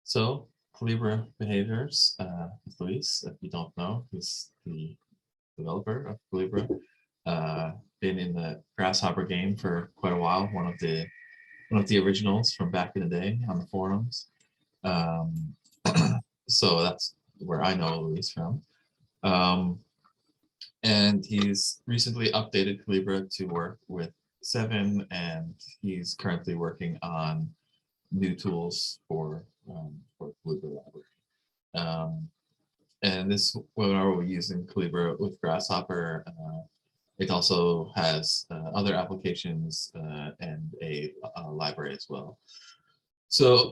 So Culebra behaviors with Luis, if you don't know, he's the developer of Culebra. Been in the Grasshopper game for quite a while. One of the originals from back in the day on the forums. So that's where I know Luis from. And he's recently updated Culebra to work with 7, and he's currently working on new tools for Culebra library. And this webinar will be using Culebra with Grasshopper. It also has other applications and a library as well. So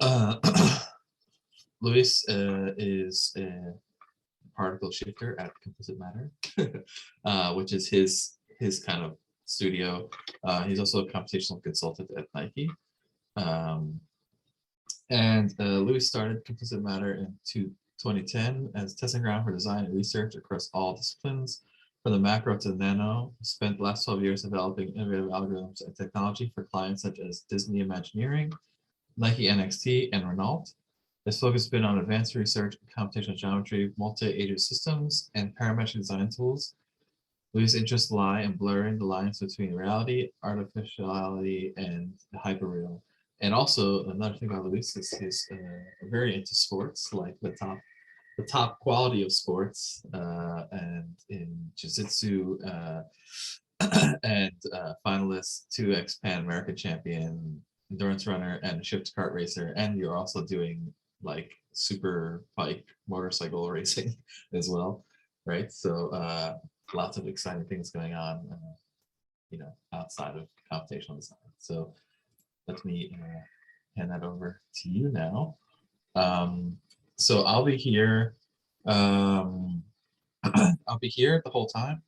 Luis is a particle shifter at Complicit Matter, which is his kind of studio. He's also a computational consultant at Nike. And Luis started Complicit Matter in 2010 as testing ground for design and research across all disciplines, from the macro to the nano. Spent the last 12 years developing innovative algorithms and technology for clients such as Disney Imagineering, Nike NXT, and Renault. His focus has been on advanced research in computational geometry, multi-agent systems, and parametric design tools. Luis' interests lie in blurring the lines between reality, artificiality, and the hyperreal. And also another thing about Luis is he's very into sports, like the top quality of sports, and in jiu-jitsu, and finalist 2x Pan American champion, endurance runner, and shift kart racer. And you're also doing like super bike motorcycle racing as well, right? So lots of exciting things going on, outside of computational design. So let me hand that over to you now. So I'll be here. I'll be here the whole time.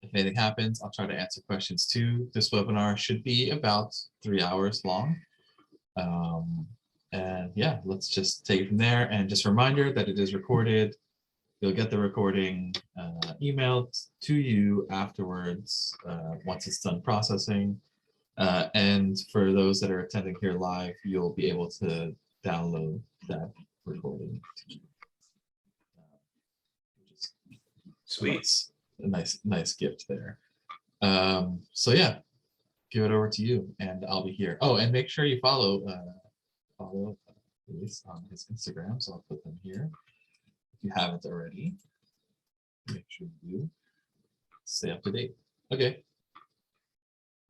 If anything happens, I'll try to answer questions too. This webinar should be about 3 hours long. And yeah, let's just take it from there. And just a reminder that it is recorded. You'll get the recording emailed to you afterwards once it's done processing. And for those that are attending here live, you'll be able to download that recording. Sweet. A nice gift there. So yeah, give it over to you, and I'll be here. Oh, and make sure you follow Luis on his Instagram. So I'll put them here. If you haven't already, make sure you do. Stay up to date. Okay.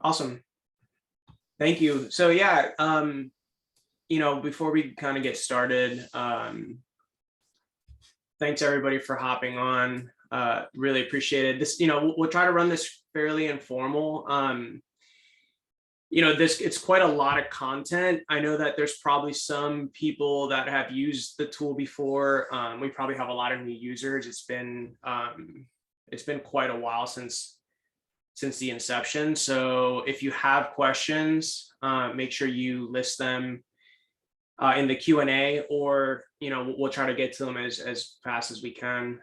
Awesome. Thank you. So yeah, before we kind of get started, thanks everybody for hopping on. Really appreciate it. This, we'll try to run this fairly informal. It's quite a lot of content. I know that there's probably some people that have used the tool before. We probably have a lot of new users. It's been quite a while since the inception. So if you have questions, make sure you list them in the Q&A, or we'll try to get to them as fast as we can.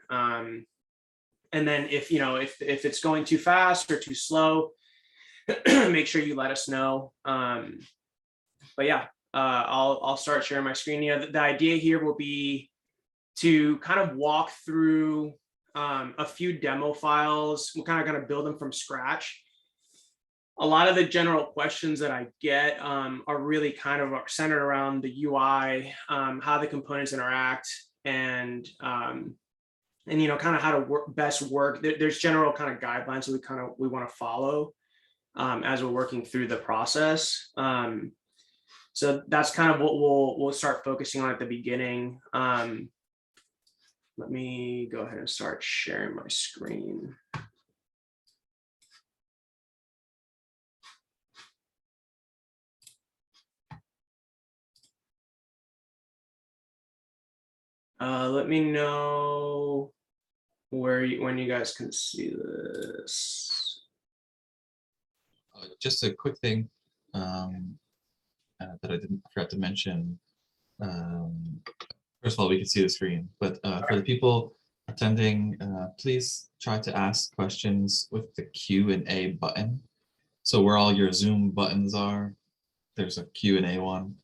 And then if it's going too fast or too slow, make sure you let us know. But yeah, I'll start sharing my screen. The idea here will be to kind of walk through a few demo files. We're kind of going to build them from scratch. A lot of the general questions that I get are really kind of centered around the UI, how the components interact, and kind of how to best work. There's general kind of guidelines that we want to follow as we're working through the process. So that's kind of what we'll start focusing on at the beginning. Let me go ahead and start sharing my screen. Let me know when you guys can see this. Just a quick thing that I forgot to mention. First of all, we can see the screen, but for the people attending, please try to ask questions with the Q&A button. So where all your Zoom buttons are, there's a Q&A one.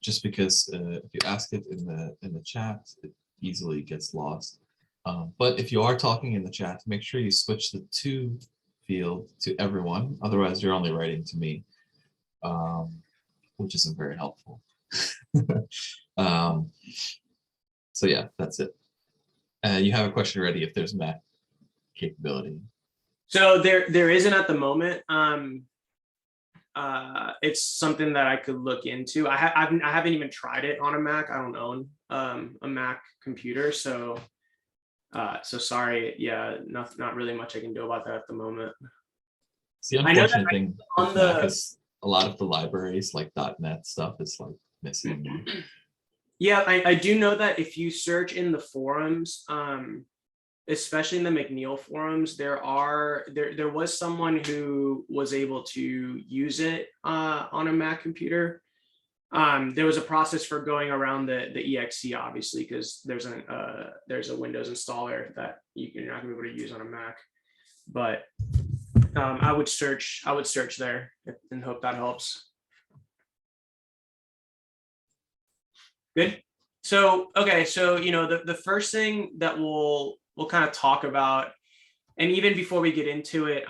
just because if you ask it in the chat, it easily gets lost. But if you are talking in the chat, make sure you switch the to field to everyone. Otherwise, you're only writing to me, which isn't very helpful. So yeah, that's it. You have a question ready if there's Mac capability. So there isn't at the moment. It's something that I could look into. I haven't even tried it on a Mac. I don't own a Mac computer, so sorry. Yeah, not really much I can do about that at the moment. The unfortunate thing with Mac is a lot of the libraries like .NET stuff is like missing. Yeah, I do know that if you search in the forums, especially in the McNeel forums, there was someone who was able to use it on a Mac computer. There was a process for going around the exe, obviously, because there's a Windows installer that you're not gonna be able to use on a Mac. But I would search there and hope that helps. Good. So okay, so the first thing that we'll kind of talk about, and even before we get into it,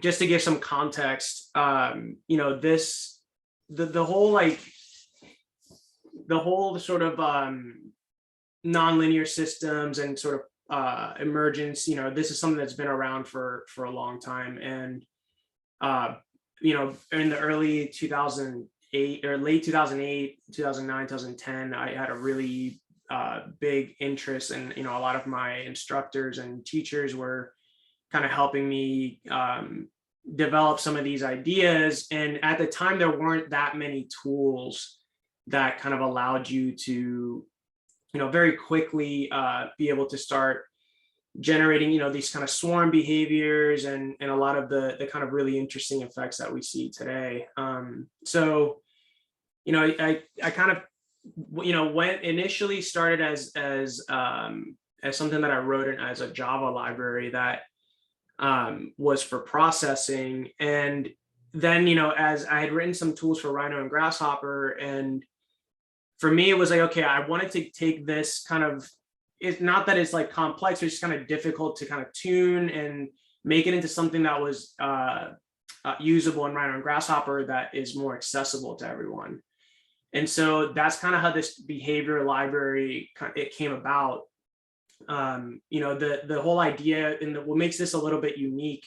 just to give some context, the whole sort of nonlinear systems and sort of emergence, this is something that's been around for a long time. And in the early 2008 or late 2008, 2009, 2010, I had a really big interest, and a lot of my instructors and teachers were kind of helping me develop some of these ideas. And at the time, there weren't that many tools that kind of allowed you to, very quickly be able to start generating, these kind of swarm behaviors and a lot of the kind of really interesting effects that we see today. So, I kind of, when initially started as something that I wrote as a Java library that was for processing. And then, as I had written some tools for Rhino and Grasshopper, and for me, it was like, okay, I wanted to take this kind of, it's not that it's like complex, it's just kind of difficult to kind of tune and make it into something that was usable in Rhino and Grasshopper that is more accessible to everyone. And so that's kind of how this behavior library it came about. The whole idea, and what makes this a little bit unique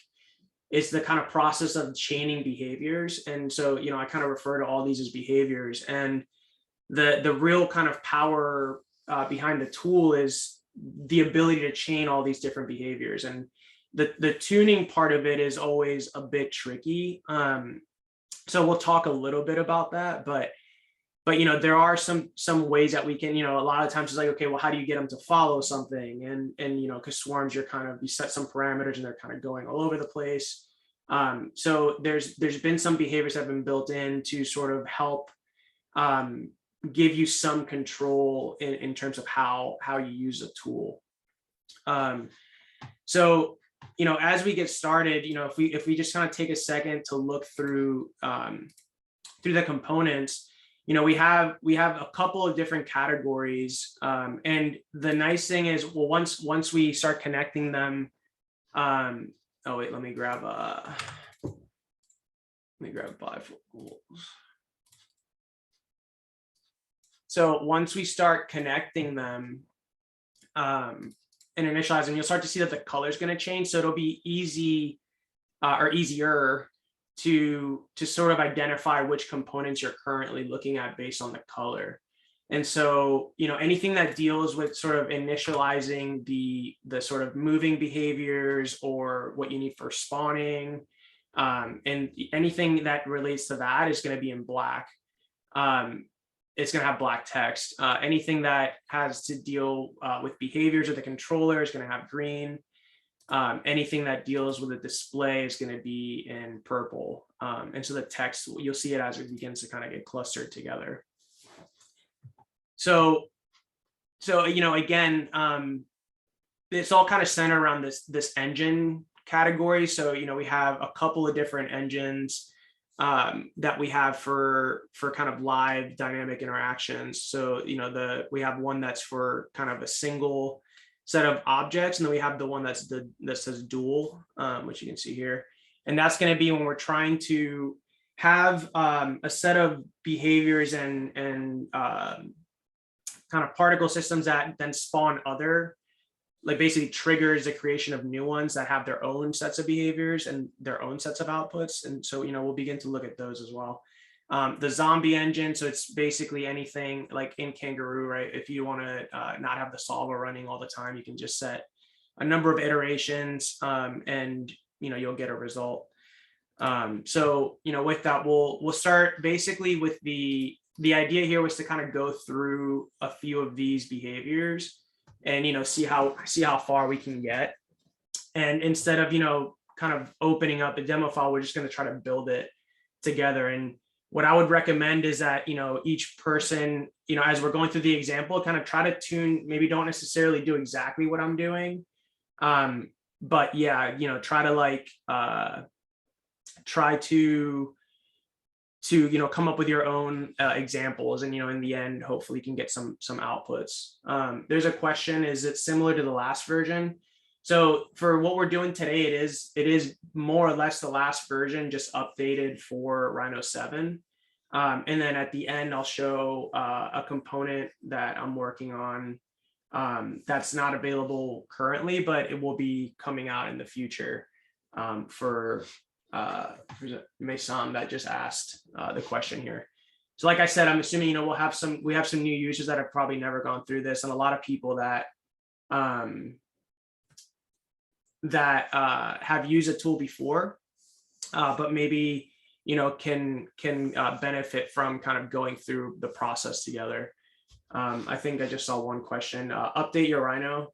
is the kind of process of chaining behaviors. And so, I kind of refer to all these as behaviors, and the real kind of power behind the tool is the ability to chain all these different behaviors. And the tuning part of it is always a bit tricky. So we'll talk a little bit about that, but there are some ways that we can, a lot of times it's like, okay, well, how do you get them to follow something? And because swarms, you set some parameters and they're kind of going all over the place. So there's been some behaviors that have been built in to sort of help give you some control in terms of how you use a tool. So, as we get started, if we just kind of take a second to look through the components, we have a couple of different categories. And the nice thing is, well, once we start connecting them, oh wait, let me grab bifocals. So once we start connecting them and initializing, you'll start to see that the color is going to change. So it'll be easy or easier to sort of identify which components you're currently looking at based on the color. And so, anything that deals with sort of initializing the sort of moving behaviors or what you need for spawning, and anything that relates to that is going to be in black. It's going to have black text. Anything that has to deal with behaviors of the controller is going to have green. Anything that deals with the display is going to be in purple. And so the text, you'll see it as it begins to kind of get clustered together. So again, it's all kind of centered around this engine category. So, we have a couple of different engines. that we have for kind of live dynamic interactions. So, you know, we have one that's for kind of a single set of objects, and then we have the one that says dual, which you can see here. And that's going to be when we're trying to have a set of behaviors and kind of particle systems that then spawn other, like basically triggers the creation of new ones that have their own sets of behaviors and their own sets of outputs. And so, you know, we'll begin to look at those as well. The zombie engine, so it's basically anything like in Kangaroo, right? If you want to not have the solver running all the time, you can just set a number of iterations and, you know, you'll get a result. So, you know, with that, we'll start basically with the idea here was to kind of go through a few of these behaviors and, you know, see how far we can get. And instead of, you know, kind of opening up a demo file, we're just going to try to build it together. And what I would recommend is that, you know, each person, you know, as we're going through the example, kind of try to tune, maybe don't necessarily do exactly what I'm doing. But yeah, you know, try to like, try to, you know, come up with your own examples, and, you know, in the end, hopefully you can get some outputs. There's a question, is it similar to the last version? So for what we're doing today, it is more or less the last version, just updated for Rhino 7. And then at the end, I'll show a component that I'm working on that's not available currently, but it will be coming out in the future for Maxon that just asked the question here. So like I said, I'm assuming, you know, we have some new users that have probably never gone through this, and a lot of people that have used a tool before, but maybe, you know, can benefit from kind of going through the process together. I think I just saw one question. Update your Rhino.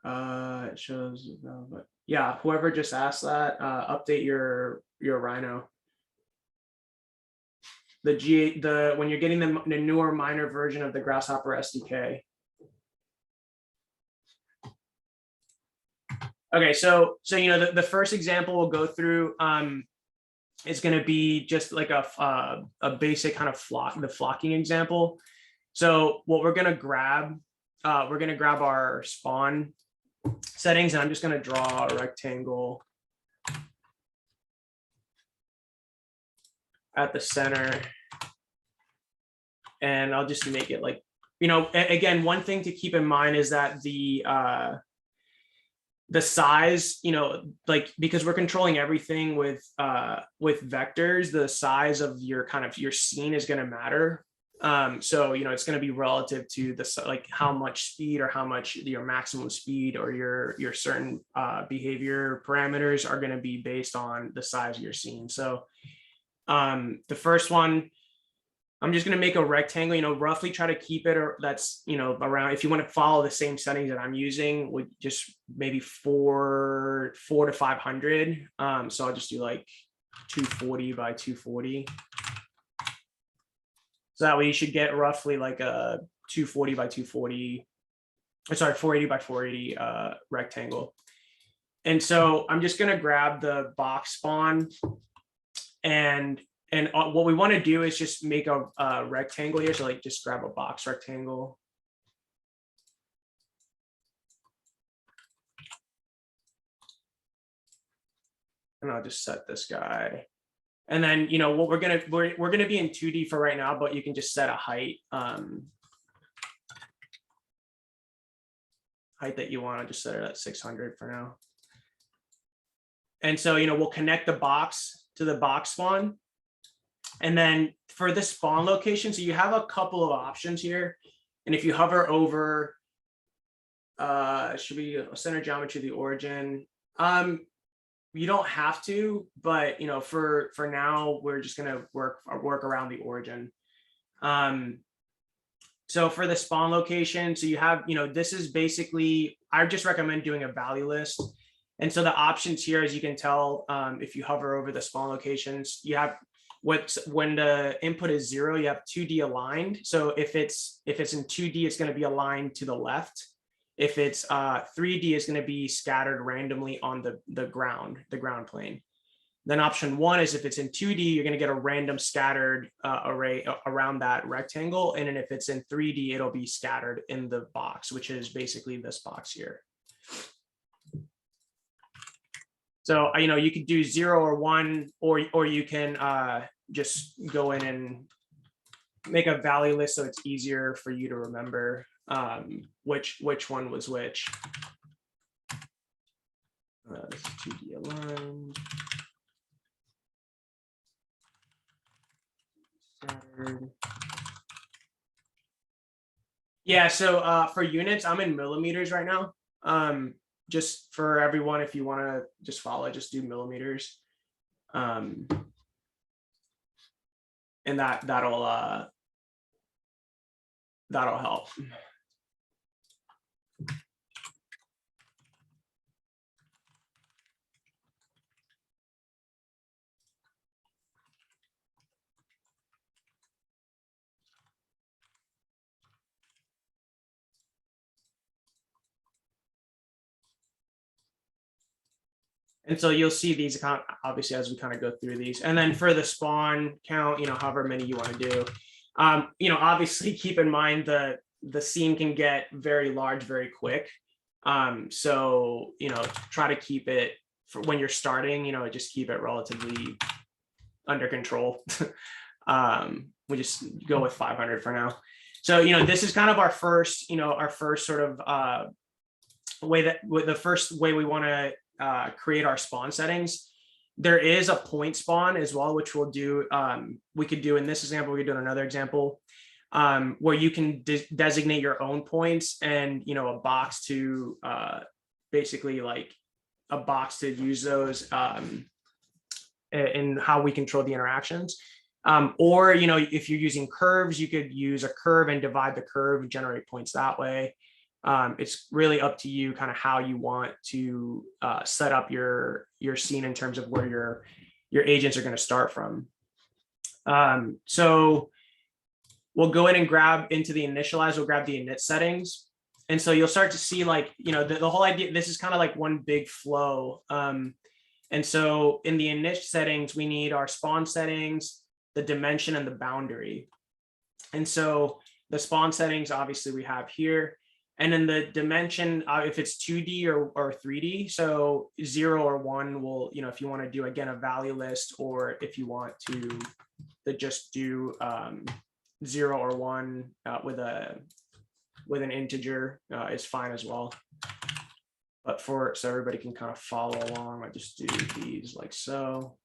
It shows, but yeah, whoever just asked that, update your Rhino. When you're getting the newer minor version of the Grasshopper SDK. Okay, so you know, the first example we'll go through is going to be just like a basic kind of flocking example. So what we're going to grab our spawn settings, and I'm just going to draw a rectangle at the center, and I'll just make it like, you know, again, one thing to keep in mind is that the size, you know, like, because we're controlling everything with vectors, the size of your scene is going to matter. So, you know, it's going to be relative to the, like, how much speed or how much your maximum speed or your certain behavior parameters are going to be based on the size of your scene. So the first one, I'm just going to make a rectangle, you know, roughly try to keep it, or that's, you know, around, if you want to follow the same settings that I'm using, would just maybe 4 to 500. So I'll just do like 240 by 240. So that way you should get roughly like a 240 by 240, sorry, 480 by 480 rectangle. And so I'm just going to grab the box spawn, and what we want to do is just make a rectangle here. So like, just grab a box rectangle. And I'll just set this guy. And then, you know, what we're gonna be in 2D for right now, but you can just set a height that you want. to just set it at 600 for now. And so, you know, we'll connect the box to the box spawn. And then for the spawn location, so you have a couple of options here. And if you hover over, should be a center geometry of the origin. You don't have to, but, you know, for now, we're just going to work around the origin. So for the spawn location, so you have, you know, this is basically, I just recommend doing a value list. And so the options here, as you can tell, if you hover over the spawn locations, you have when the input is 0, you have 2D aligned. So if it's in 2D, it's going to be aligned to the left. If it's 3D, it's going to be scattered randomly on the ground plane. Then option 1 is if it's in 2D, you're going to get a random scattered array around that rectangle. And then if it's in 3D, it'll be scattered in the box, which is basically this box here. So, you could do 0 or 1, or you can just go in and make a value list so it's easier for you to remember which one was which. This is 2D aligned. Yeah, so for units, I'm in millimeters right now. Just for everyone, if you want to just follow, just do millimeters. And that'll help. And so you'll see these obviously as we kind of go through these. And then for the spawn count, however many you want to do, obviously keep in mind the scene can get very large very quick. So, try to keep it for when you're starting, just keep it relatively under control. We just go with 500 for now. So, this is kind of our first sort of the first way we want to create our spawn settings. There is a point spawn as well, which we'll do. We could do in this example, we could do in another example, where you can designate your own points and, a box to basically like a box to use those in how we control the interactions. Or, if you're using curves, you could use a curve and divide the curve, generate points that way. It's really up to you kind of how you want to set up your scene in terms of where your agents are going to start from. So we'll go in and grab into the initialize, we'll grab the init settings. And so you'll start to see like, the whole idea, this is kind of like one big flow. And so in the init settings, we need our spawn settings, the dimension and the boundary. And so the spawn settings, obviously we have here. And then the dimension, if it's 2D or 3D, so 0 or 1 will, if you want to do, again, a value list, or if you want to just do 0 or 1 with an integer is fine as well. But so everybody can kind of follow along, I just do these like so.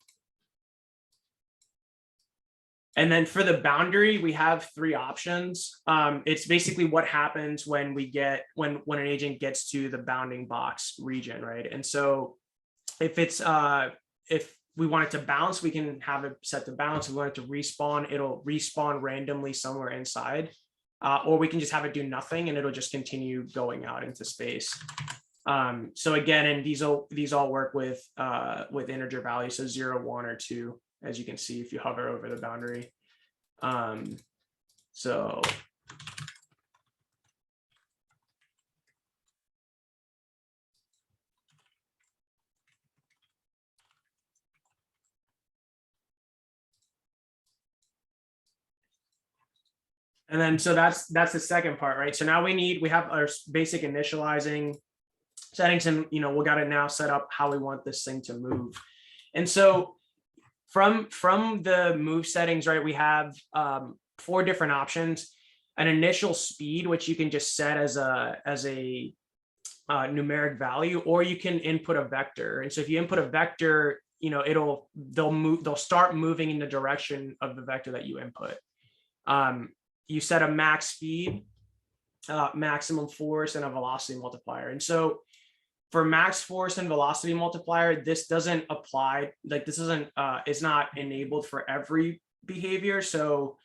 And then for the boundary, we have 3 options. It's basically what happens when when an agent gets to the bounding box region, right? And so if we want it to bounce, we can have it set to bounce. If we want it to respawn, it'll respawn randomly somewhere inside. Or we can just have it do nothing and it'll just continue going out into space. So again, and these all work with integer values, so 0, 1, or 2. As you can see, if you hover over the boundary. So and then so that's the second part, right? So now we have our basic initializing settings, and we got to now set up how we want this thing to move. And so from the move settings, right, we have 4 different options. An initial speed, which you can just set as a numeric value, or you can input a vector. And so if you input a vector, they'll start moving in the direction of the vector that you input. You set a max speed, maximum force, and a velocity multiplier. And so for max force and velocity multiplier, this doesn't apply. Like this isn't, it's not enabled for every behavior. So,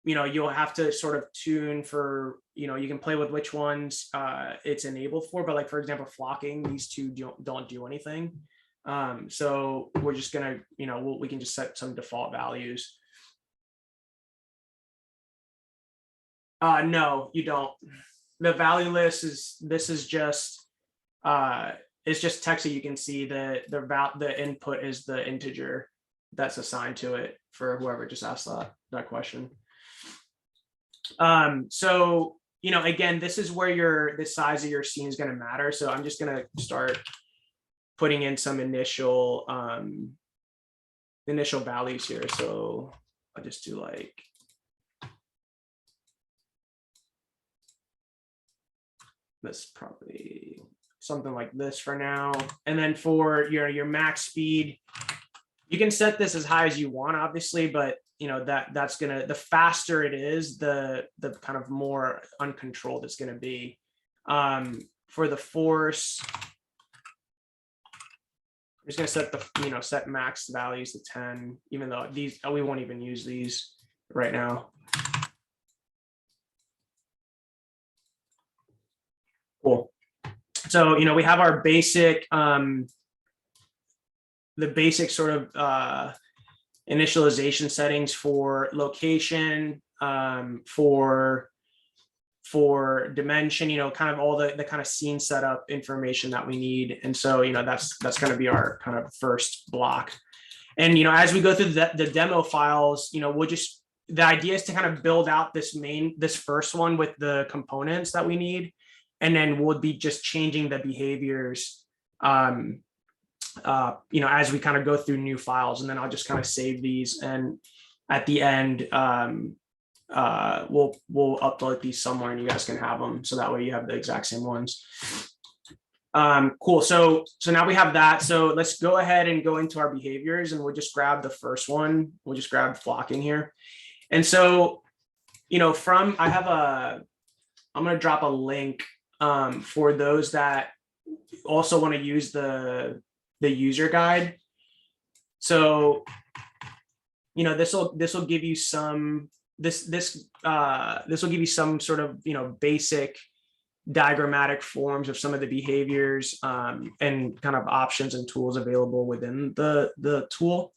you'll have to sort of tune for, you can play with which ones it's enabled for. But like, for example, flocking, these 2 don't do anything. So we're just gonna, we can just set some default values. No, you don't. The value list this is just it's just text that you can see the input is the integer that's assigned to it for whoever just asked that question. So, you know, again, this is where the size of your scene is going to matter. So I'm just going to start putting in some initial values here. So I'll just do like, this probably something like this for now. And then for your max speed, you can set this as high as you want, obviously, but you know, that's gonna, the faster it is, the kind of more uncontrolled it's gonna be. For the force, I'm just gonna set set max values to 10, even though these, we won't even use these right now. Cool. So, you know, we have our basic, the basic sort of initialization settings for location, for dimension, you know, kind of all the kind of scene setup information that we need. And so, you know, that's going to be our kind of first block. And, you know, as we go through the demo files, you know, the idea is to kind of build out this first one with the components that we need. And then we'll be just changing the behaviors, you know, as we kind of go through new files. And then I'll just kind of save these. And at the end, we'll upload these somewhere and you guys can have them. So that way you have the exact same ones. Cool. So now we have that. So let's go ahead and go into our behaviors and we'll just grab the first one. We'll just grab flocking here. And so, you know, I'm going to drop a link for those that also want to use the user guide. So, you know, this will give you some will give you some sort of, you know, basic diagrammatic forms of some of the behaviors and kind of options and tools available within the tool.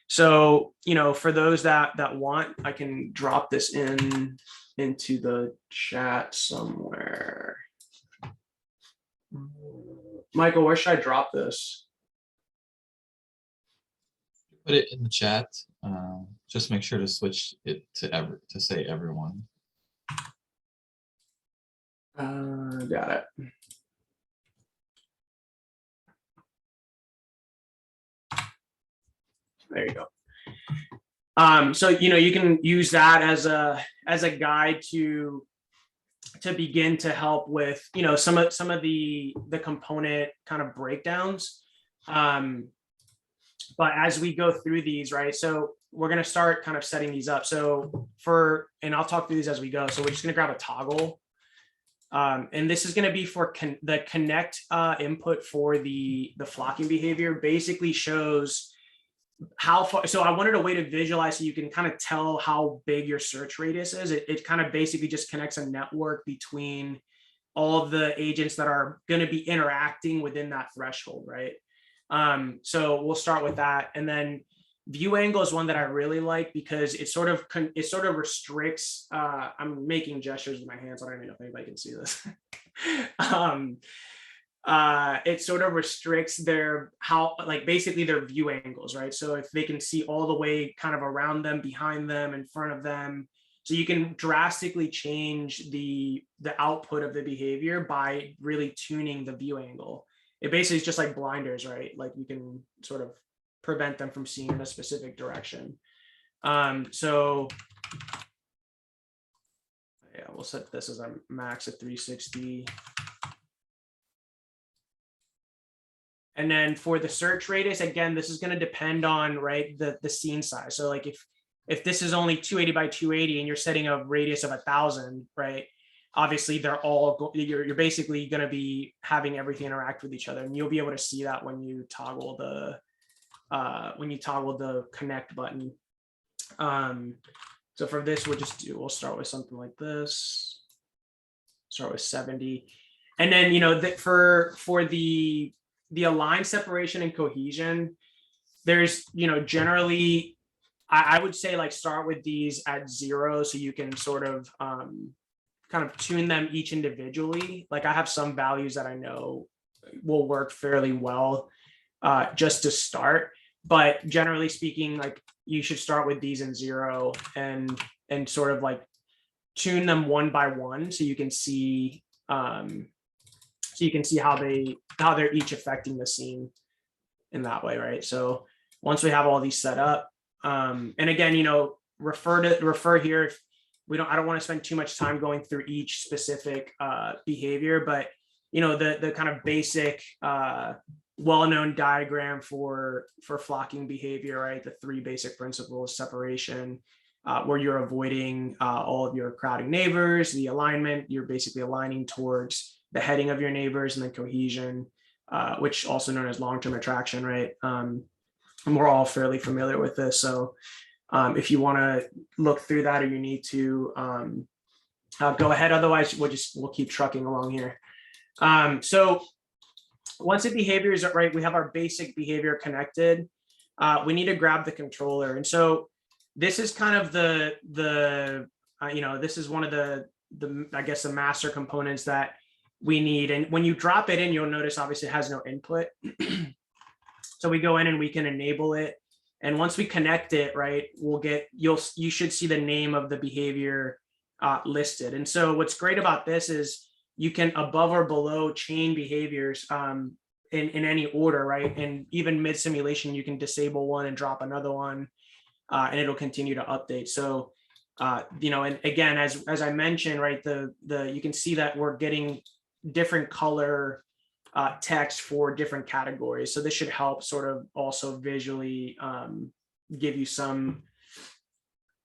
So, you know, for those that want, I can drop this into the chat somewhere. Michael, where should I drop this? Put it in the chat. Just make sure to switch it to say everyone. Got it. There you go. So, you know, you can use that as a guide to begin to help with, you know, some of the component kind of breakdowns. But as we go through these, right, so we're going to start kind of setting these up. So and I'll talk through these as we go. So we're just going to grab a toggle. And this is going to be for the connect input for the flocking behavior. Basically shows how far. So I wanted a way to visualize so you can kind of tell how big your search radius is. It kind of basically just connects a network between all of the agents that are going to be interacting within that threshold, right? So we'll start with that. And then view angle is one that I really like because it sort of restricts, I'm making gestures with my hands. I don't even know if anybody can see this. It sort of restricts basically their view angles, right? So if they can see all the way kind of around them, behind them, in front of them, so you can drastically change the output of the behavior by really tuning the view angle. It basically is just like blinders, right? Like you can sort of prevent them from seeing in a specific direction. So yeah, we'll set this as a max of 360. And then for the search radius, again, this is going to depend on, right, the scene size. So like if this is only 280 by 280 and you're setting a radius of 1,000, right? Obviously, you're basically going to be having everything interact with each other, and you'll be able to see that when you toggle the connect button. So for this, we'll start with something like this. Start with 70, and then, you know, for the align separation and cohesion, there's, you know, generally I would say like start with these at 0 so you can sort of kind of tune them each individually. Like I have some values that I know will work fairly well just to start. But generally speaking, like you should start with these in 0 and sort of like tune them one by one so you can see how they're each affecting the scene in that way, right? So once we have all these set up, and again, you know, refer here if I don't want to spend too much time going through each specific behavior, but you know, the kind of basic well-known diagram for flocking behavior, right? The 3 basic principles: separation, where you're avoiding all of your crowding neighbors; the alignment, you're basically aligning towards the heading of your neighbors; and then cohesion, which also known as long-term attraction, right? And we're all fairly familiar with this. So if you want to look through that or you need to, go ahead. Otherwise, we'll keep trucking along here. So once the behavior is right, we have our basic behavior connected. We need to grab the controller. And so this is kind of this is one of the I guess the master components that we need. And when you drop it in, you'll notice obviously it has no input. So we go in and we can enable it. And once we connect it, right, you should see the name of the behavior listed. And so what's great about this is you can above or below chain behaviors in any order, right? And even mid simulation, you can disable one and drop another one, and it'll continue to update. So, you know, and again, as I mentioned, right, you can see that we're getting different color text for different categories. So this should help sort of also visually give you some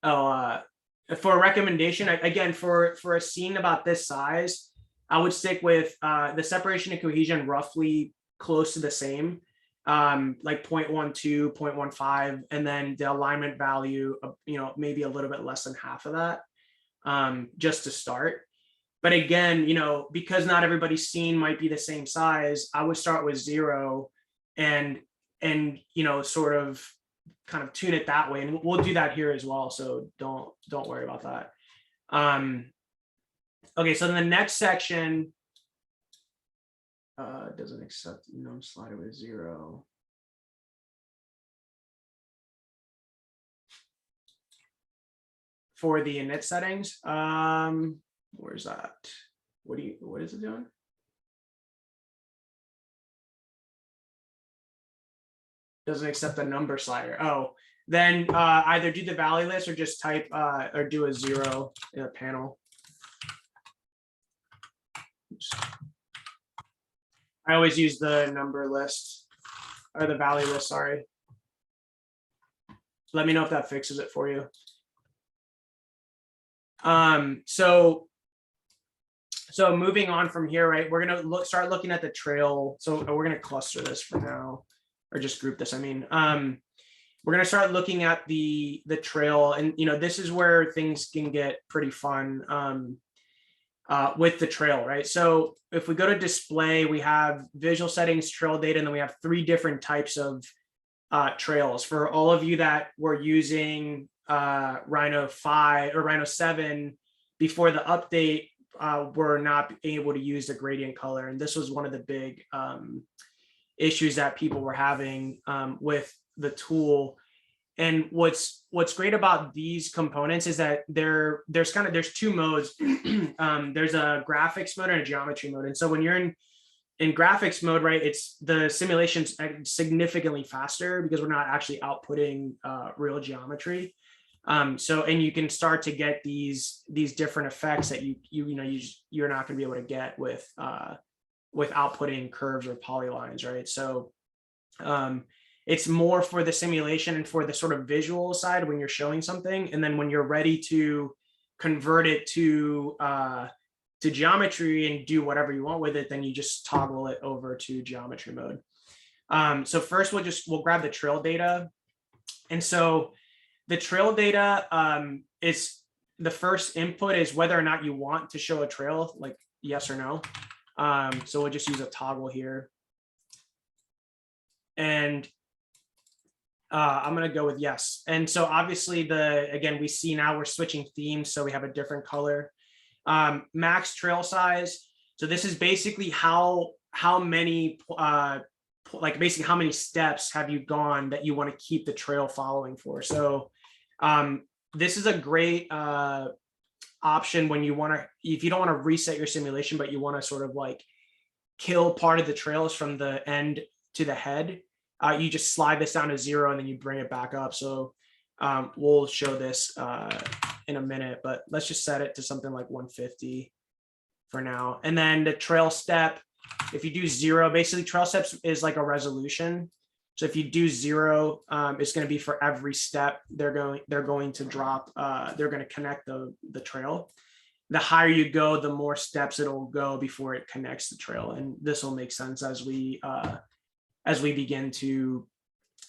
for a recommendation. Again, for a scene about this size, I would stick with the separation and cohesion roughly close to the same, like 0.12, 0.15, and then the alignment value, you know, maybe a little bit less than half of that, just to start. But again, you know, because not everybody's scene might be the same size, I would start with 0 and you know, sort of kind of tune it that way. And we'll do that here as well. So don't worry about that. Okay, so then the next section doesn't accept slider with 0. For the init settings, where's that? What is it doing? Doesn't accept the number slider. Oh, then either do the value list or just type or do a 0 in a panel. Oops. I always use the number list or the value list, sorry. Let me know if that fixes it for you. So moving on from here, right, we're gonna start looking at the trail. So we're gonna cluster this for now, or just group this. I mean, we're gonna start looking at the trail, and you know, this is where things can get pretty fun with the trail, right? So if we go to display, we have visual settings, trail data, and then we have 3 different types of trails. For all of you that were using Rhino 5 or Rhino 7 before the update, were not able to use the gradient color, and this was one of the big issues that people were having with the tool. And what's great about these components is that there's 2 modes. There's a graphics mode and a geometry mode. And so when you're in graphics mode, right, it's the simulation's significantly faster because we're not actually outputting real geometry. So, and you can start to get these different effects that you're not going to be able to get with outputting curves or polylines, right? So it's more for the simulation and for the sort of visual side when you're showing something, and then when you're ready to convert it to geometry and do whatever you want with it, then you just toggle it over to geometry mode. So first we'll grab the trail data, and so the trail data is the first input is whether or not you want to show a trail, like yes or no. So we'll just use a toggle here. And I'm going to go with yes. And so obviously again, we see now we're switching themes. So we have a different color. Max trail size. So this is basically how how many like basically how many steps have you gone that you want to keep the trail following for. So this is a great option when you want to, if you don't want to reset your simulation, but you want to sort of like kill part of the trails from the end to the head. You just slide this down to 0 and then you bring it back up. So we'll show this in a minute, but let's just set it to something like 150 for now. And then the trail step, if you do 0, basically trail steps is like a resolution. So if you do 0, it's going to be for every step they're going to drop, they're going to connect the trail. The higher you go, the more steps it'll go before it connects the trail. And this will make sense as we begin to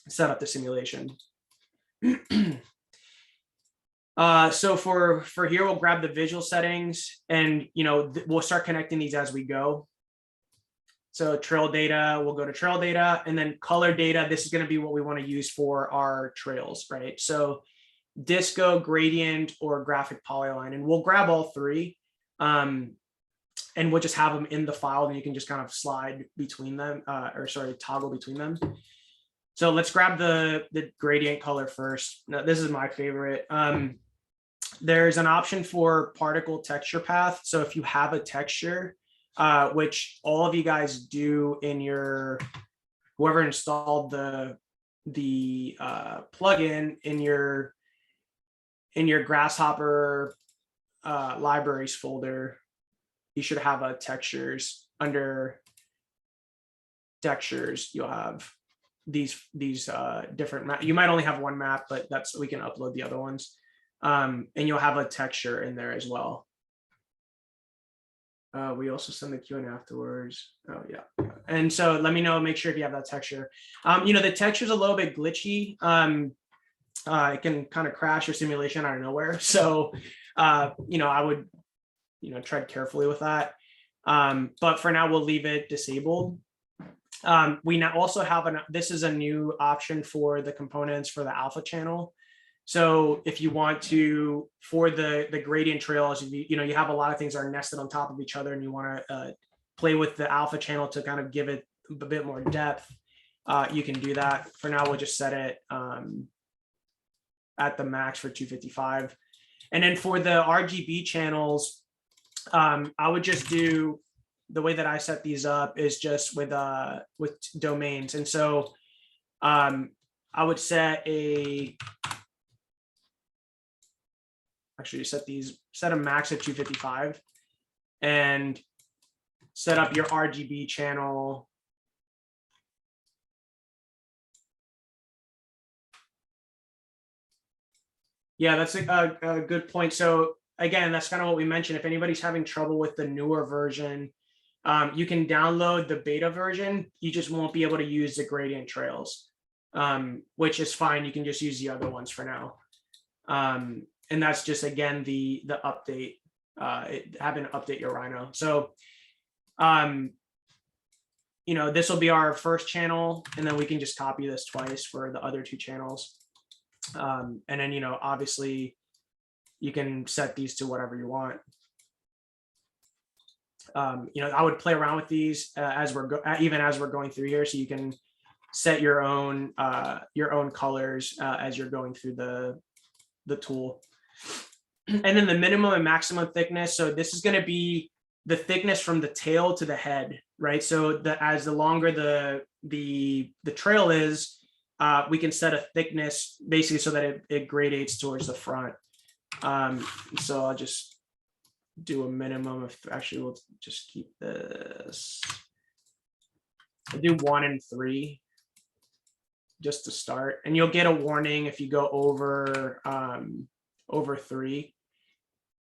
set up the simulation. So for here, we'll grab the visual settings and, we'll start connecting these as we go. So trail data, we'll go to trail data, and then color data. This is going to be what we want to use for our trails, right? So disco, gradient, or graphic polyline, and we'll grab all 3. And we'll just have them in the file, and you can just kind of slide between them, toggle between them. So let's grab the gradient color first. Now, this is my favorite. There's an option for particle texture path. So if you have a texture, which all of you guys do in your, whoever installed the plugin in your Grasshopper libraries folder, you should have a textures. Under textures, you'll have these different you might only have one map, but we can upload the other ones. And you'll have a texture in there as well. We also send the Q&A afterwards. Oh yeah. And so let me know, make sure if you have that texture. The texture is a little bit glitchy. It can kind of crash your simulation out of nowhere. So, I would, tread carefully with that. But for now, we'll leave it disabled. We now also have this is a new option for the components for the alpha channel. So if you want to, for the gradient trails, you have a lot of things that are nested on top of each other, and you want to play with the alpha channel to kind of give it a bit more depth, you can do that. For now, we'll just set it at the max for 255. And then for the RGB channels, I would just do, the way that I set these up is just with domains. And so I would set set a max at 255 and set up your RGB channel. Yeah, that's a good point. So again, that's kind of what we mentioned. If anybody's having trouble with the newer version, you can download the beta version. You just won't be able to use the gradient trails, which is fine. You can just use the other ones for now. And that's just, again, the update, having to update your Rhino. So, this will be our first channel, and then we can just copy this twice for the other 2 channels. And then, obviously you can set these to whatever you want. I would play around with these even as we're going through here, so you can set your own colors as you're going through the tool. And then the minimum and maximum thickness. So this is going to be the thickness from the tail to the head, right? So as the longer the trail is, we can set a thickness basically so that it gradates towards the front. So I'll just do a minimum of, actually, we'll just keep this. I'll do 1 and 3 just to start, and you'll get a warning if you go over 3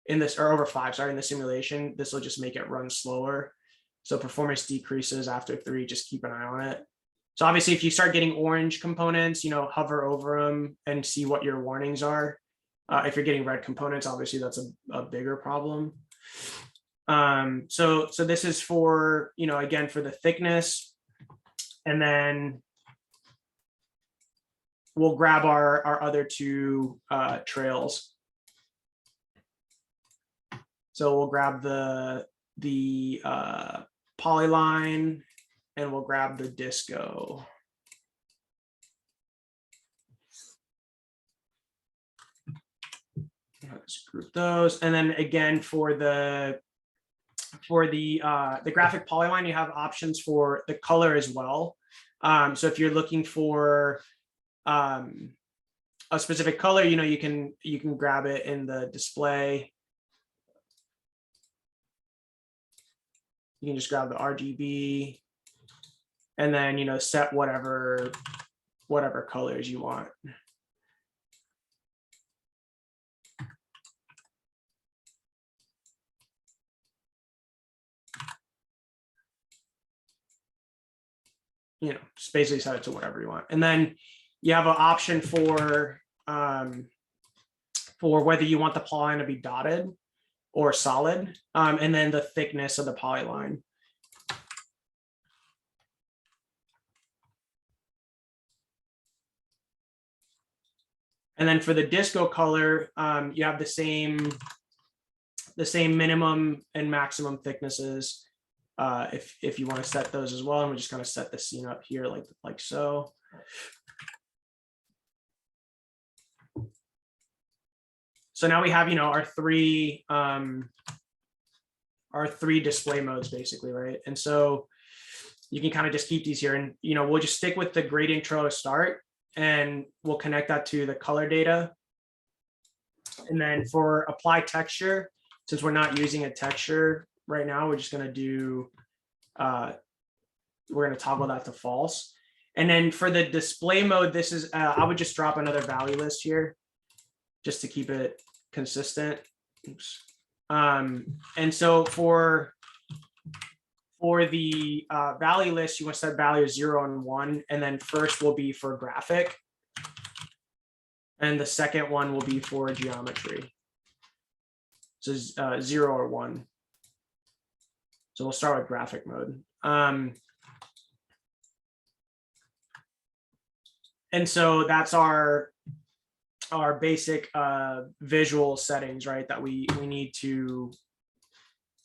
in this, or over 5, sorry, in the simulation. This will just make it run slower. So performance decreases after 3, just keep an eye on it. So obviously if you start getting orange components, hover over them and see what your warnings are. If you're getting red components, obviously that's a bigger problem. So this is for, again, for the thickness, and then we'll grab our other 2 trails. So we'll grab the polyline and we'll grab the disco. Let's group those. And then again, for the graphic polyline, you have options for the color as well. So if you're looking for a specific color, you can grab it in the display. You can just grab the RGB and then, set whatever colors you want. Just basically set it to whatever you want. And then you have an option for whether you want the polyline to be dotted or solid, and then the thickness of the polyline. And then for the disco color, you have the same minimum and maximum thicknesses. If you want to set those as well, and we're just going to set the scene up here like so. So now we have our three display modes basically, right? And so you can kind of just keep these here, and we'll just stick with the gradient trail to start, and we'll connect that to the color data. And then for apply texture, since we're not using a texture right now, we're just going to do, we're going to toggle that to false. And then for the display mode, this is, I would just drop another value list here just to keep it consistent. Oops. And so for the value list, you want to set value 0 and 1, and then first will be for graphic, and the second one will be for geometry. So 0 or 1. So we'll start with graphic mode. And so that's our basic visual settings, right? That we need to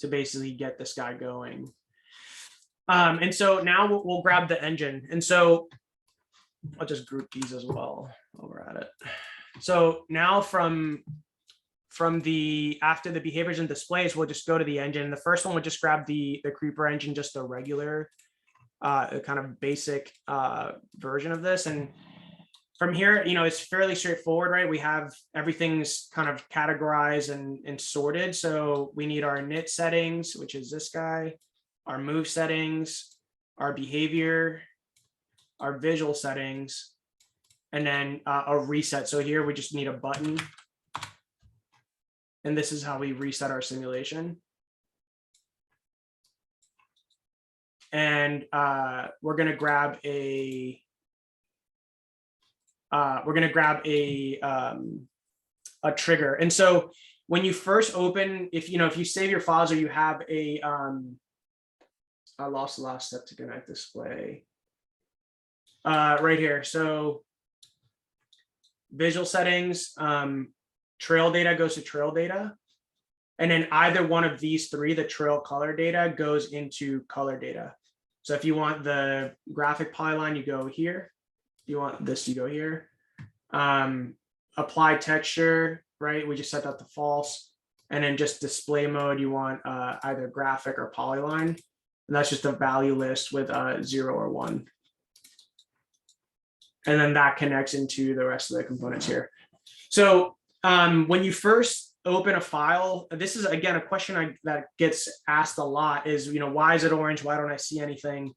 basically get this guy going. And so now we'll grab the engine. And so I'll just group these as well while we're at it. So now from after the behaviors and displays, we'll just go to the engine. The first one, we'll just grab the creeper engine, just a regular kind of basic version of this. And from here, it's fairly straightforward, right? We have everything's kind of categorized and sorted. So we need our init settings, which is this guy, our move settings, our behavior, our visual settings, and then a reset. So here we just need a button. And this is how we reset our simulation. And we're going to grab a trigger. And so when you first open, if you save your files, or you have a I lost the last step to connect display right here. So visual settings, trail data goes to trail data. And then either one of these three, the trail color data, goes into color data. So if you want the graphic polyline, you go here. If you want this, you go here. Apply texture, right? We just set that to false. And then just display mode, you want either graphic or polyline. And that's just a value list with 0 or 1. And then that connects into the rest of the components here. So when you first open a file, this is again a question that gets asked a lot is, why is it orange? Why don't I see anything?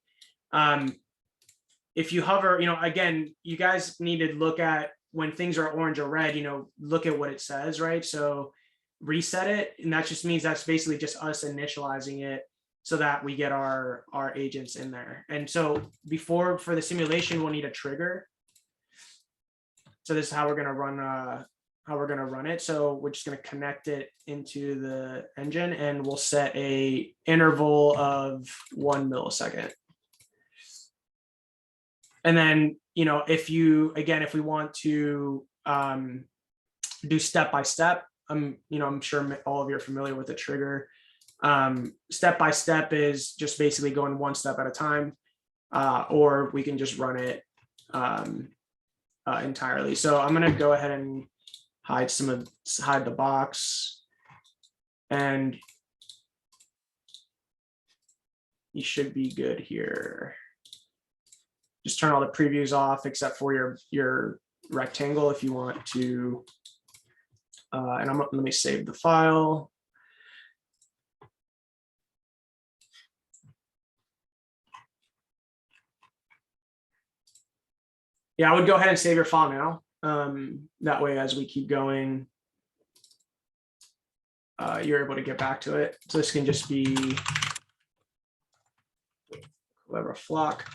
If you hover, again, you guys need to look at when things are orange or red, look at what it says, right? So reset it. And that just means that's basically just us initializing it so that we get our agents in there. And so for the simulation, we'll need a trigger. So this is how we're going to run it. So we're just going to connect it into the engine, and we'll set a interval of 1 millisecond. And then, if we want to do step by step, I'm sure all of you are familiar with the trigger. Step by step is just basically going one step at a time. or we can just run it entirely. So I'm going to go ahead and hide the box, and you should be good here. Just turn all the previews off except for your rectangle if you want to. And let me save the file. Yeah, I would go ahead and save your file now. That way, as we keep going, you're able to get back to it. So this can just be Culebra flock.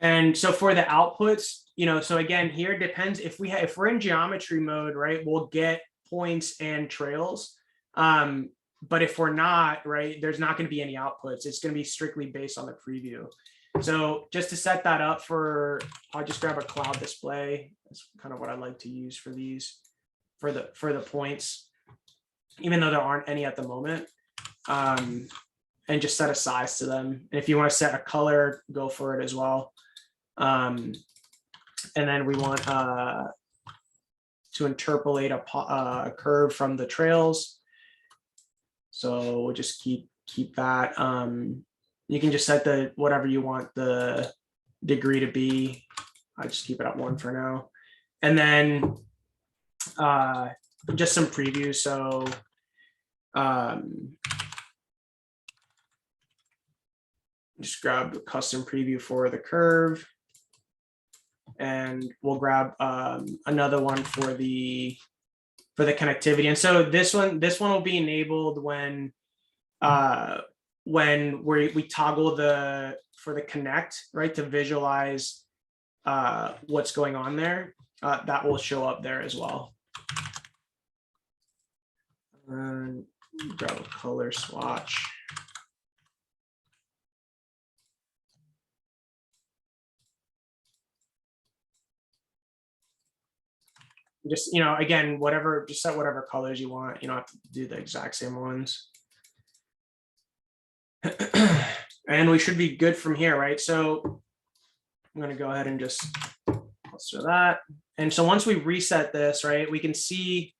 And so for the outputs, so again, here depends if we're in geometry mode, right, we'll get points and trails. But if we're not, right, there's not going to be any outputs. It's going to be strictly based on the preview. So just to set that up I'll just grab a cloud display. That's kind of what I like to use for these, for the points, even though there aren't any at the moment. And just set a size to them. And if you want to set a color, go for it as well. And then we want to interpolate a curve from the trails. So we'll just keep that. You can just set whatever you want the degree to be. I just keep it at 1 for now. And then just some previews. So just grab the custom preview for the curve. And we'll grab another one for the connectivity. And so this one will be enabled when we toggle for the connect, right, to visualize what's going on there. That will show up there as well. And grab a color swatch. Just, again, just set whatever colors you want. You don't have to do the exact same ones. And we should be good from here, right? So I'm going to go ahead and just cluster that. And so once we reset this, right, we can see,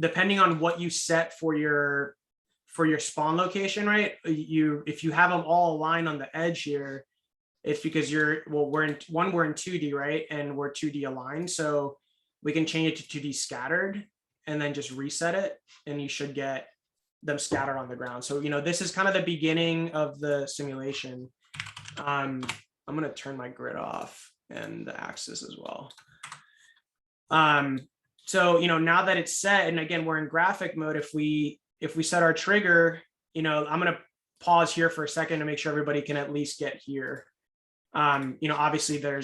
depending on what you set for your spawn location, right, if you have them all aligned on the edge here, it's because we're in 2D, right? And we're 2D aligned. So we can change it to 2D scattered and then just reset it. And you should get them scattered on the ground. So, this is kind of the beginning of the simulation. I'm going to turn my grid off and the axis as well. So, now that it's set, and again, we're in graphic mode. If we set our trigger, I'm going to pause here for a second to make sure everybody can at least get here. Obviously we're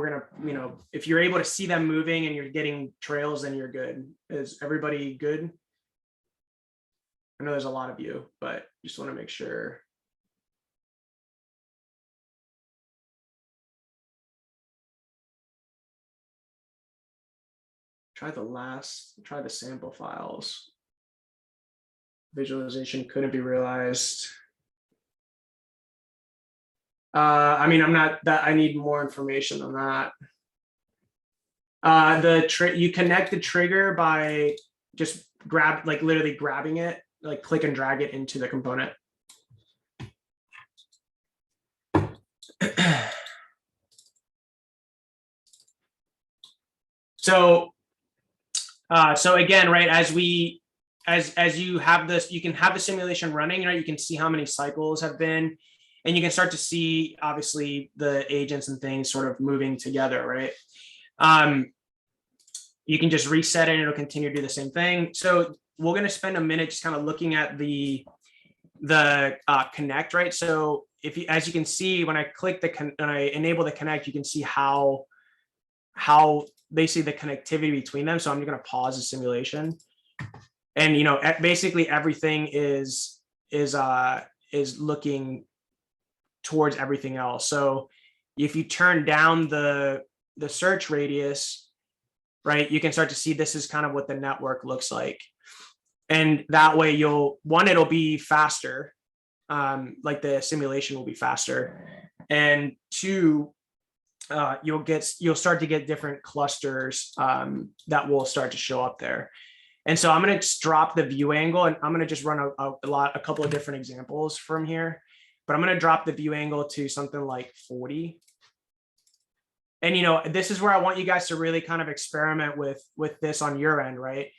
gonna, if you're able to see them moving and you're getting trails, then you're good. Is everybody good? I know there's a lot of you, but just want to make sure. Try the sample files. Visualization couldn't be realized. I need more information on that. You connect the trigger by just literally grabbing it, like click and drag it into the component. So again, right, as you have this, you can have the simulation running, right? You can see how many cycles have been. And you can start to see, obviously, the agents and things sort of moving together, right? You can just reset it and it'll continue to do the same thing. So we're going to spend a minute just kind of looking at the connect, right? So as you can see, when I click when I enable the connect, you can see how basically the connectivity between them. So I'm going to pause the simulation, and basically everything is looking towards everything else. So if you turn down the the search radius, right, you can start to see this is kind of what the network looks like. And that way it'll be faster. Like the simulation will be faster. And two, you'll start to get different clusters that will start to show up there. And so I'm going to drop the view angle, and I'm going to just run a couple of different examples from here, but I'm going to drop the view angle to something like 40. And, this is where I want you guys to really kind of experiment with this on your end, right?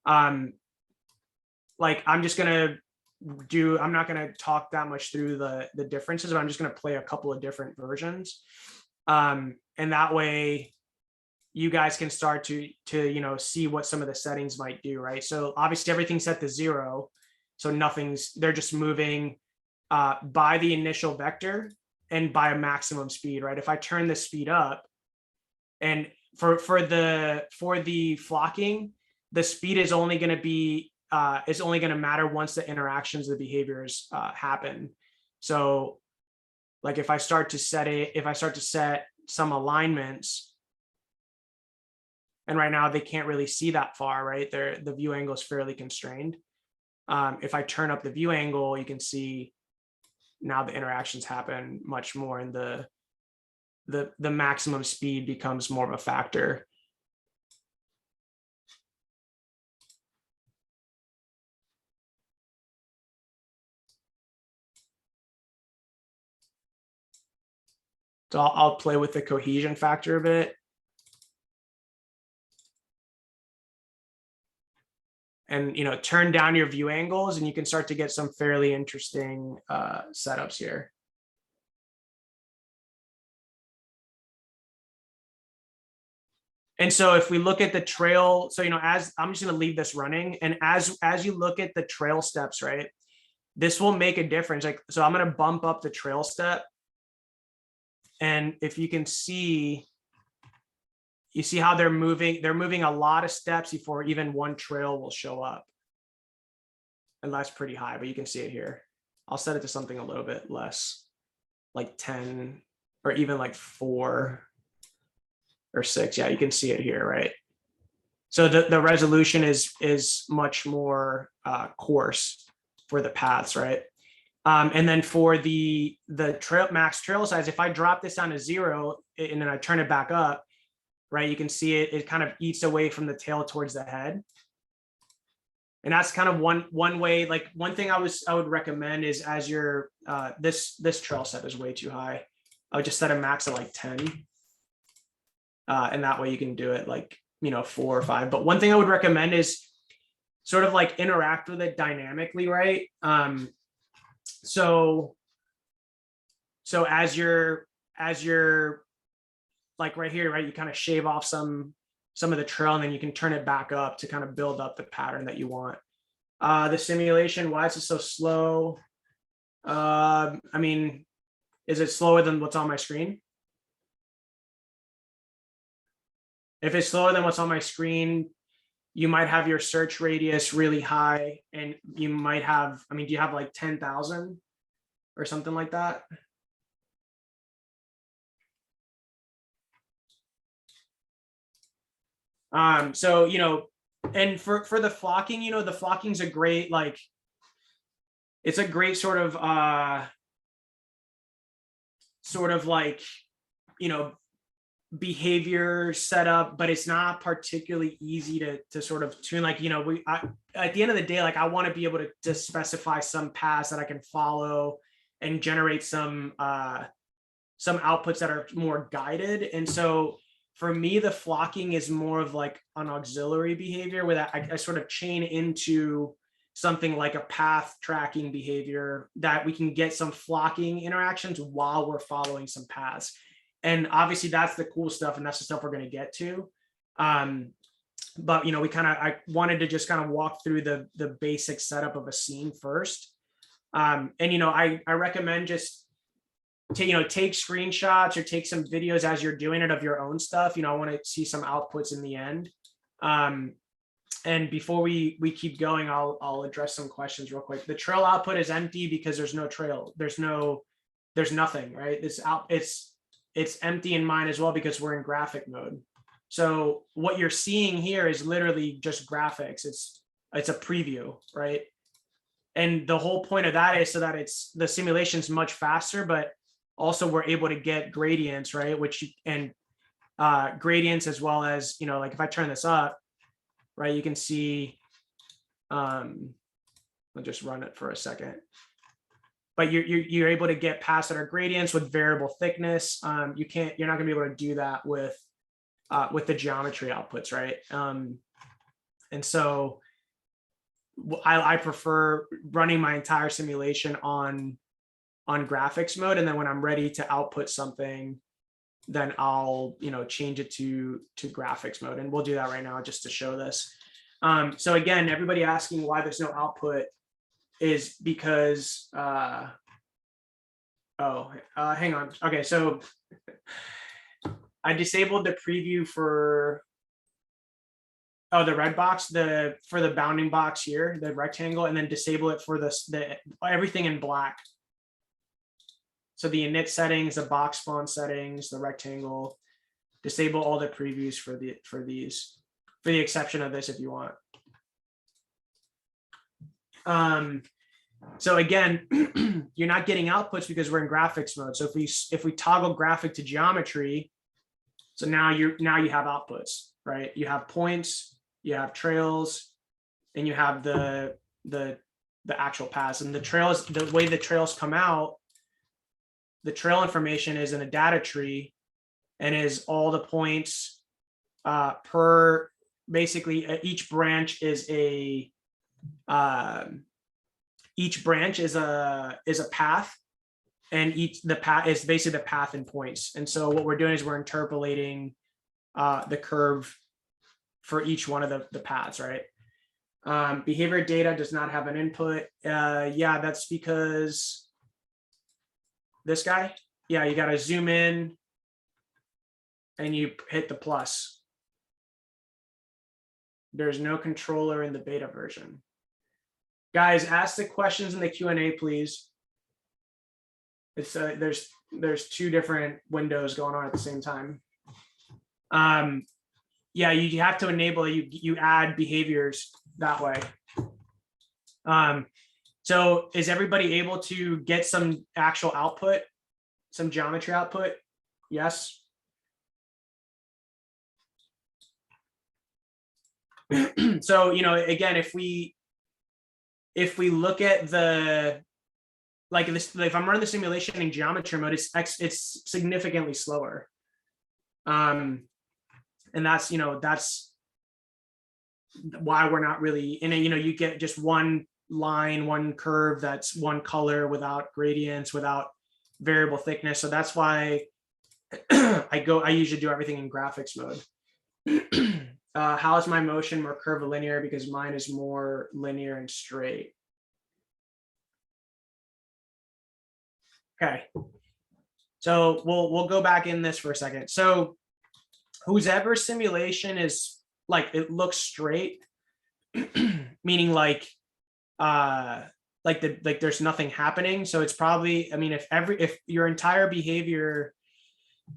Like I'm not going to talk that much through the differences, but I'm just going to play a couple of different versions. And that way you guys can start to see what some of the settings might do, right? So obviously everything's set to 0. So they're just moving by the initial vector and by a maximum speed, right? If I turn the speed up, and for the flocking, the speed is only going to be matter once the interactions, the behaviors happen. So like if I start to set some alignments, and right now they can't really see that far, right? The view angle is fairly constrained. If I turn up the view angle, you can see now the interactions happen much more, and the maximum speed becomes more of a factor. So I'll play with the cohesion factor a bit. And turn down your view angles, and you can start to get some fairly interesting setups here. And so if we look at the trail, so as I'm just going to leave this running, and as you look at the trail steps, right, this will make a difference. Like, so I'm going to bump up the trail step, and if you can see, you see how they're moving a lot of steps before even one trail will show up. And that's pretty high, but you can see it here. I'll set it to something a little bit less, like 10 or even like 4 or 6. Yeah, you can see it here, right? So the resolution is much more coarse for the paths, right? And then for the max trail size, if I drop this down to 0 and then I turn it back up, right, you can see it kind of eats away from the tail towards the head. And that's kind of one way. Like one thing I would recommend is, as your this trail step is way too high, I would just set a max of like 10. And that way you can do it like 4 or 5. But one thing I would recommend is sort of like interact with it dynamically, right? So as you're like right here, right, you kind of shave off some of the trail, and then you can turn it back up to kind of build up the pattern that you want. The simulation, why is it so slow? I mean, is it slower than what's on my screen? If it's slower than what's on my screen, you might have your search radius really high, and you might have, do you have like 10,000 or something like that? So, and for the flocking, the flocking's a great, like, it's a great sort of like, behavior setup, but it's not particularly easy to sort of tune. Like, at the end of the day, like, I want to be able to specify some paths that I can follow and generate some outputs that are more guided. And so for me, the flocking is more of like an auxiliary behavior where I sort of chain into something like a path tracking behavior that we can get some flocking interactions while we're following some paths. And obviously that's the cool stuff, and that's the stuff we're going to get to. But I wanted to just kind of walk through the basic setup of a scene first. And I recommend just take screenshots or take some videos as you're doing it of your own stuff. I want to see some outputs in the end. And before we keep going, I'll address some questions real quick. The trail output is empty because there's no trail. There's nothing, right? empty in mine as well because we're in graphic mode. So what you're seeing here is literally just graphics. It's a preview, right? And the whole point of that is so that the simulation's much faster, but also we're able to get gradients, right? Gradients as well as, like if I turn this up, right, you can see, I'll just run it for a second. But you're able to get past our gradients with variable thickness. You're not gonna be able to do that with the geometry outputs, right? And so I prefer running my entire simulation on graphics mode, and then when I'm ready to output something, then I'll change it to graphics mode, and we'll do that right now just to show this. So again, everybody asking why there's no output is because hang on. Okay, so I disabled the preview for the red box, for the bounding box here, the rectangle, and then disable it for the everything in black. So the init settings, the box font settings, the rectangle, disable all the previews for these, for the exception of this if you want. So again, you're not getting outputs because we're in graphics mode. So if we toggle graphic to geometry, so now you have outputs, right? You have points, you have trails, and you have the actual paths. And the trails, the way the trails come out, the trail information is in a data tree and is all the points per, basically each branch is a path, and the path is basically the path and points. And so what we're doing is we're interpolating the curve for each one of the paths, right? Behavior data does not have an input. Yeah, that's because this guy, yeah, you got to zoom in and you hit the plus. There's no controller in the beta version. Guys, ask the questions in the Q&A, please. It's there's two different windows going on at the same time. Yeah, you have to enable, you add behaviors that way. So is everybody able to get some actual output, some geometry output? Yes. So, again, if we look at the, like this, if I'm running the simulation in geometry mode, it's significantly slower. And that's, that's why we're not really in it. You get just one line, one curve that's one color without gradients, without variable thickness. So that's why I usually do everything in graphics mode. How is my motion more curvilinear? Because mine is more linear and straight. Okay, so we'll go back in this for a second. So whoever simulation is like, it looks straight, meaning like there's nothing happening. So it's probably, I mean, if your entire behavior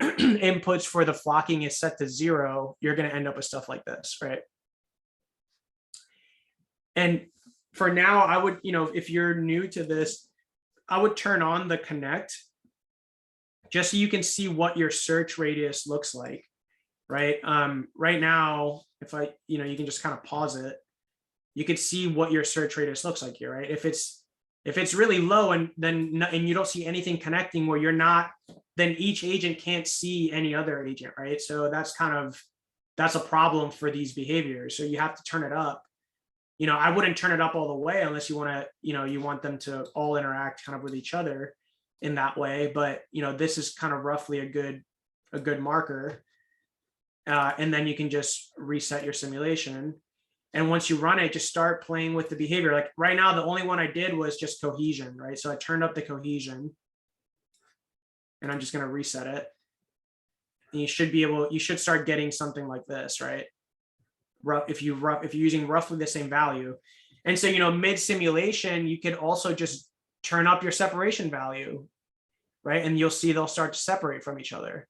inputs for the flocking is set to 0, you're going to end up with stuff like this, right? And for now, I would, if you're new to this, I would turn on the connect just so you can see what your search radius looks like, right? Right now, if you can just kind of pause it, you can see what your search radius looks like here, right? If it's really low and you don't see anything connecting where you're not, then each agent can't see any other agent, right? So that's a problem for these behaviors. So you have to turn it up. I wouldn't turn it up all the way unless you want to, you want them to all interact kind of with each other in that way. But, this is kind of roughly a good marker. And then you can just reset your simulation. And once you run it, just start playing with the behavior. Like right now, the only one I did was just cohesion, right? So I turned up the cohesion and I'm just going to reset it. And you should start getting something like this, right? If you're using roughly the same value. And so, mid simulation, you could also just turn up your separation value, right? And you'll see they'll start to separate from each other.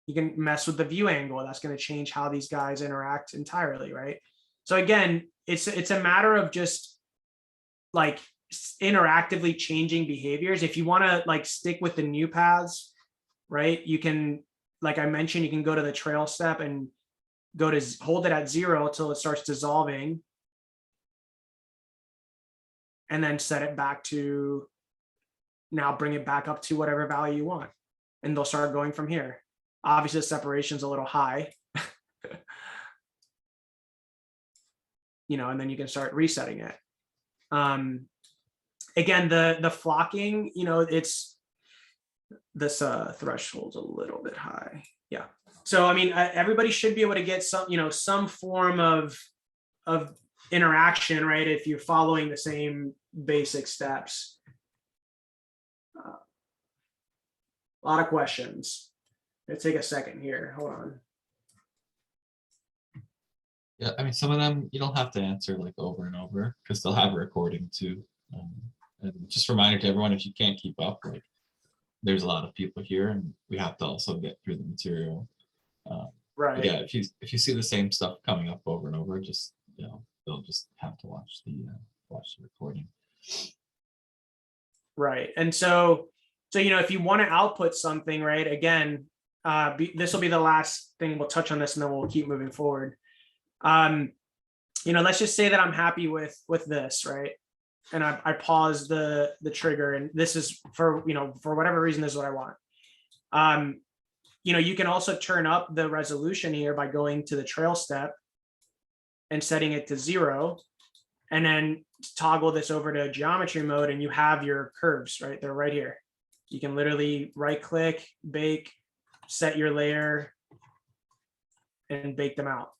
You can mess with the view angle. That's going to change how these guys interact entirely, right? So again, it's a matter of just like interactively changing behaviors. If you want to like stick with the new paths, right? You can, like I mentioned, you can go to the trail step and go to hold it at 0 until it starts dissolving. And then set it back to, now bring it back up to whatever value you want. And they'll start going from here. Obviously the separation's a little high. And then you can start resetting it. Again, the flocking, it's this threshold's a little bit high. Yeah. So I mean, everybody should be able to get some form of interaction, right? If you're following the same basic steps. A lot of questions. Let's take a second here. Hold on. Yeah, I mean, some of them you don't have to answer like over and over because they'll have a recording too. And just a reminder to everyone, if you can't keep up, like there's a lot of people here and we have to also get through the material. Right. Yeah, if you see the same stuff coming up over and over, just they'll just have to watch the recording. Right. And so if you want to output something, right, again, this will be the last thing we'll touch on this and then we'll keep moving forward. Let's just say that I'm happy with this, right? And I pause the trigger, and this is for whatever reason, this is what I want. You can also turn up the resolution here by going to the trail step and setting it to 0, and then toggle this over to geometry mode, and you have your curves, right? They're right here. You can literally right click, bake, set your layer, and bake them out.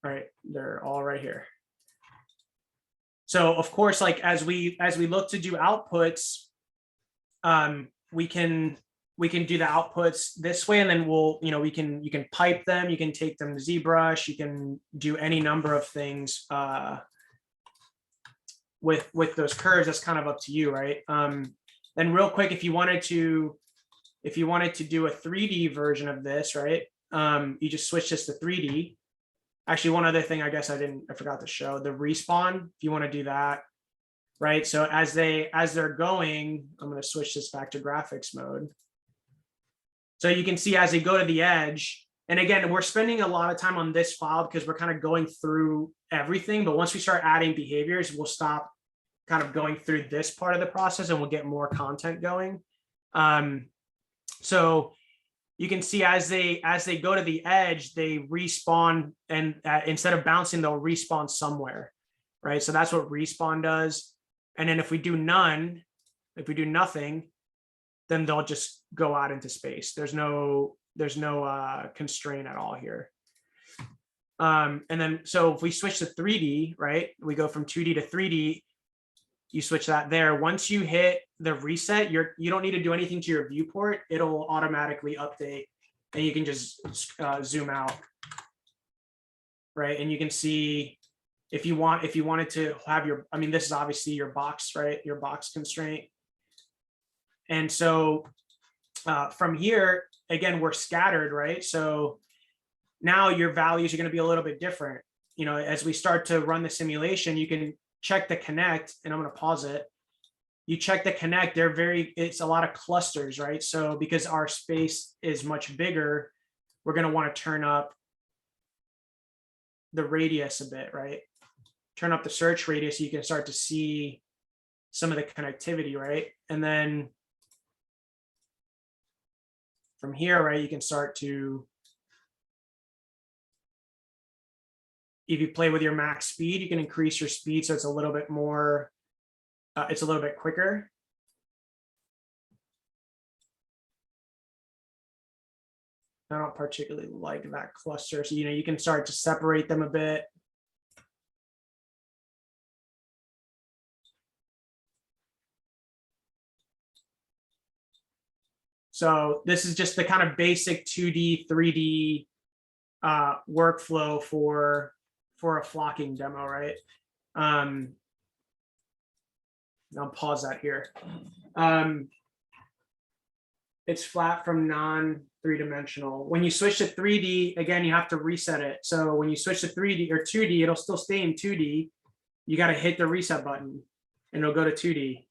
All right, they're all right here. So of course, like as we look to do outputs, we can do the outputs this way, and then you can pipe them, you can take them to ZBrush, you can do any number of things with those curves. That's kind of up to you, right? Then real quick, if you wanted to do a 3D version of this, right? You just switch this to 3D. Actually, one other thing, I guess I forgot to show the respawn. If you want to do that, right? So as they're going, I'm going to switch this back to graphics mode. So you can see as they go to the edge, and again, we're spending a lot of time on this file because we're kind of going through everything. But once we start adding behaviors, we'll stop kind of going through this part of the process and we'll get more content going. So you can see as they go to the edge, they respawn, and instead of bouncing, they'll respawn somewhere, right? So that's what respawn does. And then if we do nothing, then they'll just go out into space. There's no constraint at all here. And then so if we switch to 3D, right? We go from 2D to 3D. You switch that there. Once you hit the reset, you don't need to do anything to your viewport. It'll automatically update, and you can just zoom out, right? And you can see if you wanted to have this is obviously your box, right? Your box constraint. And so from here, again, we're scattered, right? So now your values are going to be a little bit different. As we start to run the simulation, you can check the connect, and I'm going to pause it. You check the connect, it's a lot of clusters, right? So because our space is much bigger, we're going to want to turn up the radius a bit, right? Turn up the search radius so you can start to see some of the connectivity, right? And then from here, right, you can start to, if you play with your max speed, you can increase your speed so it's a little bit more, it's a little bit quicker. I don't particularly like that cluster. So, you can start to separate them a bit. So this is just the kind of basic 2D, 3D workflow for a flocking demo, right? I'll pause that here. it's flat from non-3-dimensional. When you switch to 3D, again, you have to reset it. So when you switch to 3D or 2D, it'll still stay in 2D. You got to hit the reset button and it'll go to 2D.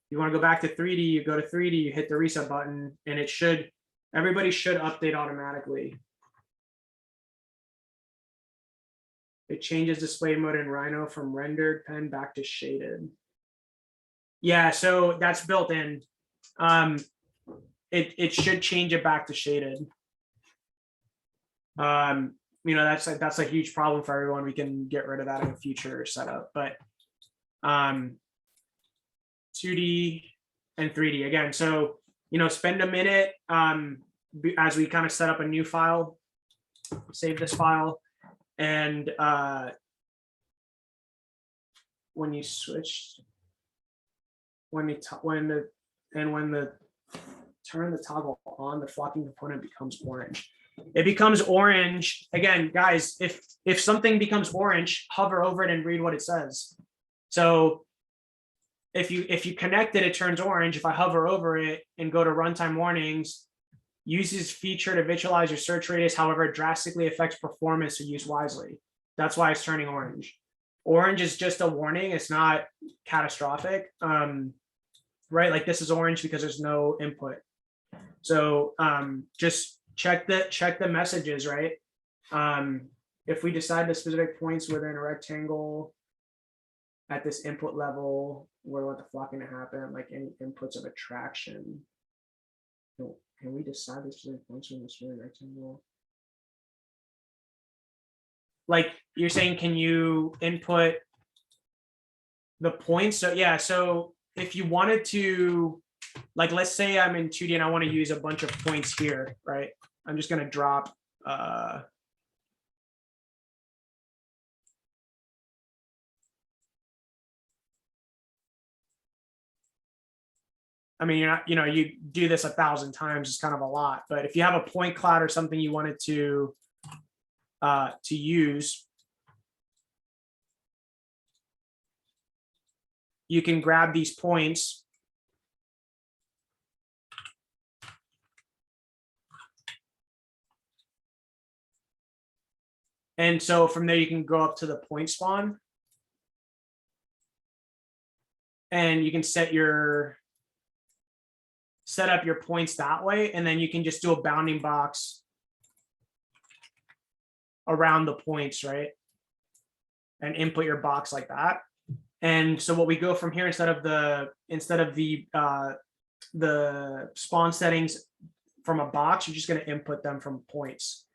You want to go back to 3D, you go to 3D, you hit the reset button, and it should, everybody should update automatically. It changes display mode in Rhino from rendered pen back to shaded. Yeah, so that's built in. It should change it back to shaded. You know, that's a huge problem for everyone. We can get rid of that in a future setup, but 2D and 3D again. So, you know, spend a minute as we kind of set up a new file, save this file, and when you switch, when the turn the toggle on, the flocking component becomes orange. It becomes orange again, guys. If something becomes orange, hover over it and read what it says. So if you connect it, it turns orange. If I hover over it and go to runtime warnings, uses feature to visualize your search radius, however, it drastically affects performance, so use wisely. That's why it's turning orange. Orange is just a warning. It's not catastrophic. Right? Like this is orange because there's no input. So just check the messages, right? If we decide the specific points within a rectangle at this input level where we want the flocking to happen, like any inputs of attraction, can we decide the specific points within this rectangle? Like you're saying, can you input the points? So yeah, so if you wanted to, like, let's say I'm in 2D and I want to use a bunch of points here, right? I'm just going to drop I mean, you're not, you know, you do this 1,000 times, it's kind of a lot, but if you have a point cloud or something you wanted to use, you can grab these points and so from there you can go up to the point spawn and you can set up your points that way, and then you can just do a bounding box around the points, right? And input your box like that. And so what we go from here, instead of the spawn settings from a box, you're just going to input them from points.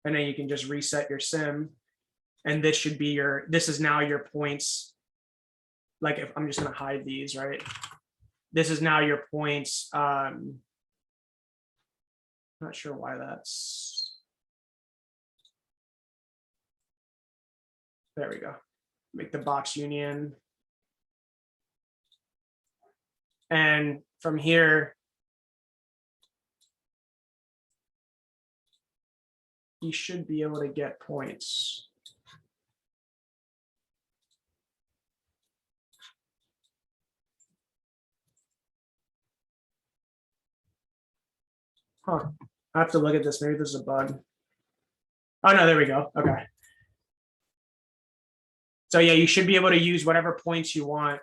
And then you can just reset your sim. And this should be this is now your points. Like if I'm just going to hide these, right? This is now your points. Not sure why that's. There we go. Make the box union. And from here, you should be able to get points. Huh. I have to look at this. Maybe this is a bug. Oh, no, there we go. Okay. So yeah, you should be able to use whatever points you want,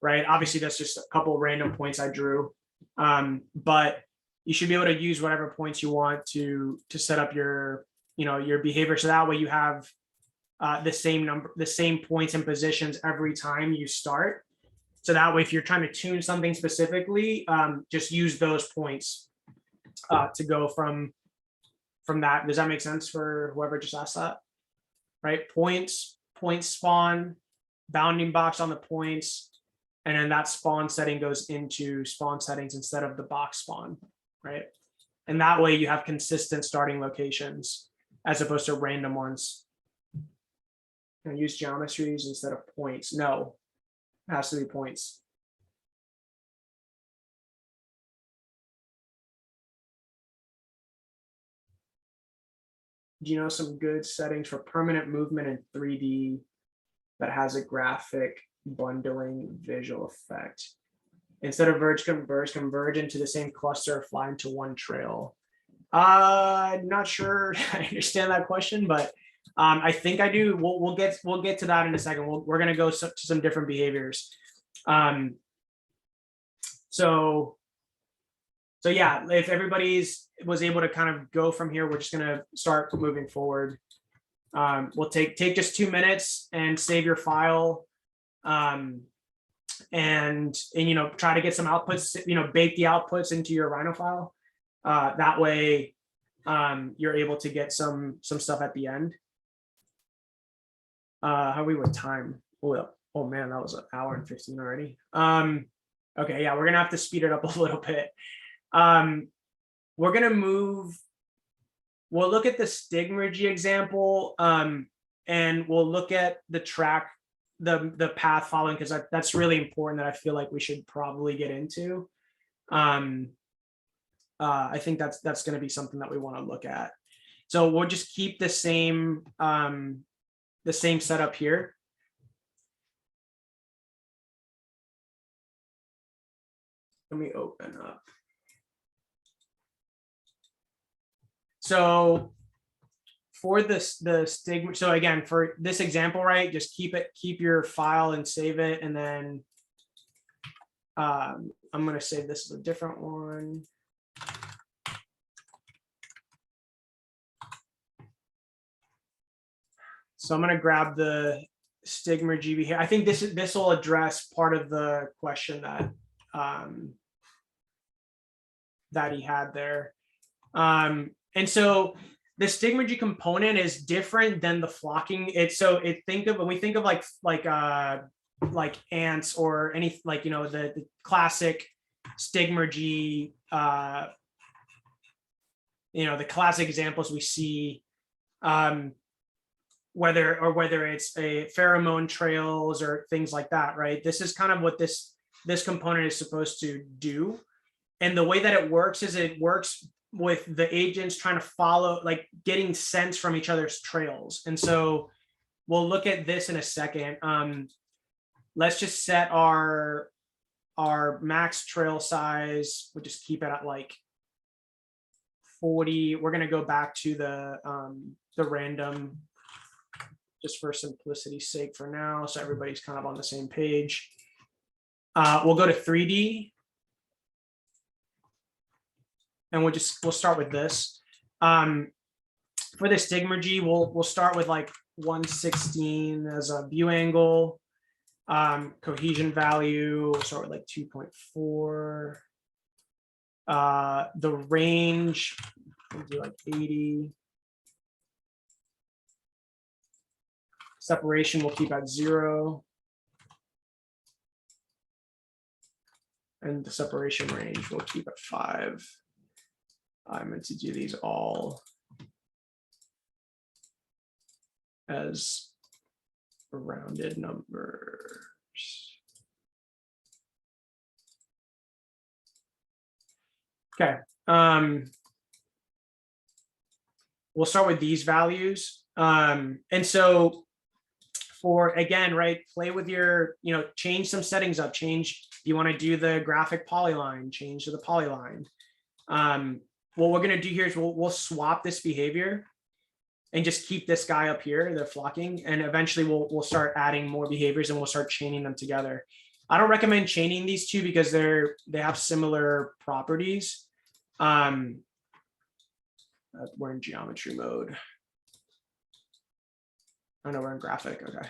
right? Obviously, that's just a couple of random points I drew. But you should be able to use whatever points you want to set up your, your behavior. So that way you have the same points and positions every time you start. So that way, if you're trying to tune something specifically, just use those points to go from that. Does that make sense for whoever just asked that? Right? Points spawn, bounding box on the points, and then that spawn setting goes into spawn settings instead of the box spawn, right? And that way you have consistent starting locations as opposed to random ones. Can I use geometries instead of points? No, it has to be points. Do you know some good settings for permanent movement in 3D that has a graphic bundling visual effect? Instead of converge into the same cluster, fly into one trail. Not sure I understand that question, but I think I do. We'll get to that in a second. We're gonna go to some different behaviors. So yeah, if everybody's was able to kind of go from here, we're just gonna start moving forward. We'll take just 2 minutes and save your file. And try to get some outputs, bake the outputs into your Rhino file. That way you're able to get some stuff at the end. How are we with time? Oh man, that was an hour and 15 already. Okay, yeah, we're gonna have to speed it up a little bit. We're gonna move. We'll look at the stigmergy example, and we'll look at the track, the path following, because that's really important, that I feel like we should probably get into. I think that's going to be something that we want to look at. So we'll just keep the same setup here. Let me open up. So for the stigma, so again, for this example, right, just keep your file and save it. And then I'm going to save this as a different one. So I'm going to grab the stigmergy here. I think this will address part of the question that that he had there. And so the stigmergy component is different than the flocking. When we think of like ants or any, like, the classic stigmergy, the classic examples we see, whether it's a pheromone trails or things like that, right? This is kind of what this component is supposed to do. And the way that it works is it works with the agents trying to follow, like getting sense from each other's trails. And so we'll look at this in a second. Let's just set our max trail size. We'll just keep it at like 40. We're going to go back to the random, just for simplicity's sake for now, so everybody's kind of on the same page. We'll go to 3D. And we'll start with this. For the stigmergy, we'll start with like 116 as a view angle. Cohesion value, we'll start with like 2.4. The range, we'll do like 80. Separation we'll keep at 0. And the separation range we'll keep at 5. I meant to do these all as rounded numbers. Okay. We'll start with these values. And so for, again, right, play with your, change some settings up. You want to do the graphic polyline, change to the polyline. What we're going to do here is we'll swap this behavior and just keep this guy up here, the flocking, and eventually we'll start adding more behaviors and we'll start chaining them together. I don't recommend chaining these two because they have similar properties. We're in geometry mode. I know we're in graphic. Okay.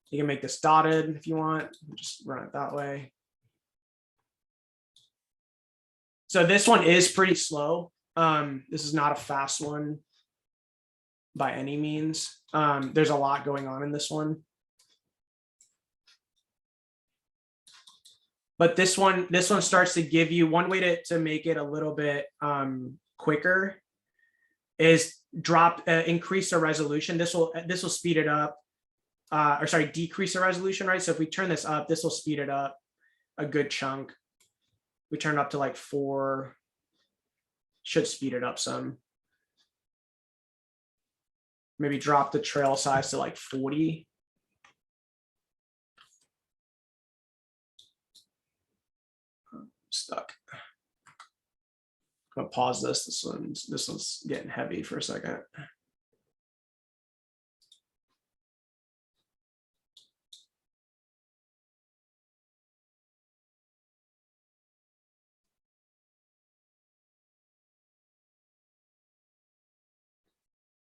You can make this dotted if you want. Just run it that way. So this one is pretty slow. This is not a fast one by any means. There's a lot going on in this one. But this one starts to give you one way to make it a little bit quicker is increase the resolution. This will speed it up, decrease the resolution, right? So if we turn this up, this will speed it up a good chunk. We turn it up to like 4, should speed it up some. Maybe drop the trail size to like 40. stuck. I'm gonna pause this. This one's getting heavy for a second.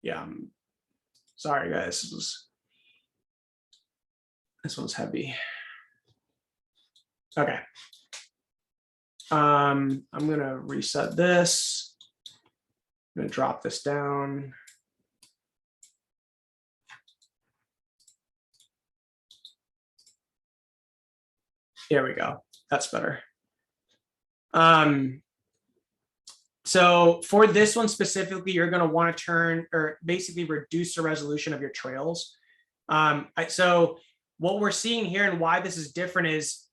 Yeah, I'm sorry guys. This one's heavy. Okay. I'm gonna reset this. I'm gonna drop this down. There we go. That's better. So for this one specifically, you're going to want to turn or basically reduce the resolution of your trails. So what we're seeing here and why this is different is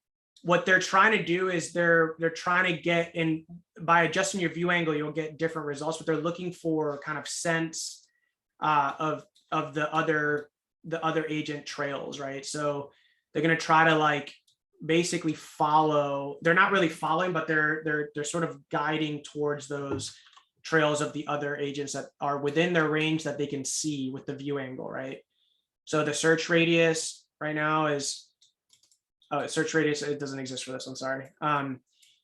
what they're trying to do is they're trying to get in by adjusting your view angle, you'll get different results, but they're looking for kind of sense of the other agent trails, right? So they're going to try to like basically follow, they're not really following, but they're sort of guiding towards those trails of the other agents that are within their range that they can see with the view angle, right? So the search radius right now is, oh, search radius, it doesn't exist for this one, sorry.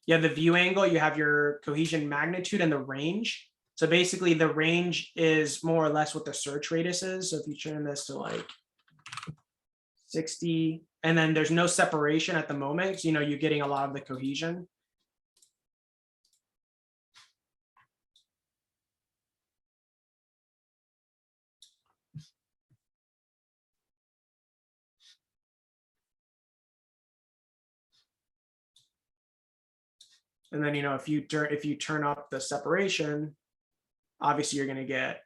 You have the view angle, you have your cohesion magnitude and the range. So basically the range is more or less what the search radius is. So if you turn this to like 60, and then there's no separation at the moment. So, you're getting a lot of the cohesion. And then, if you turn up the separation, obviously you're going to get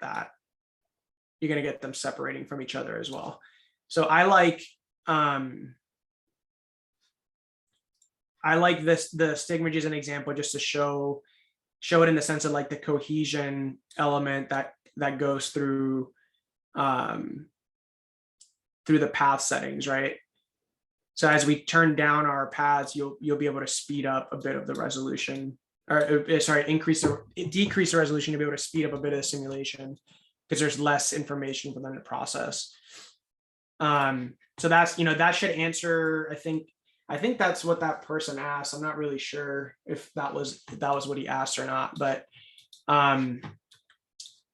that. You're going to get them separating from each other as well. So I like this, the stigmage as an example, just to show it in the sense of like the cohesion element that goes through the path settings, right? So as we turn down our paths, you'll be able to speed up a bit of the resolution, or sorry, decrease the resolution to be able to speed up a bit of the simulation because there's less information for them to process. So that's, that should answer, I think that's what that person asked. I'm not really sure if that was what he asked or not, but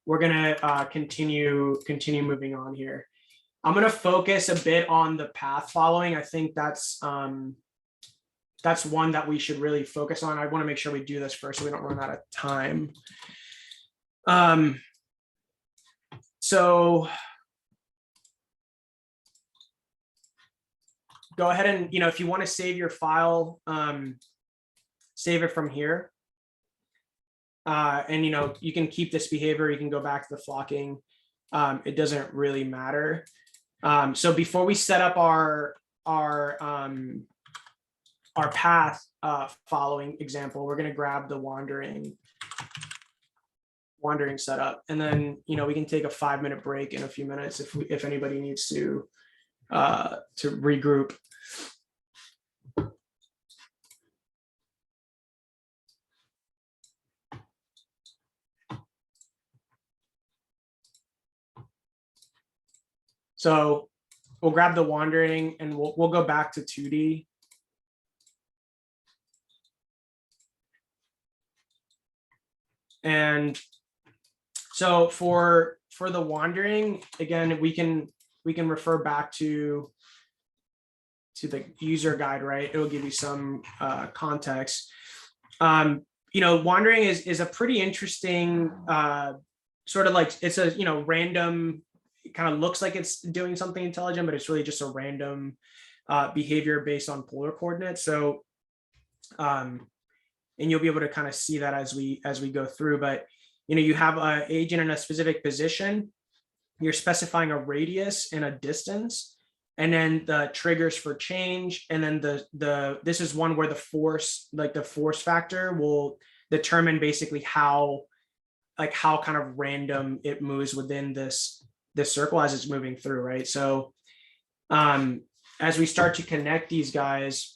we're gonna continue moving on here. I'm gonna focus a bit on the path following. I think that's one that we should really focus on. I want to make sure we do this first so we don't run out of time. So go ahead and, if you want to save your file, save it from here. And, you can keep this behavior. You can go back to the flocking. It doesn't really matter. So before we set up our path following example, we're going to grab the wandering setup, and then we can take a 5-minute break in a few minutes if anybody needs to regroup. So we'll grab the wandering and we'll go back to 2D. And so for the wandering, again, we can refer back to the user guide, right? It will give you some context. Wandering is a pretty interesting sort of like, it's a random, it kind of looks like it's doing something intelligent, but it's really just a random behavior based on polar coordinates. So and you'll be able to kind of see that as we go through, but you have an agent in a specific position, you're specifying a radius and a distance, and then the triggers for change, and then this is one where the force factor will determine basically how kind of random it moves within this circle as it's moving through, right? So as we start to connect these guys,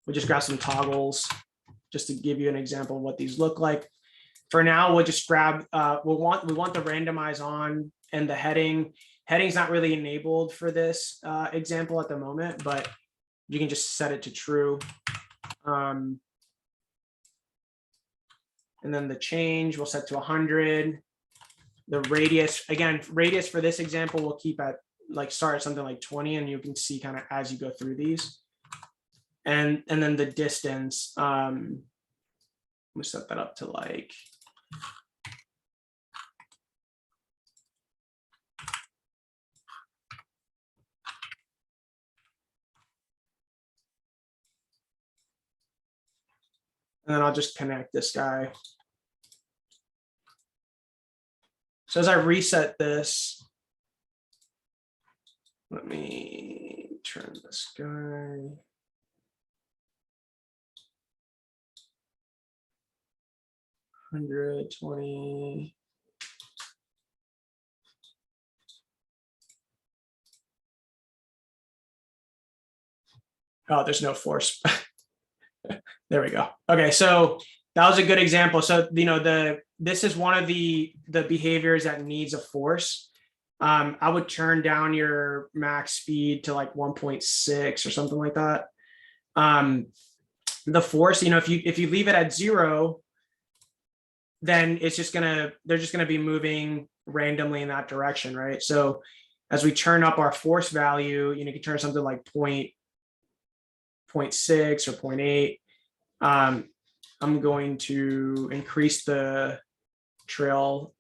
we'll just grab some toggles just to give you an example of what these look like. For now, we'll just grab, we want the randomize on and the heading. Heading's not really enabled for this example at the moment, but you can just set it to true. And then the change we'll set to 100. The radius, again, radius for this example, we'll keep at like start at something like 20, and you can see kind of as you go through these. And then the distance, we set that up to like, and then I'll just connect this guy. So as I reset this, let me turn this guy. $120. Oh, there's no force. There we go. Okay, so that was a good example. So this is one of the behaviors that needs a force. I would turn down your max speed to like 1.6 or something like that. The force, if you leave it at 0, then it's just they're just gonna be moving randomly in that direction, right? So as we turn up our force value, you can turn something like 0.6 or 0.8. I'm going to increase the trail.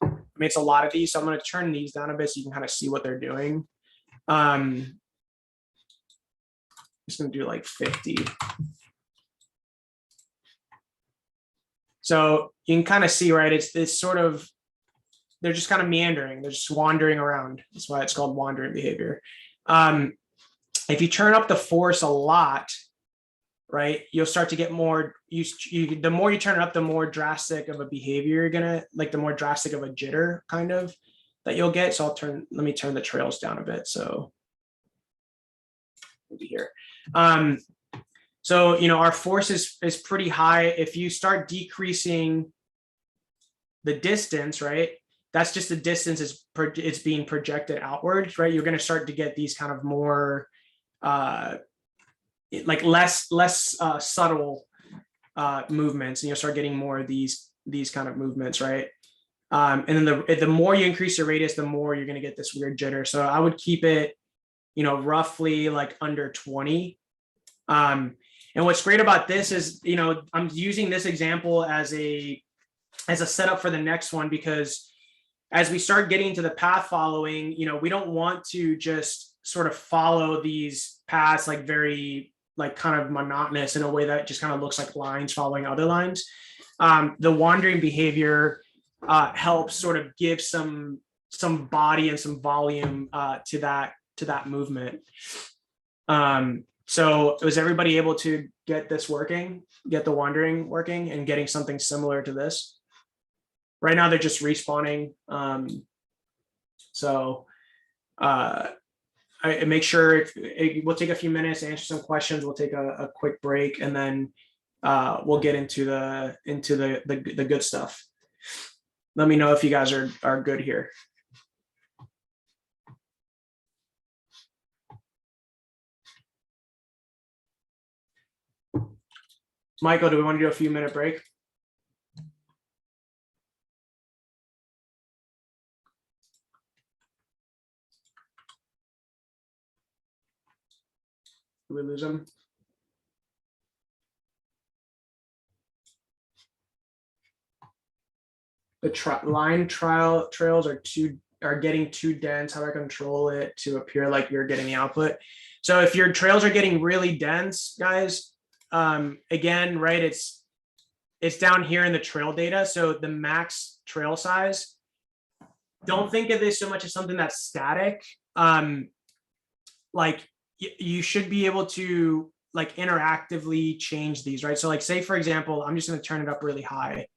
I mean, it's a lot of these, so I'm going to turn these down a bit so you can kind of see what they're doing. Just going to do like 50. So you can kind of see, right? It's sort of, they're just kind of meandering. They're just wandering around. That's why it's called wandering behavior. If you turn up the force a lot, right, you'll start to get more, the more you turn it up, the more drastic of a behavior you're gonna, like the more drastic of a jitter kind of that you'll get. So let me turn the trails down a bit. So maybe here. So, our force is pretty high. If you start decreasing the distance, right, that's just the distance it's being projected outward, right? You're going to start to get these kind of more like less subtle movements, and you'll start getting more of these kind of movements, right? And then the more you increase your radius, the more you're going to get this weird jitter. So I would keep it, roughly like under 20. And what's great about this is, I'm using this example as a setup for the next one, because as we start getting to the path following, we don't want to just sort of follow these paths like very like kind of monotonous in a way that just kind of looks like lines following other lines. The wandering behavior helps sort of give some body and some volume to that movement. So was everybody able to get this working, get the wandering working and getting something similar to this? Right now, they're just respawning. I make sure we'll take a few minutes, answer some questions. We'll take a quick break, and then we'll get into the good stuff. Let me know if you guys are good here. Michael, do we want to do a few minute break? Did we lose him? The line trails are getting too dense. How do I control it to appear like you're getting the output? So if your trails are getting really dense, guys, again, right, it's down here in the trail data. So the max trail size, don't think of this so much as something that's static. Like you should be able to like interactively change these, right? So like say, for example, I'm just going to turn it up really high.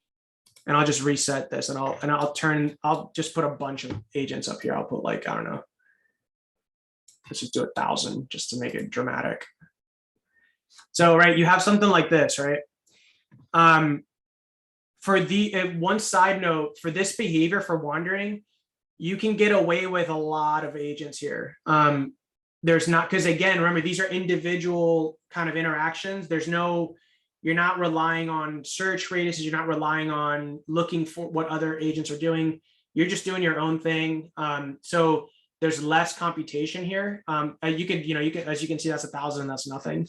and I'll just reset this, and I'll just put a bunch of agents up here. I'll put like, I don't know, let's just do 1,000 just to make it dramatic. So, right, you have something like this, right? For the one side note, for this behavior for wandering, you can get away with a lot of agents here. There's not, because again, remember, these are individual kind of interactions. There's no, you're not relying on search radiuses. You're not relying on looking for what other agents are doing. You're just doing your own thing. So there's less computation here. You could, as you can see, that's 1,000, that's nothing.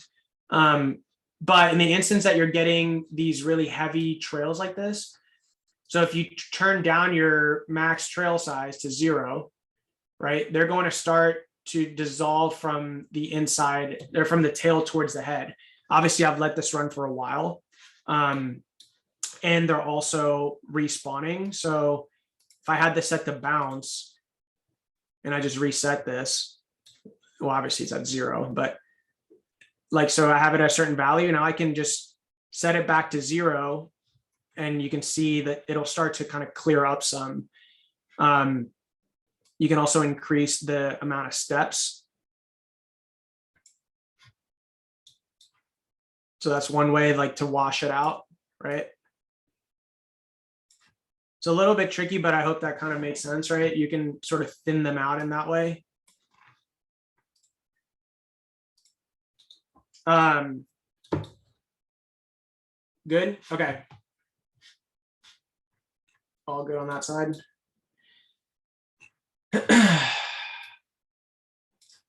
But in the instance that you're getting these really heavy trails like this, so if you turn down your max trail size to 0, right, they're going to start to dissolve from the inside or from the tail towards the head. Obviously, I've let this run for a while. And they're also respawning. So if I had this set to bounce and I just reset this, well, obviously it's at 0, but like, so I have it at a certain value. Now I can just set it back to 0, and you can see that it'll start to kind of clear up some. You can also increase the amount of steps. So that's one way, like, to wash it out, right? It's a little bit tricky, but I hope that kind of makes sense, right? You can sort of thin them out in that way. Good. Okay. All good on that side.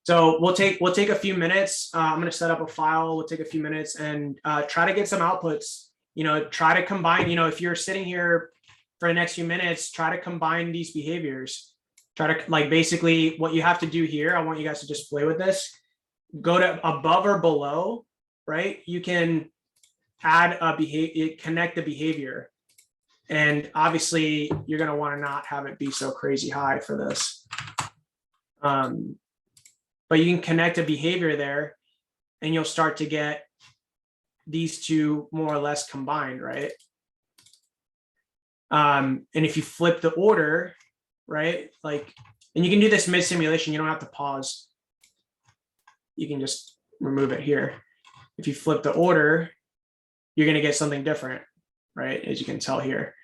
So we'll take a few minutes. I'm going to set up a file. We'll take a few minutes and try to get some outputs. Try to combine. If you're sitting here for the next few minutes, try to combine these behaviors. Try to, like, basically what you have to do here. I want you guys to just play with this. Go to above or below, right? You can add a behavior, connect the behavior. And obviously you're going to want to not have it be so crazy high for this. But you can connect a behavior there and you'll start to get these two more or less combined, right? And if you flip the order, right? Like, and you can do this mid simulation, you don't have to pause. You can just remove it here. If you flip the order, you're going to get something different, right? As you can tell here.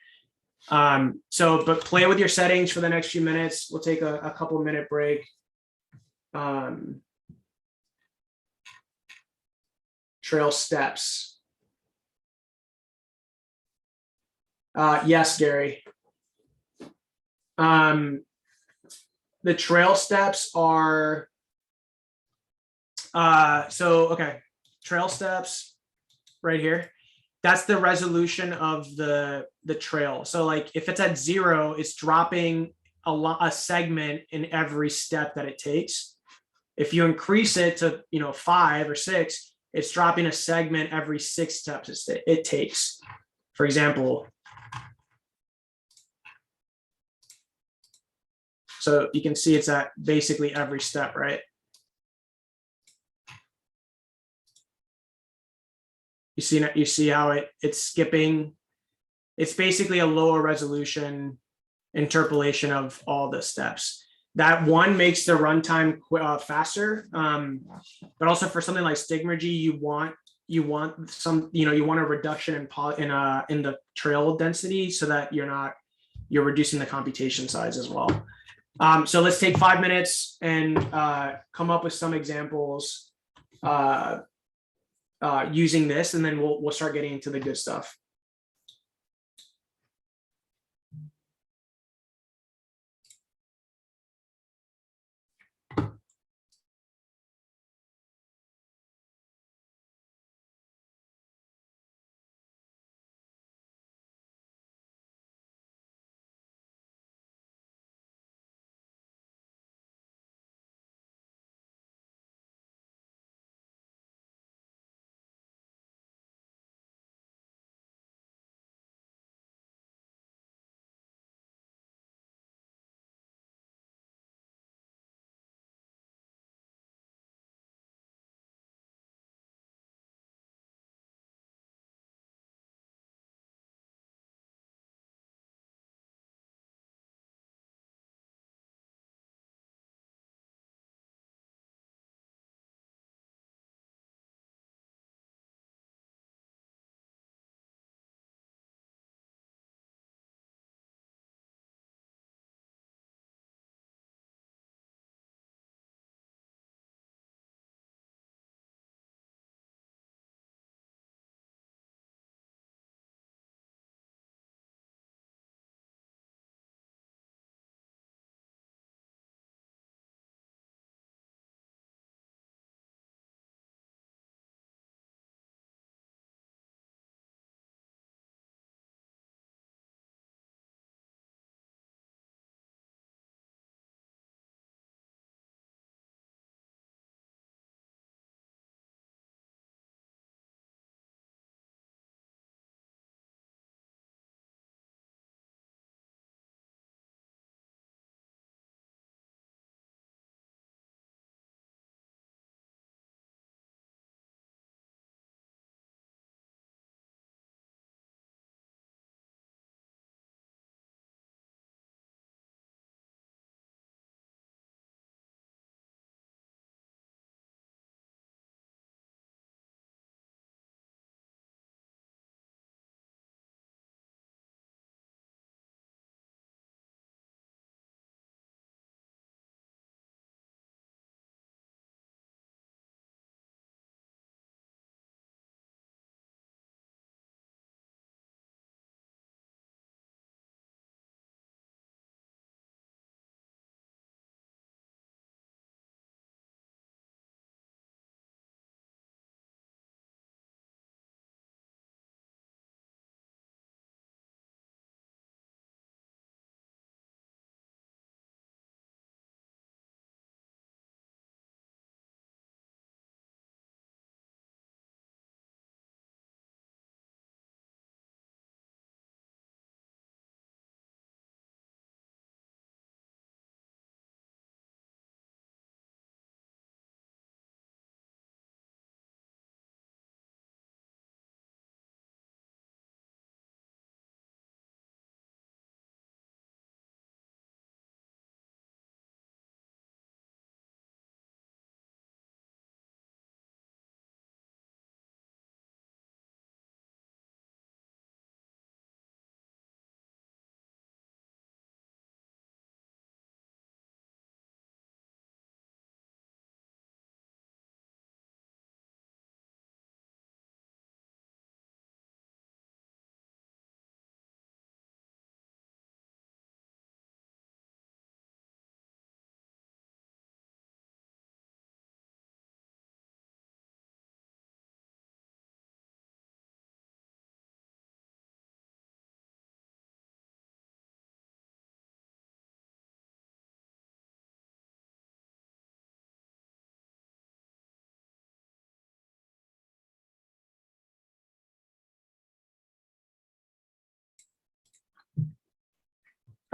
But play with your settings for the next few minutes. We'll take a couple minute break. Trail steps. Yes, Gary. The trail steps are, okay. Trail steps right here. That's the resolution of the trail. So like if it's at 0, it's dropping a segment in every step that it takes. If you increase it to 5 or 6, it's dropping a segment every 6 steps it takes. For example, so you can see it's at basically every step, right? You see how it's skipping. It's basically a lower resolution interpolation of all the steps. That one makes the runtime faster, but also for something like Stigmergy, you want some, you want a reduction in the trail density so that you're reducing the computation size as well. So let's take 5 minutes and come up with some examples using this, and then we'll start getting into the good stuff.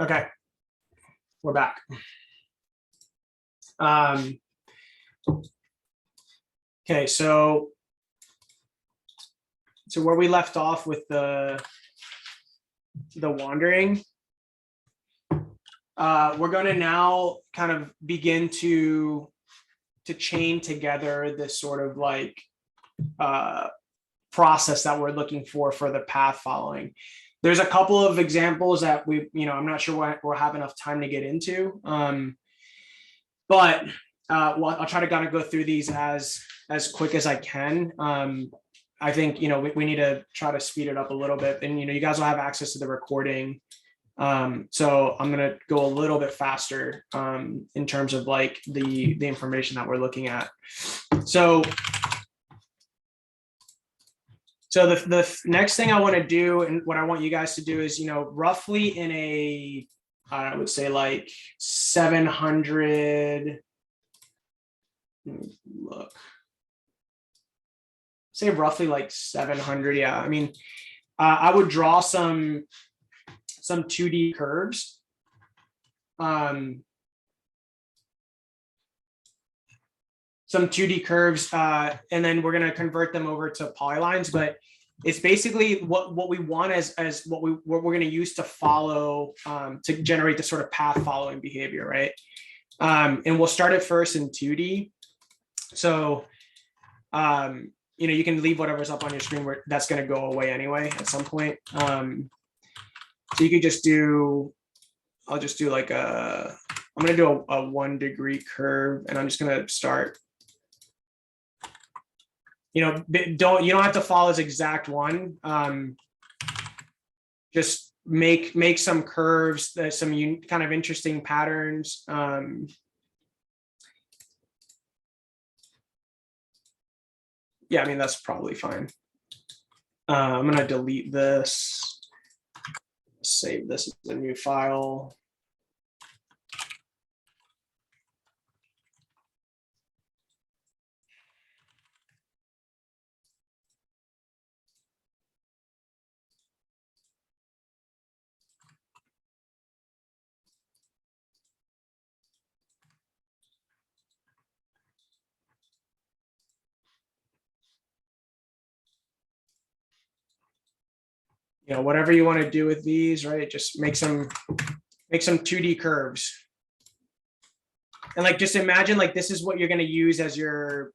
Okay, we're back. Okay, so where we left off with the wandering, we're going to now kind of begin to chain together this sort of like process that we're looking for the path following. There's a couple of examples that I'm not sure we'll have enough time to get into, but I'll try to kind of go through these as quick as I can. I think, we need to try to speed it up a little bit, and, you guys will have access to the recording. So I'm going to go a little bit faster in terms of like the information that we're looking at. So the next thing I want to do, and what I want you guys to do is, roughly in a, I would say like 700, look, say roughly like 700. Yeah. I mean, I would draw some 2D curves. Some 2D curves, and then we're going to convert them over to polylines, but it's basically what we want as what we're going to use to follow, to generate the sort of path following behavior, right? And we'll start it first in 2D. So, you can leave whatever's up on your screen where that's going to go away anyway at some point. So you could just do, I'll just do like I'm going to do a 1 degree curve, and I'm just going to start. You don't have to follow this exact one. Just make some curves, some kind of interesting patterns. Yeah, I mean, that's probably fine. I'm going to delete this, save this as a new file. Whatever you want to do with these, right? Just make some 2D curves. And like, just imagine like this is what you're going to use as your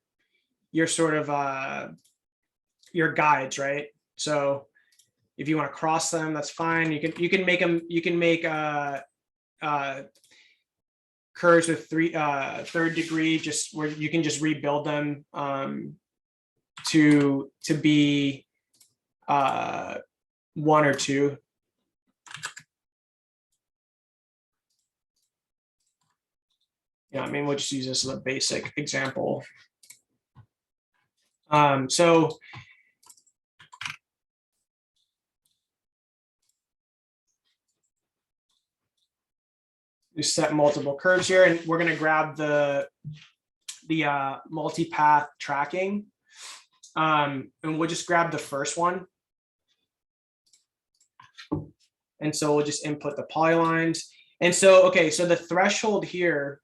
sort of your guides, right? So if you want to cross them, that's fine. You can make them, you can make curves with third degree, just where you can just rebuild them to be 1 or 2. Yeah, I mean, we'll just use this as a basic example. So we set multiple curves here, and we're going to grab the multi-path tracking, and we'll just grab the first one. And so we'll just input the polylines. And so, okay, so the threshold here,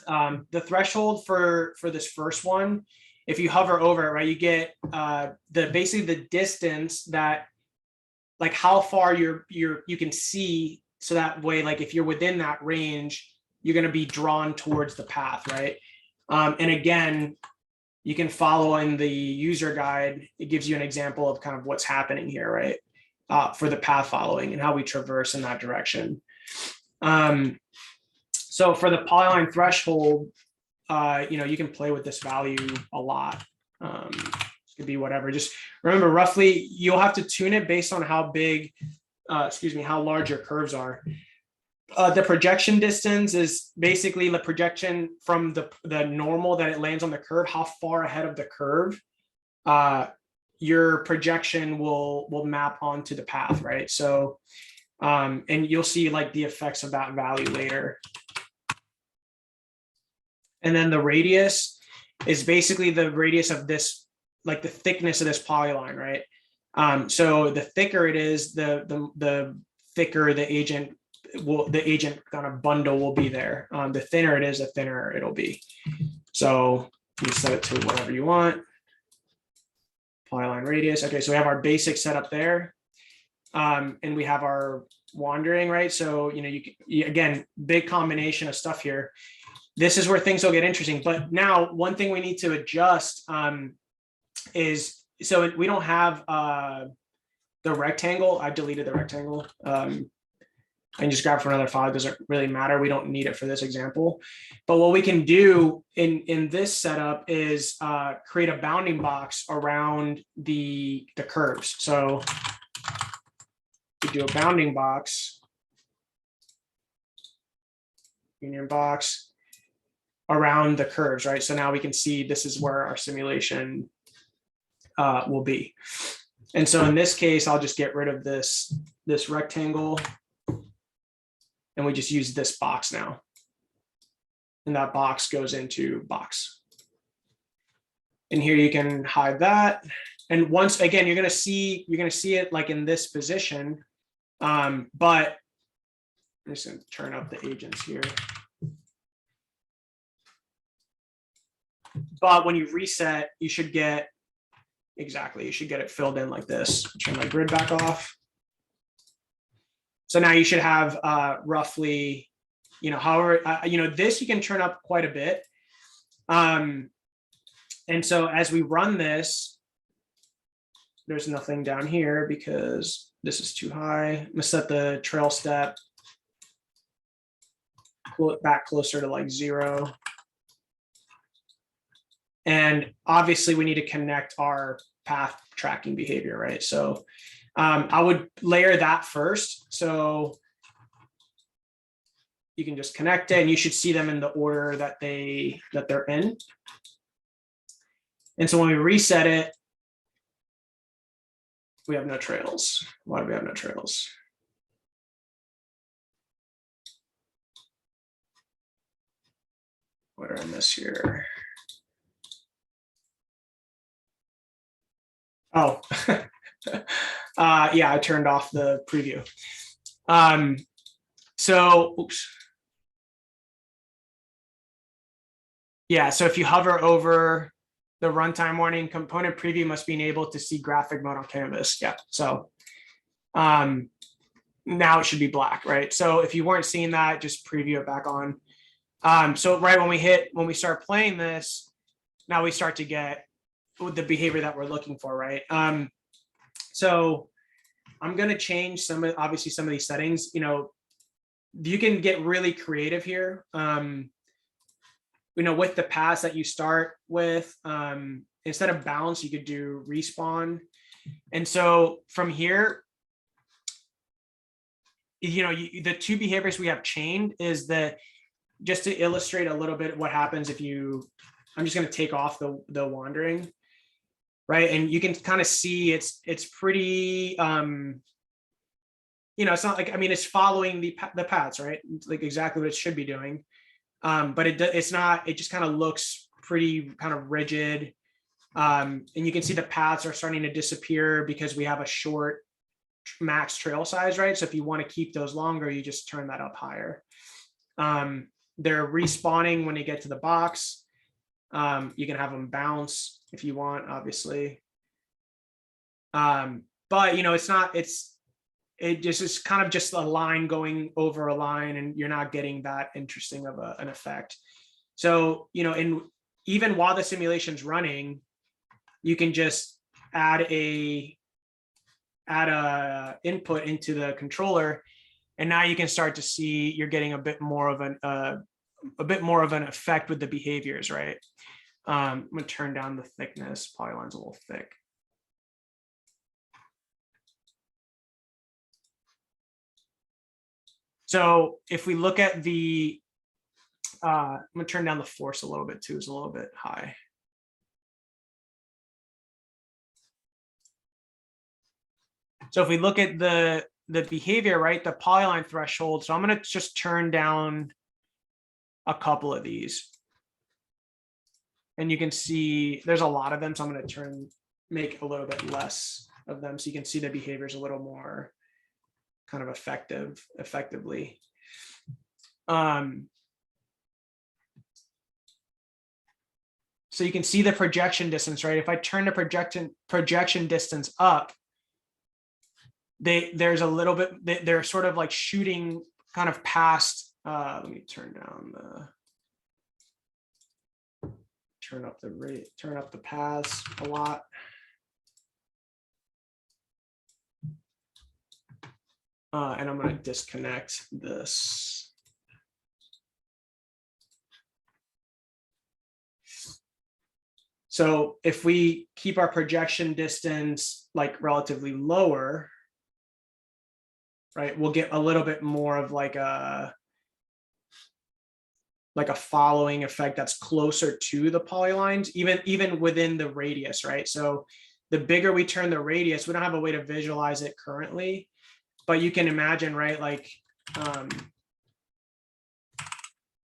the threshold for this first one, if you hover over it, right, you get basically the distance that, like how far you can see, so that way, like if you're within that range, you're going to be drawn towards the path, right? And again, you can follow in the user guide. It gives you an example of kind of what's happening here, right? For the path following and how we traverse in that direction. So for the polyline threshold, you can play with this value a lot. It could be whatever. Just remember, roughly, you'll have to tune it based on how big, how large your curves are. The projection distance is basically the projection from the normal that it lands on the curve, how far ahead of the curve your projection will map onto the path, right? So, and you'll see like the effects of that value later. And then the radius is basically the radius of this, like the thickness of this polyline, right? So the thicker it is, the thicker the agent the agent kind of bundle will be there. The thinner it is, the thinner it'll be. So you set it to whatever you want. Polyline radius. Okay, so we have our basic setup there. And we have our wandering, right? So, again, big combination of stuff here. This is where things will get interesting. But now one thing we need to adjust is, so we don't have the rectangle. I deleted the rectangle. I can just grab from another file. It doesn't really matter. We don't need it for this example. But what we can do in this setup is create a bounding box around the curves. So we do a bounding box, union box around the curves, right? So now we can see this is where our simulation will be. And so in this case, I'll just get rid of this rectangle. And we just use this box now. And that box goes into box. And here you can hide that. And once again, you're gonna see it like in this position. But I'm just gonna turn up the agents here. But when you reset, you should get it filled in like this. Turn my grid back off. So now you should have roughly, however, this you can turn up quite a bit. And so as we run this, there's nothing down here because this is too high. I'm gonna set the trail step back closer to like 0. And obviously we need to connect our path tracking behavior, right? So I would layer that first. So you can just connect it and you should see them in the order that they're in. And so when we reset it, we have no trails. Why do we have no trails? What did I miss here? Oh, yeah, I turned off the preview. So, oops. Yeah, so if you hover over the runtime warning, component preview must be enabled to see graphic mode on canvas. Yeah, so now it should be black, right? So if you weren't seeing that, just preview it back on. So right when we start playing this, now we start to get the behavior that we're looking for, right? So I'm going to change obviously some of these settings. You can get really creative here. With the paths that you start with, instead of bounce, you could do respawn. And so from here, the two behaviors we have chained is that, just to illustrate a little bit what happens if I'm just going to take off the wandering. Right. And you can kind of see it's pretty, it's not like, it's following the paths, right? It's like exactly what it should be doing. But it's not, it just kind of looks pretty kind of rigid. And you can see the paths are starting to disappear because we have a short max trail size, right? So if you want to keep those longer, you just turn that up higher. They're respawning when you get to the box. You can have them bounce if you want, obviously. But it just is kind of just a line going over a line, and you're not getting that interesting of an effect. So, even while the simulation's running, you can just add a input into the controller, and now you can start to see you're getting a bit more of an effect with the behaviors, right? I'm gonna turn down the thickness. Polyline's a little thick. So if we look at the, I'm gonna turn down the force a little bit too. It's a little bit high. So if we look at the behavior, right, the polyline threshold. So I'm gonna just turn down a couple of these. And you can see there's a lot of them. So I'm going to make a little bit less of them so you can see the behaviors a little more kind of effectively. So you can see the projection distance, right? If I turn the projection distance up, there's a little bit, they're sort of like shooting kind of past, let me turn up the rate, turn up the paths a lot. And I'm going to disconnect this. So if we keep our projection distance like relatively lower, right, we'll get a little bit more of like a following effect that's closer to the polylines, even within the radius, right? So the bigger we turn the radius, we don't have a way to visualize it currently, but you can imagine, right? Like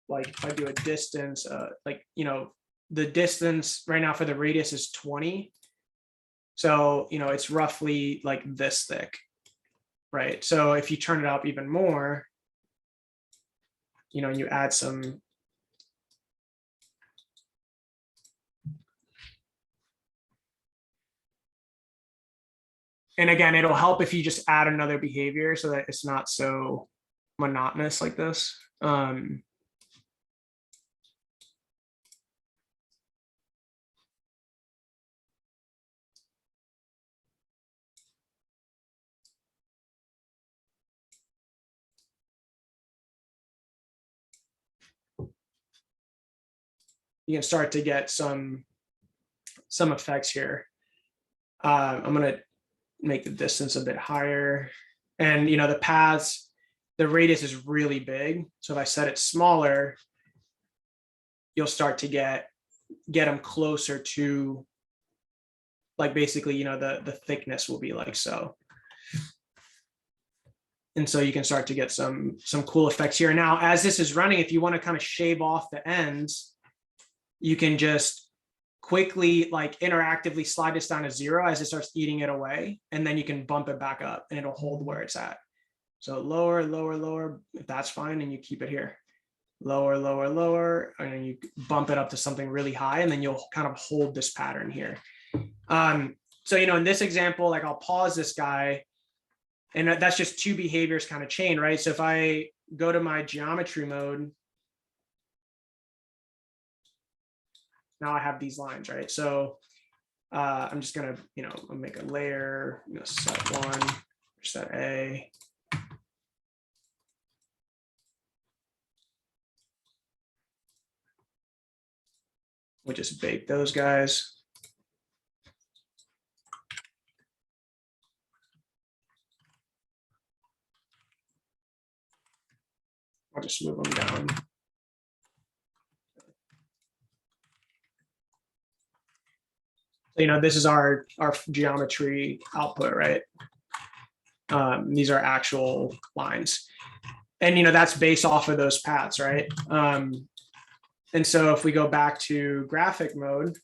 if I do a distance, like, you know, the distance right now for the radius is 20. So, you know, it's roughly like this thick, right? So if you turn it up even more, you know, you add some, and again, it'll help if you just add another behavior so that it's not so monotonous like this. You can start to get some effects here. I'm going to make the distance a bit higher, and you know, the paths, the radius is really big. So if I set it smaller, you'll start to get them closer to, like, basically, you know, the thickness will be like so. And so you can start to get some cool effects here. Now, as this is running, if you want to kind of shave off the ends, you can just quickly, like, interactively slide this down to 0 as it starts eating it away, and then you can bump it back up and it'll hold where it's at. So lower, lower, lower, if that's fine, and you keep it here. Lower, lower, lower, and then you bump it up to something really high, and then you'll kind of hold this pattern here. So, you know, in this example, like, I'll pause this guy, and that's just two behaviors kind of chain, right? So if I go to my geometry mode, now I have these lines, right? So I'm just gonna, you know, I'll make a layer, I'm gonna set 1, set A. We'll just bake those guys. I'll just move them down. You know, this is our geometry output, right? These are actual lines, and you know, that's based off of those paths, right? And so if we go back to graphic mode,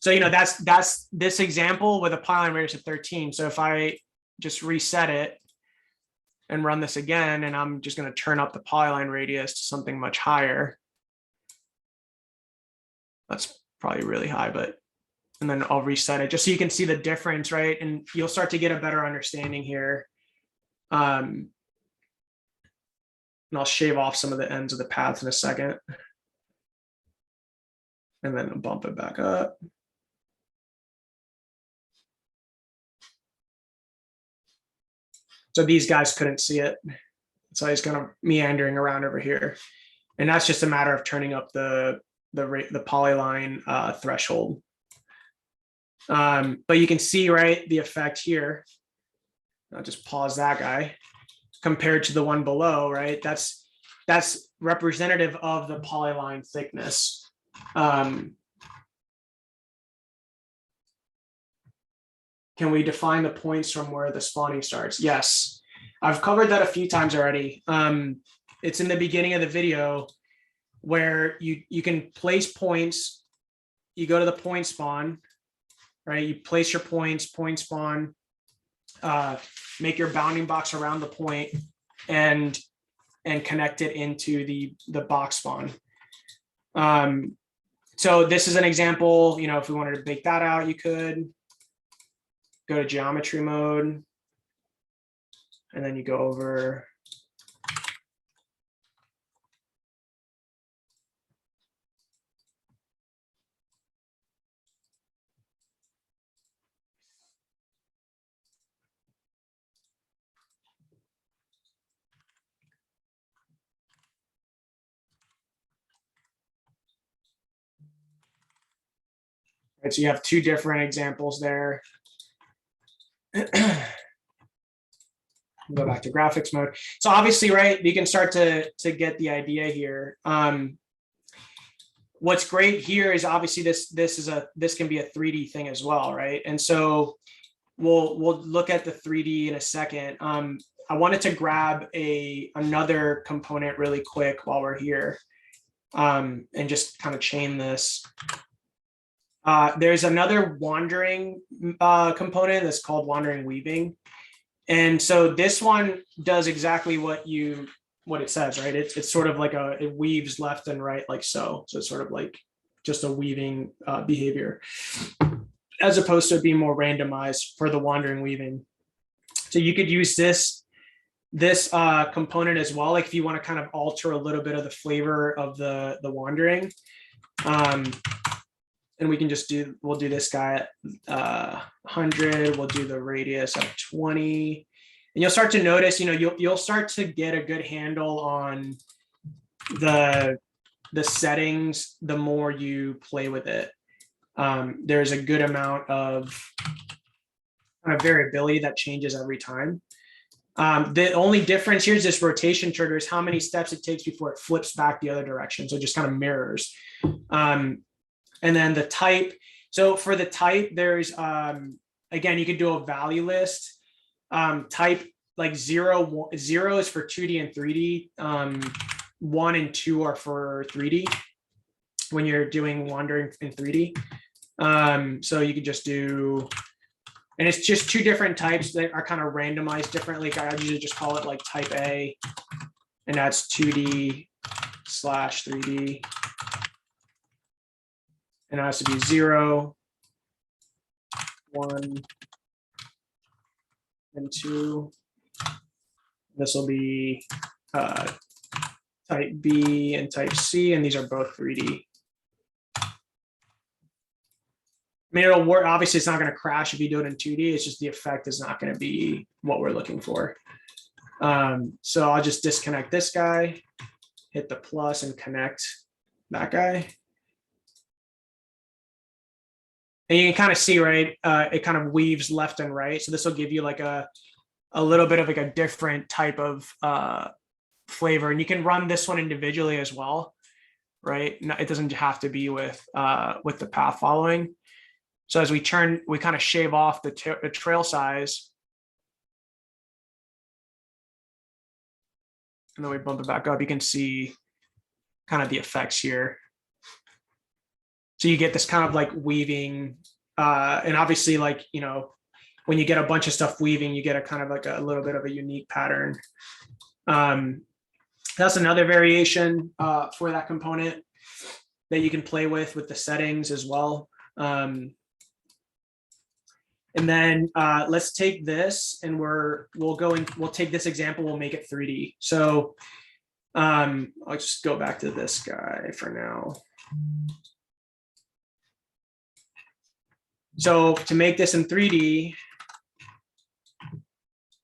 so you know, that's this example with a polyline radius of 13. So if I just reset it and run this again, and I'm just going to turn up the polyline radius to something much higher. That's probably really high, but, and then I'll reset it just so you can see the difference, right? And you'll start to get a better understanding here. And I'll shave off some of the ends of the paths in a second. And then I'll bump it back up. So these guys couldn't see it. So he's kind of meandering around over here. And that's just a matter of turning up the polyline threshold. But you can see, right, the effect here. I'll just pause that guy compared to the one below, right? That's representative of the polyline thickness. Can we define the points from where the spawning starts? Yes, I've covered that a few times already. It's in the beginning of the video where you can place points. You go to the point spawn, right? You place your points, point spawn. make your bounding box around the point and connect it into the box spawn. So this is an example, you know, if we wanted to bake that out, you could go to geometry mode, and then you go over. Right, so you have two different examples there. Go back to graphics mode. So obviously, right, you can start to get the idea here. What's great here is obviously this can be a 3D thing as well, right? And so we'll look at the 3D in a second. I wanted to grab another component really quick while we're here, and just kind of chain this. There's another wandering component that's called wandering weaving. And so this one does exactly what it says, right? It's sort of like it weaves left and right like so. So it's sort of like just a weaving behavior, as opposed to being more randomized for the wandering weaving. So you could use this component as well, like if you want to kind of alter a little bit of the flavor of the wandering. And we can just we'll do this guy at 100, we'll do the radius at 20. And you'll start to notice, you know, you'll start to get a good handle on the settings the more you play with it. There's a good amount of kind of variability that changes every time. The only difference here is this rotation trigger is how many steps it takes before it flips back the other direction. So it just kind of mirrors. And then the type. So for the type, there's, again, you could do a value list. Type like 0 is for 2D and 3D. 1 and 2 are for 3D when you're doing wandering in 3D. So you could just do, and it's just two different types that are kind of randomized differently. I usually just call it like type A, and that's 2D/3D. And it has to be 0, 1, and 2. This will be type B and type C, and these are both 3D. I mean, it'll work. Obviously, it's not going to crash if you do it in 2D. It's just the effect is not going to be what we're looking for. So I'll just disconnect this guy, hit the plus, and connect that guy. And you can kind of see, right, it kind of weaves left and right. So this will give you like a little bit of like a different type of flavor. And you can run this one individually as well, right? It doesn't have to be with the path following. So as we kind of shave off the trail size. And then we bump it back up. You can see kind of the effects here. So you get this kind of like weaving, and obviously, like, you know, when you get a bunch of stuff weaving, you get a kind of like a little bit of a unique pattern. That's another variation for that component that you can play with the settings as well. And then let's take this, and we'll take this example, we'll make it 3D. So I'll just go back to this guy for now. So to make this in 3D,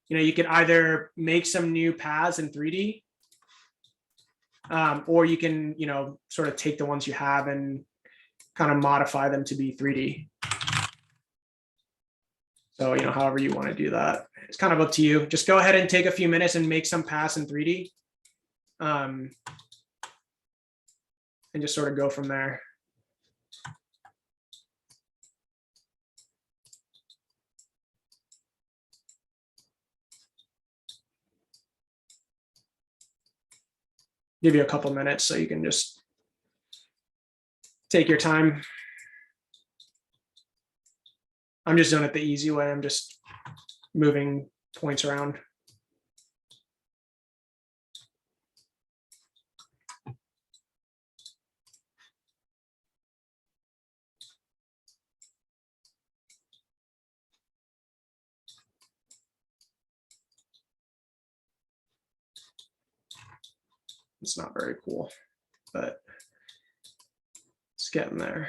you know, you could either make some new paths in 3D, or you can, you know, sort of take the ones you have and kind of modify them to be 3D. So, you know, however you want to do that, it's kind of up to you. Just go ahead and take a few minutes and make some paths in 3D, and just sort of go from there. Give you a couple minutes so you can just take your time. I'm just doing it the easy way. I'm just moving points around. It's not very cool, but it's getting there.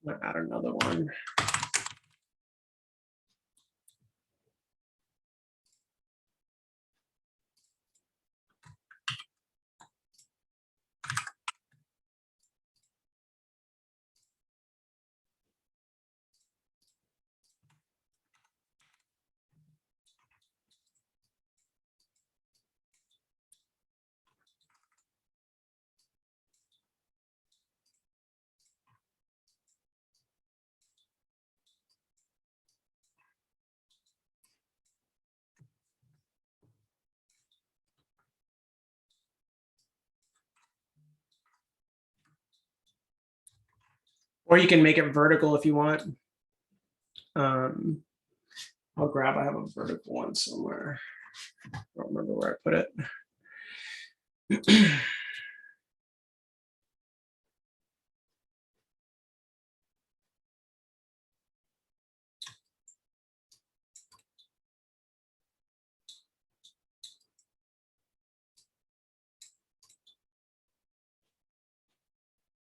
I'm gonna add another one. Or you can make it vertical if you want. I'll grab, I have a vertical one somewhere. I don't remember where I put it.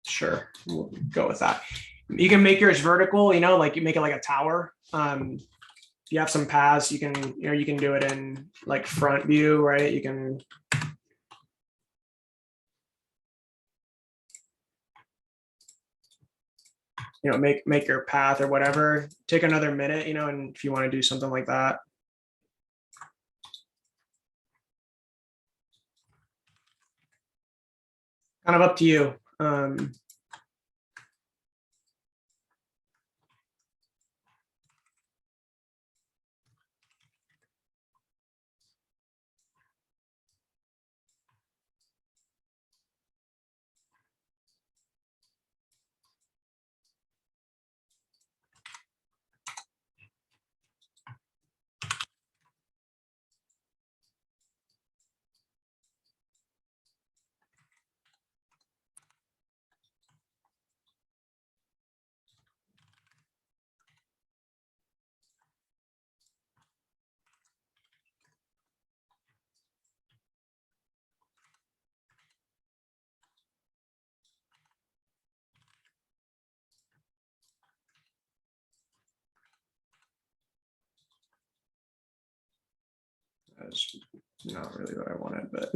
Sure, we'll go with that. You can make yours vertical, you know, like you make it like a tower. If you have some paths, you can, you know, you can do it in like front view, right? You can. You know, make your path or whatever. Take another minute, you know, and if you want to do something like that. Kind of up to you. That's not really what I wanted, but.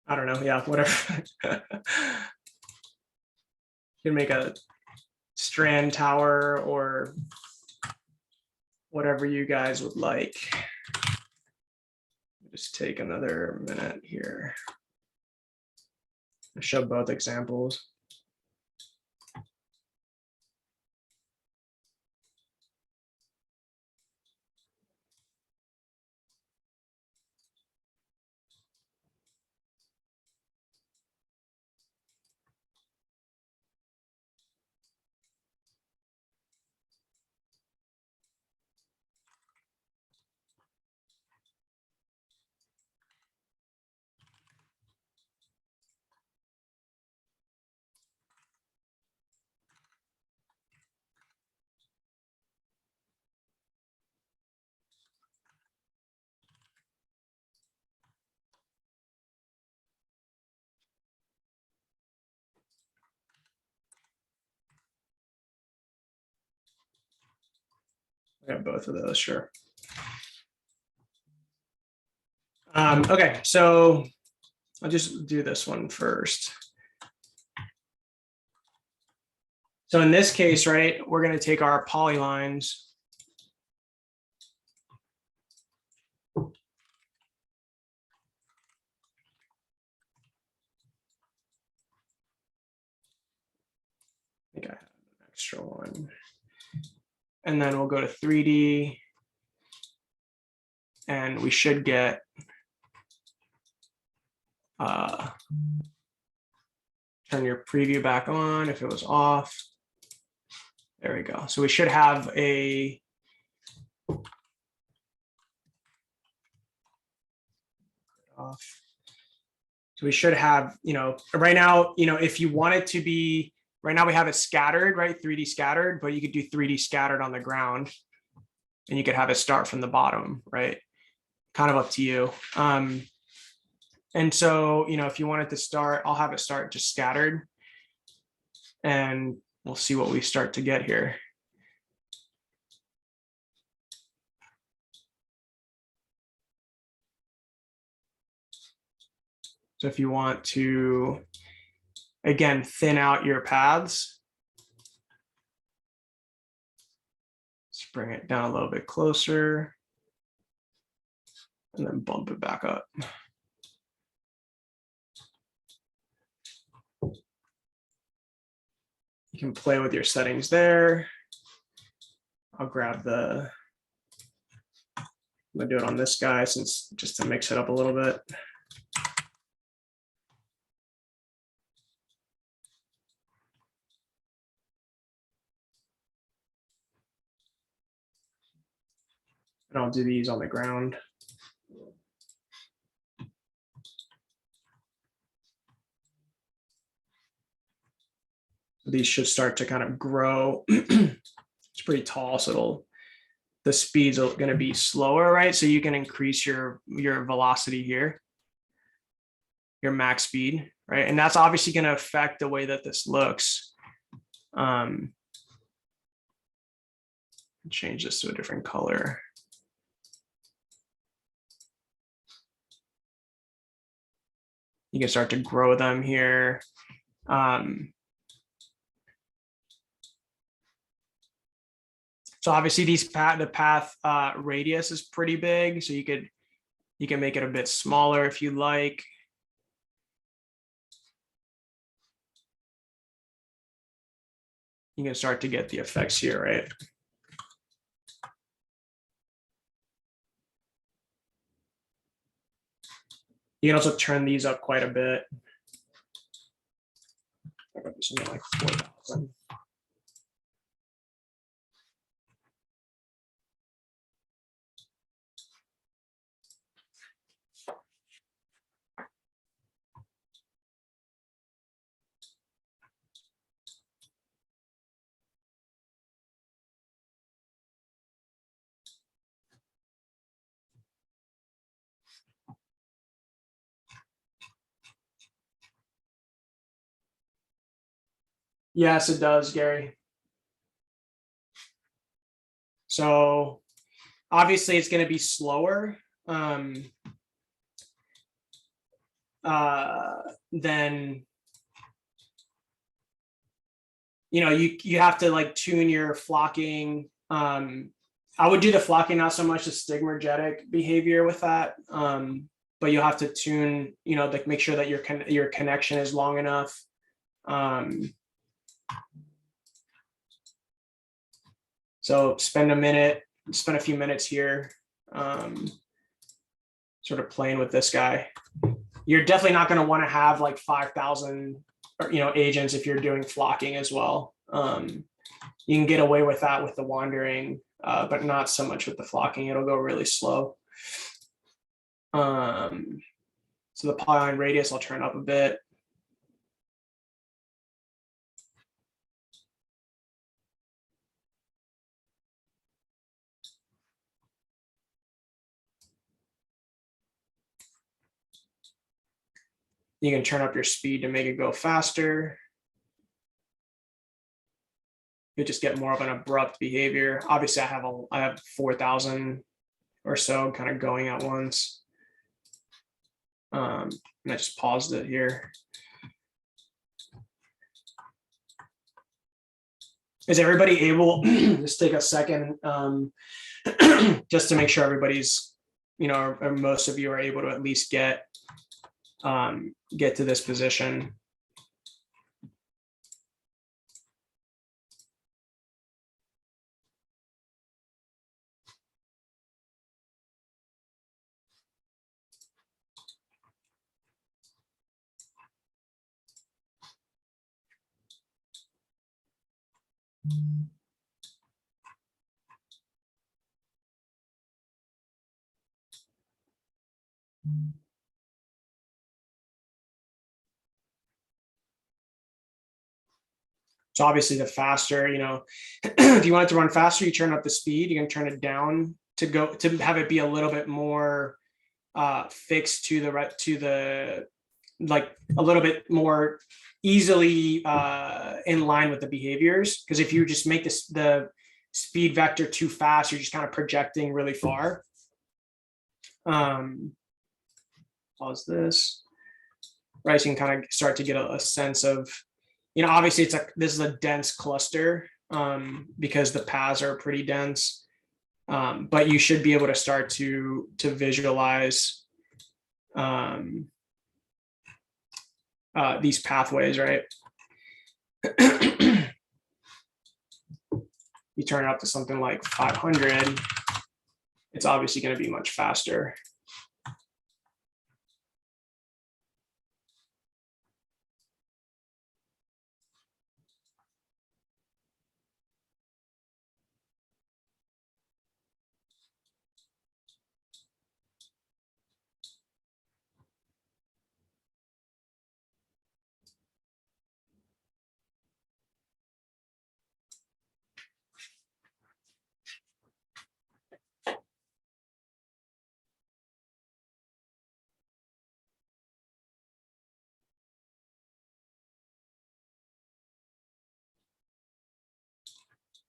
I don't know. Yeah, whatever. You can make a strand tower or whatever you guys would like. Just take another minute here. I'll show both examples. I have both of those, sure. Okay, so I'll just do this one first. So in this case, right, we're going to take our polylines. I think I have an extra one. And then we'll go to 3D. And we should get turn your preview back on if it was off. There we go. So we should have a off. So we should have, right now, if you want it to be, right now we have it scattered, right? 3D scattered, but you could do 3D scattered on the ground and you could have it start from the bottom, right? Kind of up to you. And so, if you wanted to start, I'll have it start just scattered and we'll see what we start to get here. So if you want to, again, thin out your paths, let's bring it down a little bit closer and then bump it back up. You can play with your settings there. I'll grab I'm gonna do it on this guy just to mix it up a little bit. And I'll do these on the ground. These should start to kind of grow. It's pretty tall, so the speeds are going to be slower, right? So you can increase your velocity here, your max speed, right? And that's obviously going to affect the way that this looks. Change this to a different color. You can start to grow them here. So obviously the path radius is pretty big, so you can make it a bit smaller if you like. You can start to get the effects here, right? You can also turn these up quite a bit. Something like 4,000. Yes, it does, Gary. So obviously it's going to be slower than, you have to like tune your flocking. I would do the flocking, not so much the stigmergetic behavior with that. But you'll have to tune, like make sure that your connection is long enough. So spend a few minutes here, sort of playing with this guy. You're definitely not going to want to have like 5,000, agents if you're doing flocking as well. You can get away with that with the wandering, but not so much with the flocking. It'll go really slow. So the polyline radius, I'll turn up a bit. You can turn up your speed to make it go faster. you'll just get more of an abrupt behavior. Obviously, I have 4,000 or so kind of going at once. And I just paused it here. Is everybody able, just take a second, just to make sure everybody's, or most of you are able to at least get to this position. So obviously the faster, if you want it to run faster, you turn up the speed, you can turn it down to have it be a little bit more fixed to the like a little bit more easily in line with the behaviors. Because if you just make the speed vector too fast, you're just kind of projecting really far. Pause this. Right, so you can kind of start to get a sense of, obviously this is a dense cluster because the paths are pretty dense, but you should be able to start to visualize these pathways, right? You turn it up to something like 500, it's obviously going to be much faster.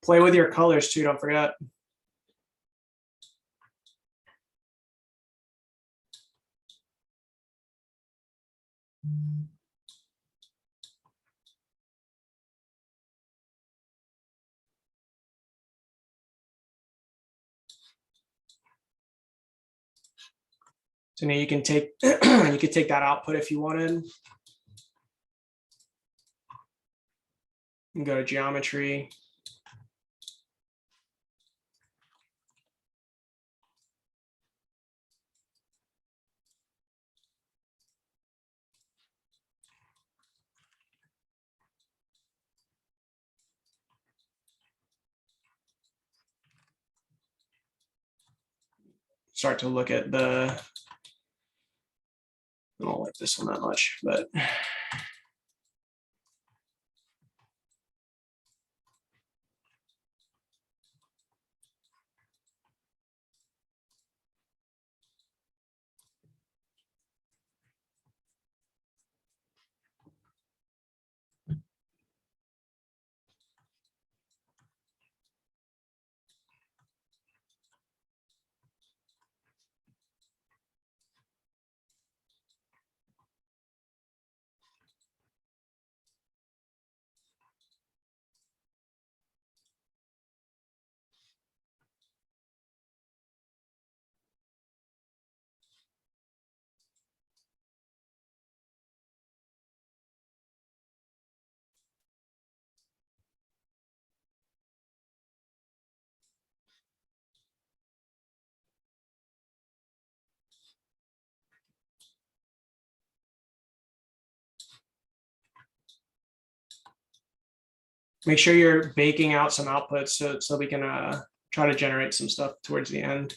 Play with your colors too, don't forget. So now you can take that output if you wanted. And go to geometry. Start to look at I don't like this one that much, but make sure you're baking out some outputs so we can try to generate some stuff towards the end.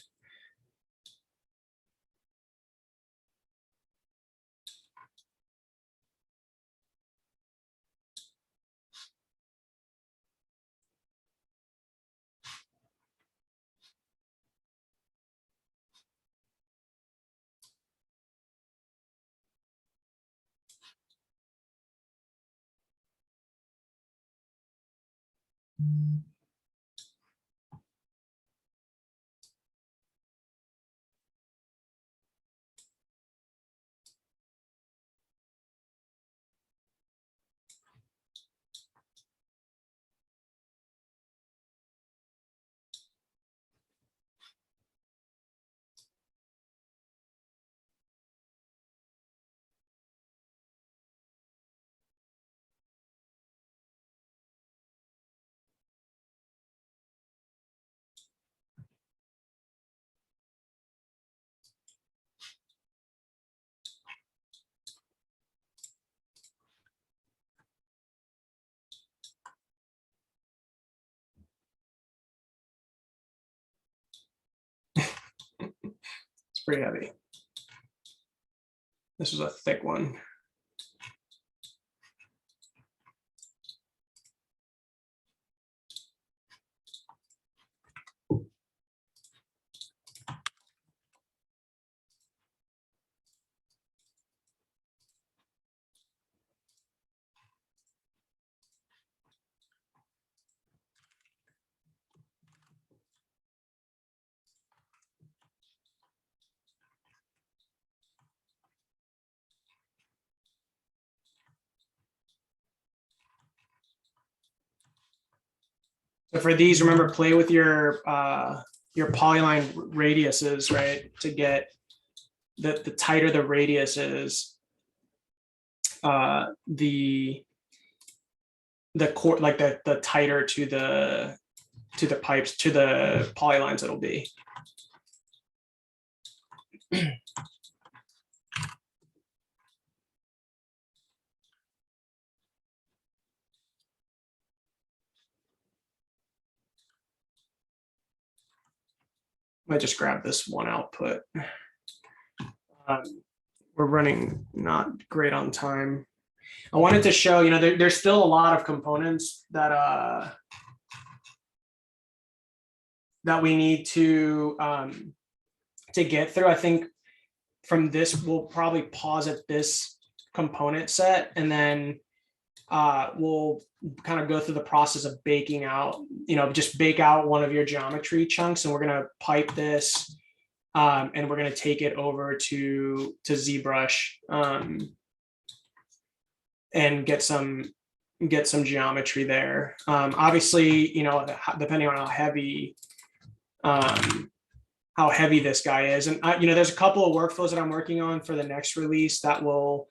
It's pretty heavy. This is a thick one. So for these, remember, play with your polyline radiuses, right? To get the tighter the radius is, the core, like the tighter to the pipes, to the polylines it'll be. I just grab this one output. We're running not great on time. I wanted to show, there's still a lot of components that that we need to get through. I think from this, we'll probably pause at this component set, and then we'll kind of go through the process of baking out, just bake out one of your geometry chunks, and we're going to pipe this, and we're going to take it over to ZBrush, and get some geometry there. Obviously, depending on how heavy this guy is, and there's a couple of workflows that I'm working on for the next release that will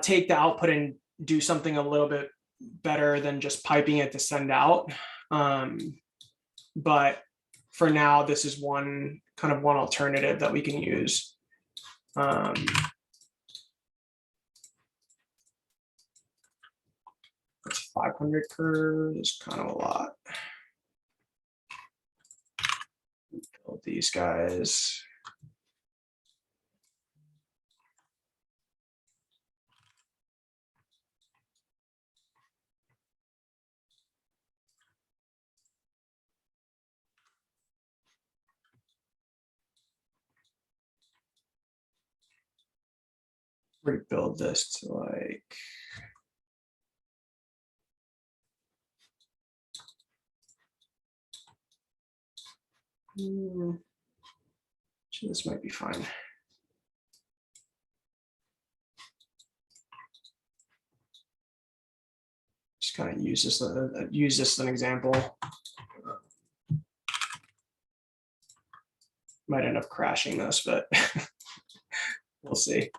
take the output and do something a little bit better than just piping it to send out. But for now, this is one alternative that we can use. 500 curve is kind of a lot. Build these guys. Rebuild this to like, this might be fine. Just kind of use this as an example. Might end up crashing this, but we'll see.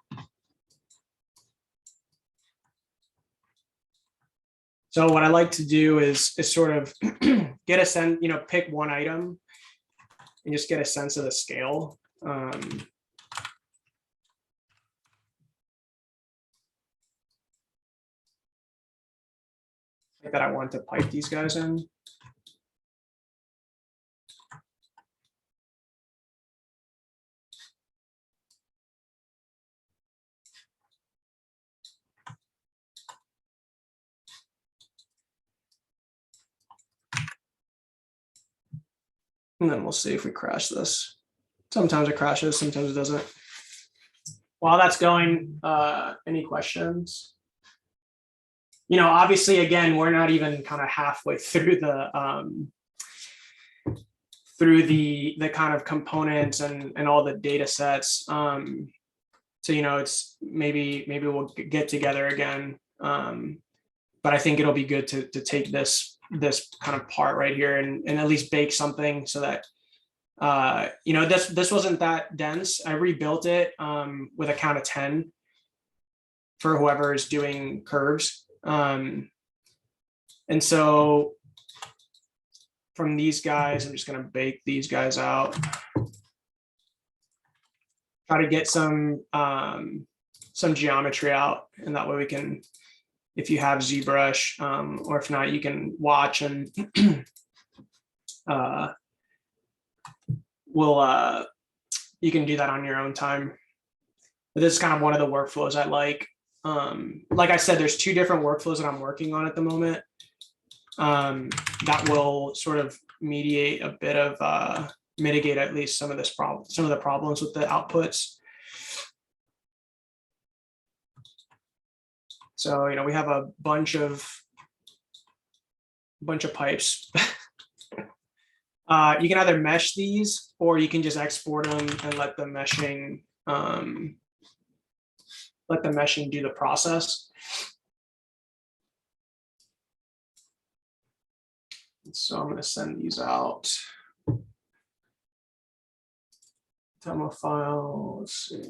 So what I like to do is sort of get a sense, pick one item and just get a sense of the scale. Like that I want to pipe these guys in. And then we'll see if we crash this. Sometimes it crashes, sometimes it doesn't. While that's going, any questions? you know, obviously, again, we're not even kind of halfway through the kind of components and all the data sets. So, you know, it's maybe we'll get together again. But I think it'll be good to take this kind of part right here and at least bake something so that, you know, this wasn't that dense. I rebuilt it with a count of 10 for whoever is doing curves. And so from these guys, I'm just going to bake these guys out. Try to get some geometry out, and that way we can, if you have ZBrush, or if not, you can watch and you can do that on your own time. But this is kind of one of the workflows I like. Like I said, there's 2 different workflows that I'm working on at the moment that will sort of mediate a bit of mitigate at least some of the problems with the outputs. So, you know, we have a bunch of pipes. You can either mesh these, or you can just export them and let the meshing do the process. So I'm going to send these out. Demo file. Let's see.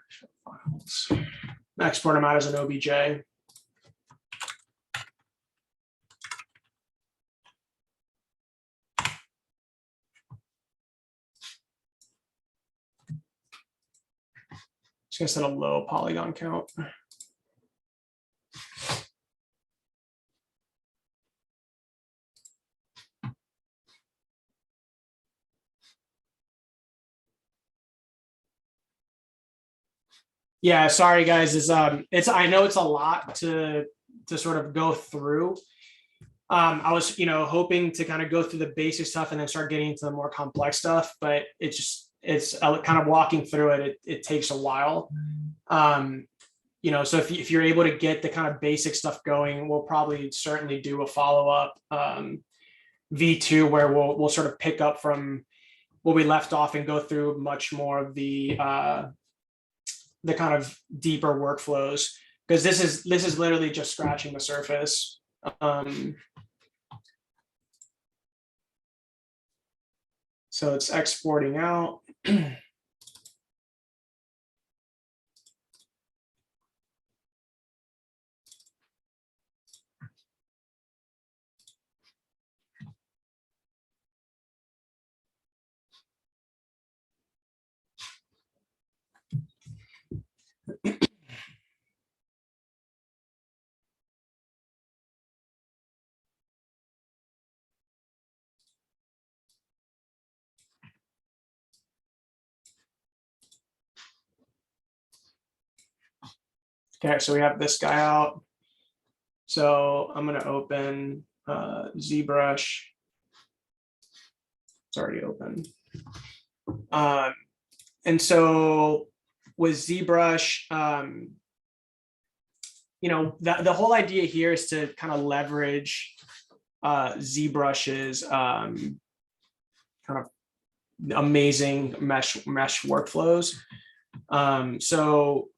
Show files. Export them out as an OBJ. Just gonna set a low polygon count. Yeah, sorry guys. It's I know it's a lot to sort of go through. I was, you know, hoping to kind of go through the basic stuff and then start getting into the more complex stuff, but it's kind of walking through it. It takes a while. You know, so if you're able to get the kind of basic stuff going, we'll probably certainly do a follow-up V2 where we'll sort of pick up from where we left off and go through much more of the kind of deeper workflows, because this is literally just scratching the surface. So it's exporting out. Okay, so we have this guy out. So I'm going to open ZBrush. It's already open. And so with ZBrush, you know, the whole idea here is to kind of leverage ZBrush's kind of amazing mesh workflows. So,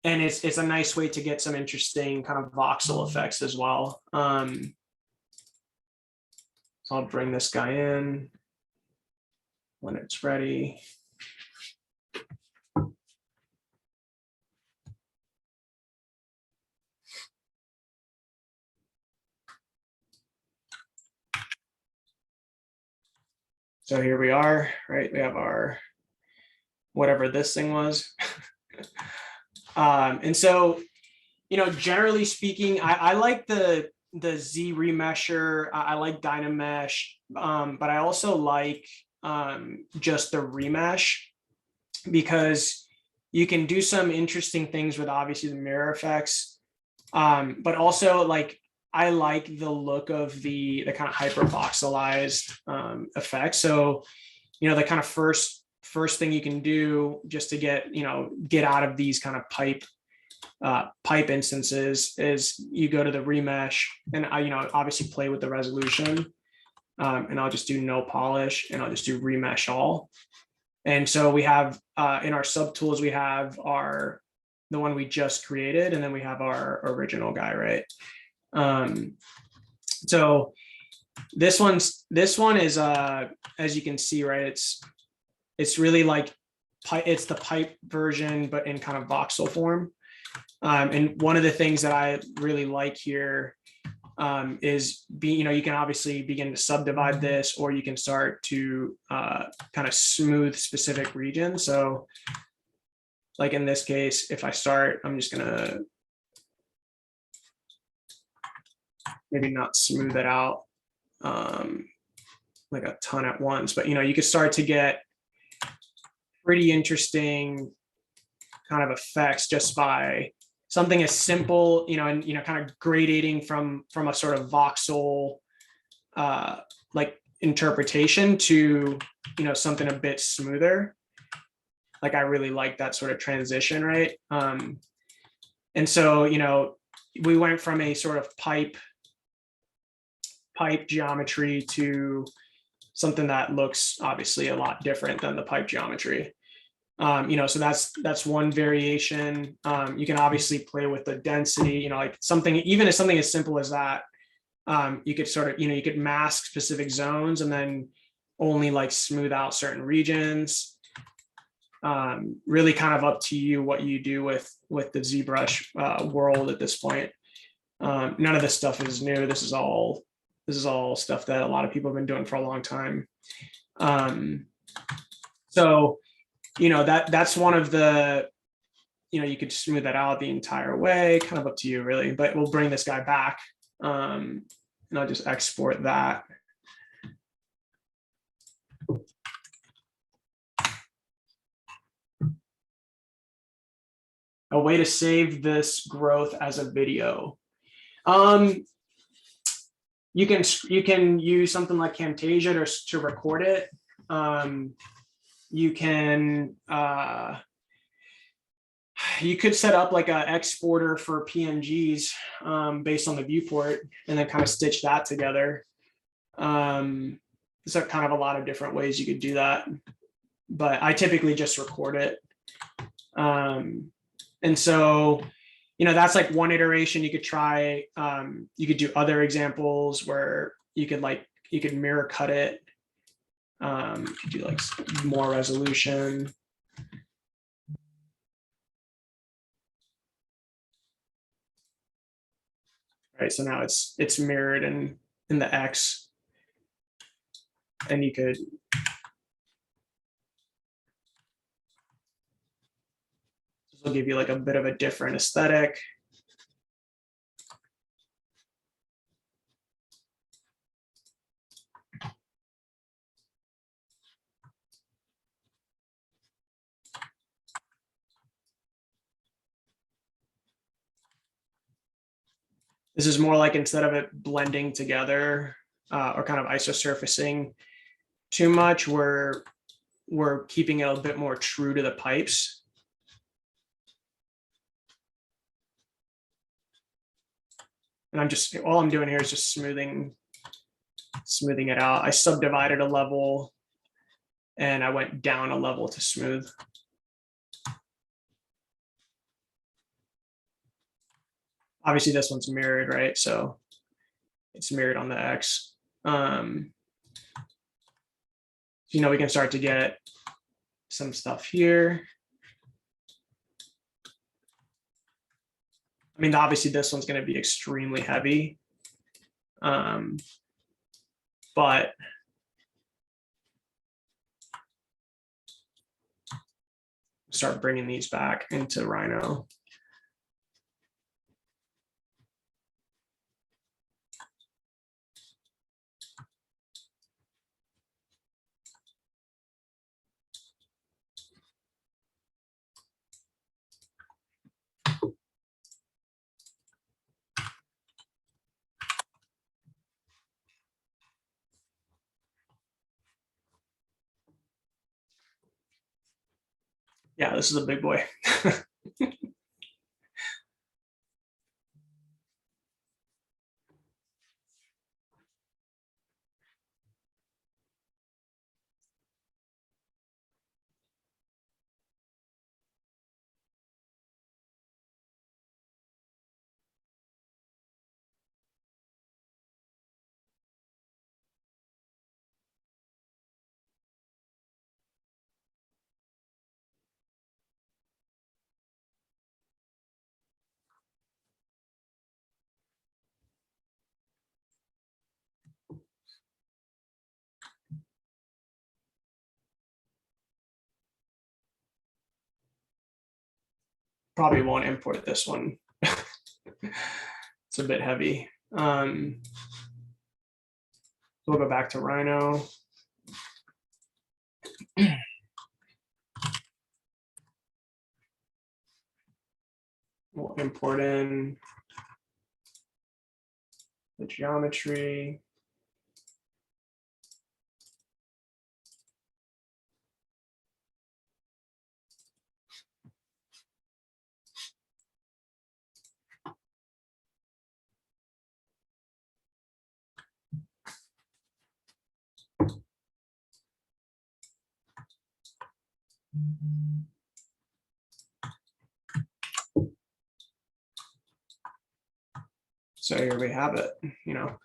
and it's a nice way to get some interesting kind of voxel effects as well. So I'll bring this guy in when it's ready. So here we are, right? We have our, whatever this thing was. And so, you know, generally speaking, I like the Z remesher. I like Dynamesh, but I also like just the remesh, because you can do some interesting things with obviously the mirror effects, but also like I like the look of the kind of hypervoxelized effect. So, you know, the kind of first thing you can do just to get out of these kind of pipe pipe instances is you go to the remesh, and I, obviously play with the resolution, and I'll just do no polish, and I'll just do remesh all. And so we have in our subtools, we have the one we just created, and then we have our original guy, right? So this one is as you can see, right, it's really like it's the pipe version, but in kind of voxel form. And one of the things that I really like here is you can obviously begin to subdivide this, or you can start to kind of smooth specific regions. So like in this case, if I start, I'm just gonna maybe not smooth it out like a ton at once, but you could start to get pretty interesting kind of effects just by something as simple, and kind of gradating from a sort of voxel like interpretation to something a bit smoother. Like I really like that sort of transition, right? And so we went from a sort of pipe geometry to something that looks obviously a lot different than the pipe geometry. So that's one variation. You can obviously play with the density, like even if something as simple as that, you could sort of, you could mask specific zones and then only like smooth out certain regions. Really kind of up to you what you do with the ZBrush world at this point. None of this stuff is new. This is all stuff that a lot of people have been doing for a long time. So that's one of the, you could smooth that out the entire way, kind of up to you really, but we'll bring this guy back and I'll just export that. A way to save this growth as a video. You can use something like Camtasia to record it. You can you could set up like an exporter for PNGs based on the viewport, and then kind of stitch that together. There's kind of a lot of different ways you could do that, but I typically just record it. And so, that's like one iteration you could try. You could do other examples where you could mirror cut it. You could do like more resolution. All right, so now it's mirrored in the X, and you could this will give you like a bit of a different aesthetic. This is more like, instead of it blending together or kind of isosurfacing too much, we're keeping it a bit more true to the pipes. And all I'm doing here is just smoothing it out. I subdivided a level and I went down a level to smooth. Obviously this one's mirrored, right? So it's mirrored on the X. We can start to get some stuff here. I mean, obviously this one's going to be extremely heavy. But start bringing these back into Rhino. Yeah, this is a big boy. probably won't import this one. It's a bit heavy. We'll go back to Rhino. We'll import in the geometry. So here we have it. You know,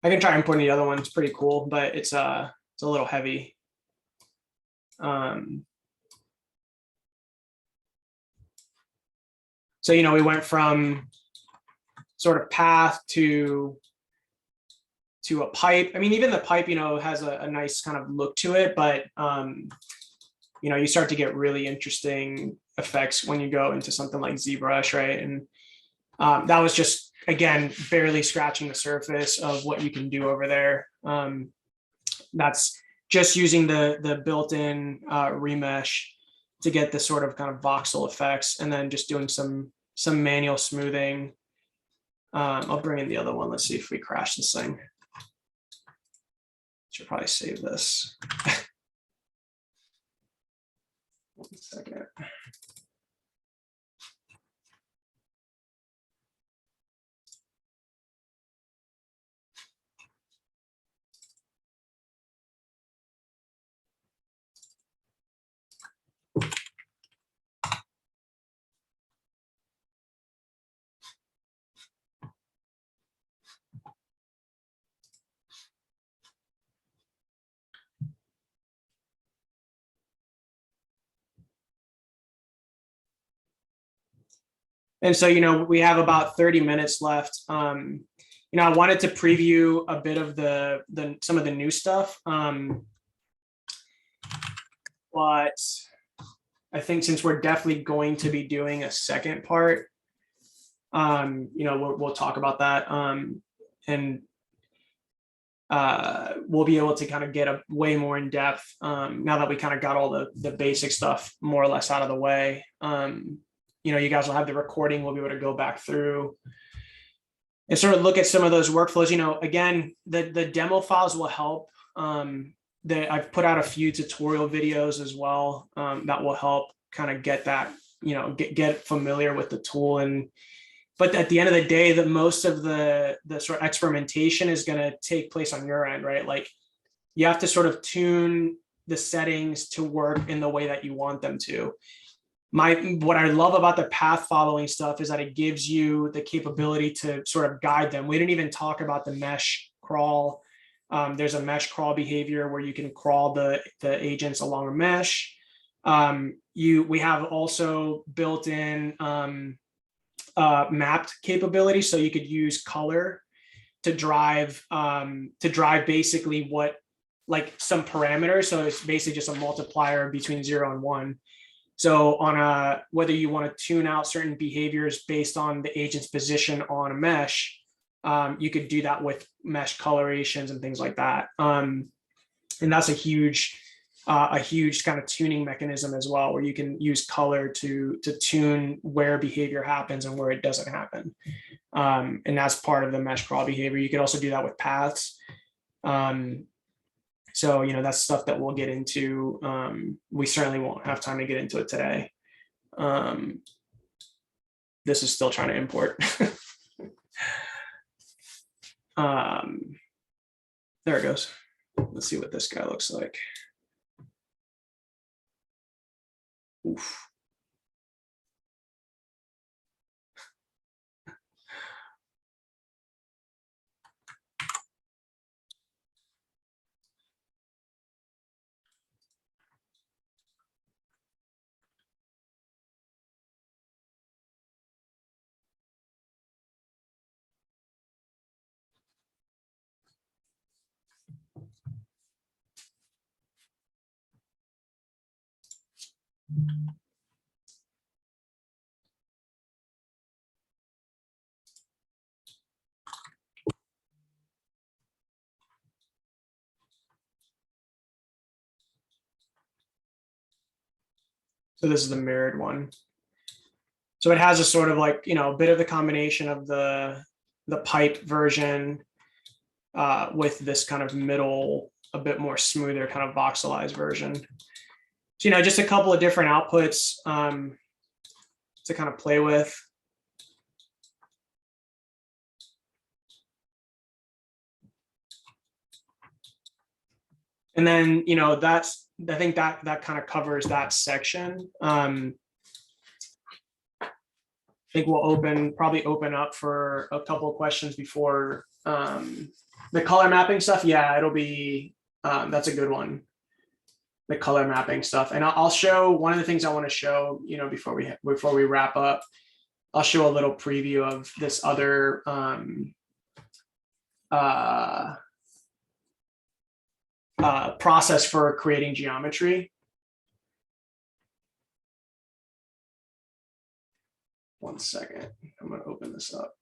I can try importing the other one. It's pretty cool, but it's a little heavy. So, you know, we went from sort of path to a pipe. I mean, even the pipe, you know, has a nice kind of look to it, but you know, you start to get really interesting effects when you go into something like ZBrush, right? And that was just, again, barely scratching the surface of what you can do over there. That's just using the built-in remesh to get the sort of kind of voxel effects, and then just doing some manual smoothing. I'll bring in the other one. Let's see if we crash this thing. Should probably save this. 1 second. And so, you know, we have about 30 minutes left. You know, I wanted to preview a bit of some of the new stuff. But I think since we're definitely going to be doing a second part, you know, we'll talk about that. And we'll be able to kind of get a way more in depth now that we kind of got all the basic stuff more or less out of the way. You know, you guys will have the recording. We'll be able to go back through and sort of look at some of those workflows. You know, again, the demo files will help. I've put out a few tutorial videos as well that will help kind of get that, you know, get familiar with the tool. But at the end of the day, the most of the sort of experimentation is going to take place on your end, right? Like you have to sort of tune the settings to work in the way that you want them to. What I love about the path following stuff is that it gives you the capability to sort of guide them. We didn't even talk about the mesh crawl. There's a mesh crawl behavior where you can crawl the agents along a mesh. We have also built in mapped capability, so you could use color to drive basically what, like some parameters. So it's basically just a multiplier between 0 and 1. So on whether you want to tune out certain behaviors based on the agent's position on a mesh, you could do that with mesh colorations and things like that. And that's a huge kind of tuning mechanism as well, where you can use color to tune where behavior happens and where it doesn't happen. And that's part of the mesh crawl behavior. You could also do that with paths. So, you know, that's stuff that we'll get into. We certainly won't have time to get into it today. This is still trying to import. There it goes. Let's see what this guy looks like. Oof. So this is the mirrored one. So it has a sort of like, a bit of the combination of the pipe version with this kind of middle, a bit more smoother kind of voxelized version. So, just a couple of different outputs to kind of play with. And then, I think that kind of covers that section. I think we'll probably open up for a couple of questions before the color mapping stuff. Yeah, it'll be, that's a good one. The color mapping stuff. And I'll show one of the things I want to show, before we wrap up. I'll show a little preview of this other process for creating geometry. One second, I'm going to open this up.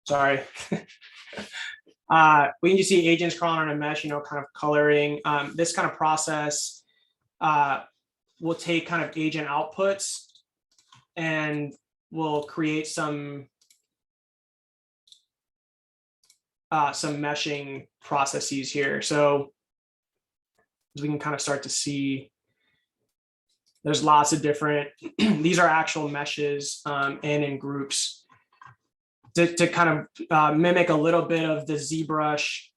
Sorry. We can just see agents crawling on a mesh, kind of coloring. This kind of process will take kind of agent outputs and will create some meshing processes here. So we can kind of start to see there's lots of different, these are actual meshes and in groups. To kind of mimic a little bit of the ZBrush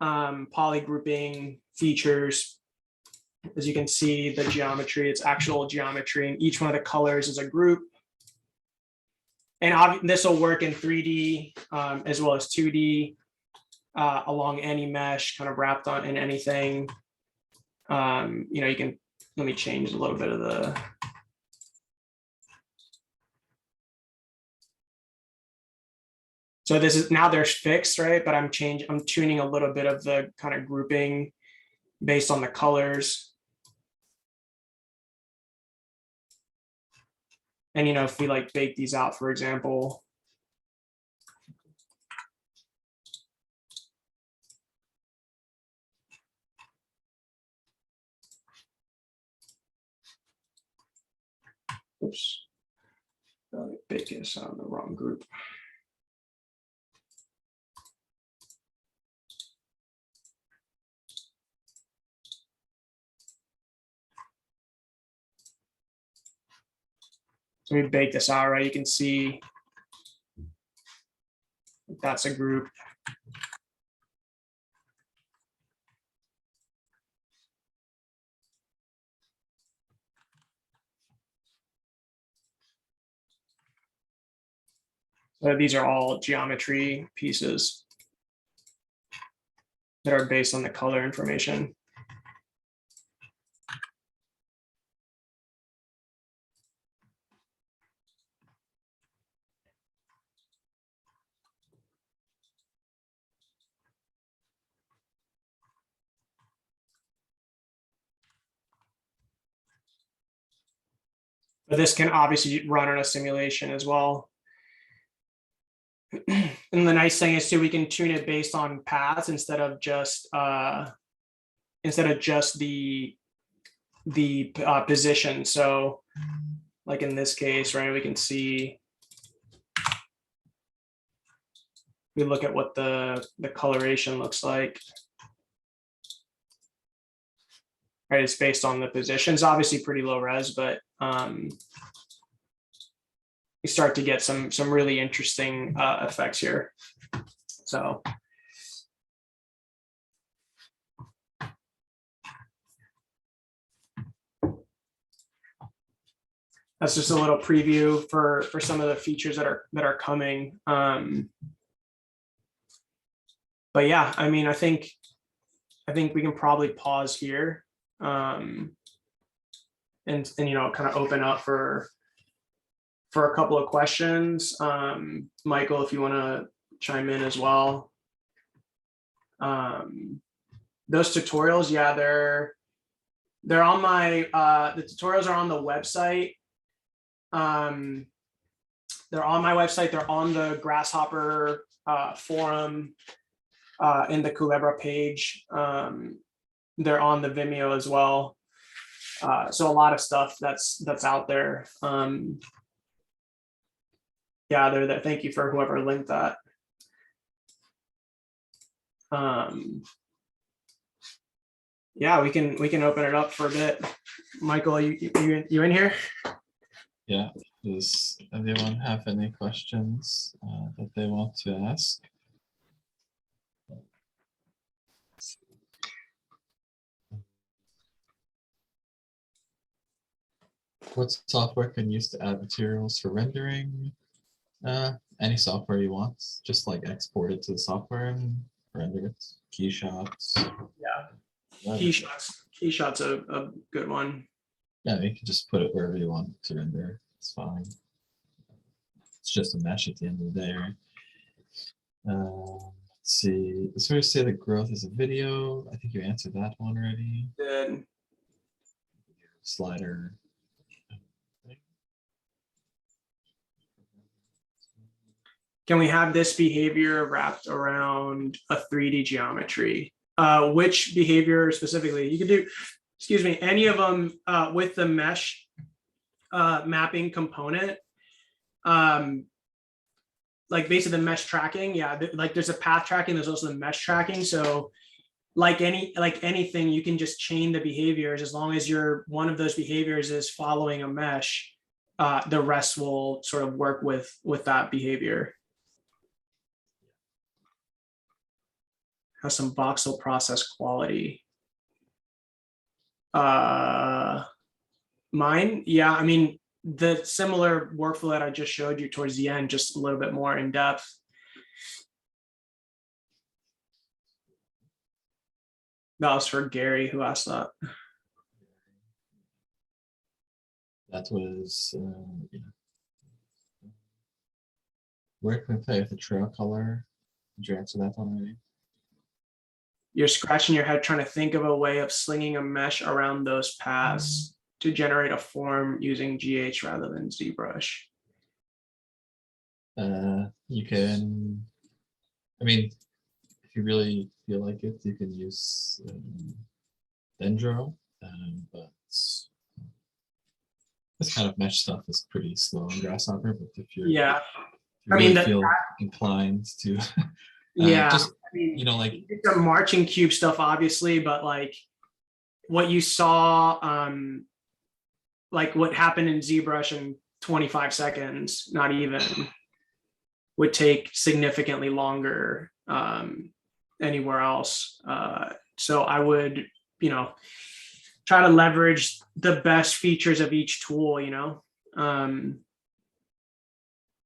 poly grouping features. As you can see, the geometry, it's actual geometry, and each one of the colors is a group. And this will work in 3D as well as 2D along any mesh, kind of wrapped on in anything. You can, let me change a little bit of the. So this is now they're fixed, right? But I'm tuning a little bit of the kind of grouping based on the colors. And, if we like bake these out, for example. Oops. Bake this on the wrong group. So we bake this out, right? You can see that's a group. So these are all geometry pieces that are based on the color information. But this can obviously run on a simulation as well. And the nice thing is too, we can tune it based on paths instead of just the position. So like in this case, right, we can see, we look at what the coloration looks like. Right, it's based on the positions, obviously pretty low res, but we start to get some really interesting effects here. So that's just a little preview for some of the features that are coming. But yeah, I mean, I think we can probably pause here and you know, kind of open up for a couple of questions. Michael, if you want to chime in as well. Those tutorials, yeah, they're on my the tutorials are on the website. They're on my website. They're on the Grasshopper forum in the Culebra page. They're on the Vimeo as well. So a lot of stuff that's out there. Yeah, they're there. Thank you for whoever linked that. Yeah, we can open it up for a bit. Michael, you in here? Yeah. Does anyone have any questions that they want to ask? What software can you use to add materials for rendering? Any software you want, just like export it to the software and render it. Keyshots. Yeah. Keyshots a good one. Yeah, you can just put it wherever you want to render. It's fine. It's just a mesh at the end of the day, right? Let's see. Let's first say that growth is a video. I think you answered that one already. Good. Slider. Can we have this behavior wrapped around a 3D geometry? Which behavior specifically? You could do, excuse me, any of them with the mesh mapping component. Like basically the mesh tracking, yeah, like there's a path tracking, there's also the mesh tracking. So like anything, you can just chain the behaviors as long as one of those behaviors is following a mesh. The rest will sort of work with that behavior. Has some voxel process quality. Mine, yeah, I mean, the similar workflow that I just showed you towards the end, just a little bit more in depth. That was for Gary who asked that. That was, yeah. Where can we play with the trail color? Did you answer that one already? You're scratching your head trying to think of a way of slinging a mesh around those paths to generate a form using GH rather than ZBrush. You can, I mean, if you really feel like it, you can use Dendro, but this kind of mesh stuff is pretty slow in Grasshopper, but if you're Yeah. if you I mean, really feel inclined to yeah. just I mean, like it's a marching cube stuff, obviously, but like what you saw, like what happened in ZBrush in 25 seconds, not even, would take significantly longer anywhere else. So I would, try to leverage the best features of each tool,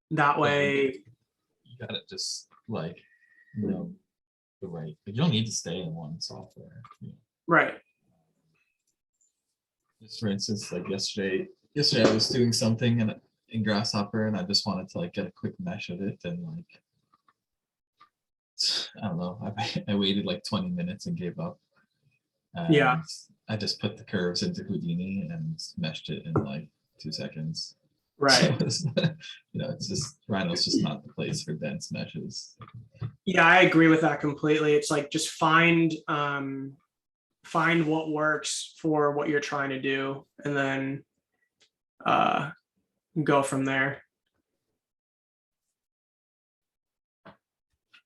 that way. you gotta just like know the right. You don't need to stay in one software. Right. Just for instance, like yesterday I was doing something in Grasshopper, and I just wanted to like get a quick mesh of it, and like I don't know, I waited like 20 minutes and gave up. And Yeah. I just put the curves into Houdini and meshed it in like 2 seconds. Right. So it's just Rhino's just not the place for dense meshes. Yeah, I agree with that completely. It's like just find what works for what you're trying to do, and then go from there.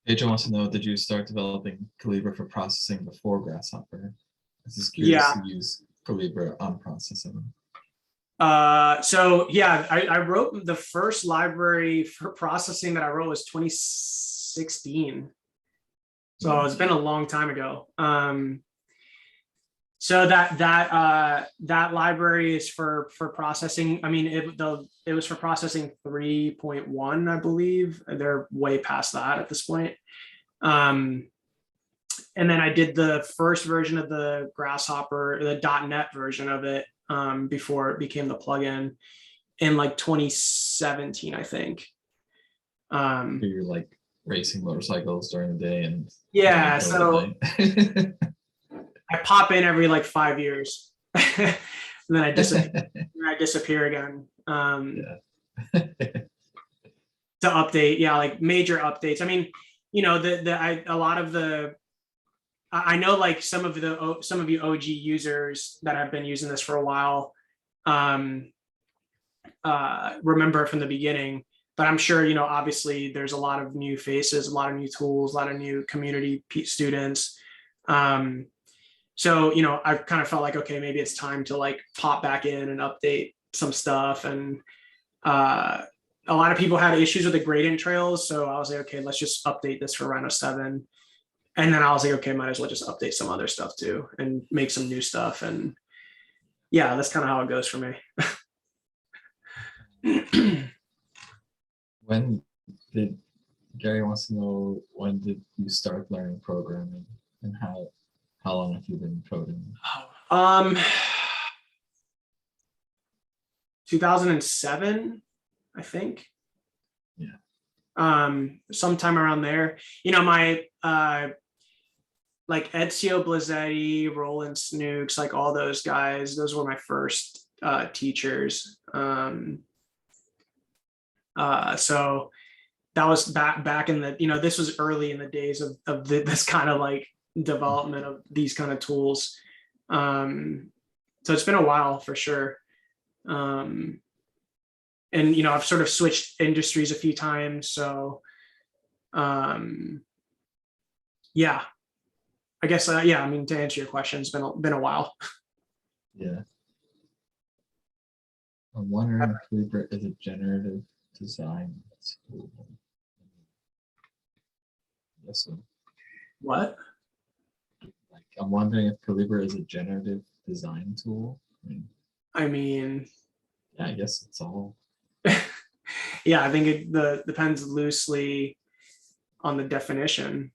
Pedro wants to know, did you start developing Culebra for processing before Grasshopper? This is curious Yeah. to use Culebra on processing. So yeah, I wrote the first library for processing that I wrote was 2016. So it's been a long time ago. So that library is for processing. I mean, it was for processing 3.1, I believe. They're way past that at this point. And then I did the first version of the Grasshopper, the .NET version of it, before it became the plugin in like 2017, I think. You're like racing motorcycles during the day and yeah, so I pop in every like 5 years, and then I disappear again. To update, yeah, like major updates. I mean, a lot of the, I know like some of you OG users that have been using this for a while remember from the beginning, but I'm sure, obviously there's a lot of new faces, a lot of new tools, a lot of new community students. So, I kind of felt like, okay, maybe it's time to like pop back in and update some stuff. And a lot of people had issues with the gradient trails. So I was like, okay, let's just update this for Rhino 7. And then I was like, okay, might as well just update some other stuff too and make some new stuff. And yeah, that's kind of how it goes for me. When did Gary wants to know, when did you start learning programming, and how long have you been coding? 2007, I think. Yeah. Sometime around there. My like Ezio Blazzetti, Roland Snooks, like all those guys, those were my first teachers. So that was back in the, this was early in the days of this kind of like development of these kind of tools. So it's been a while for sure. And I've sort of switched industries a few times. So yeah, I guess yeah, I mean, to answer your question, it's been a while. Yeah. I'm wondering if Culebra is a generative design tool. Yes. So. What? Like, I'm wondering if Culebra is a generative design tool. I mean, yeah, I guess it's all. Yeah, I think it depends loosely on the definition.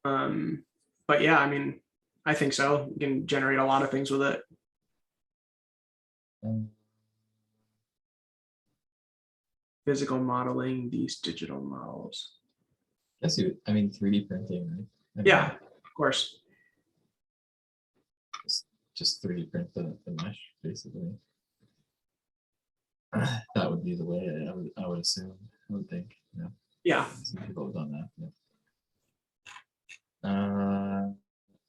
But yeah, I mean, I think so. You can generate a lot of things with it. Physical modeling, these digital models. Yes, I mean 3D printing, right? Yeah, of course. Just 3D print the mesh, basically. That would be the way I would assume. I would think. Yeah. Some people have done that. Yeah.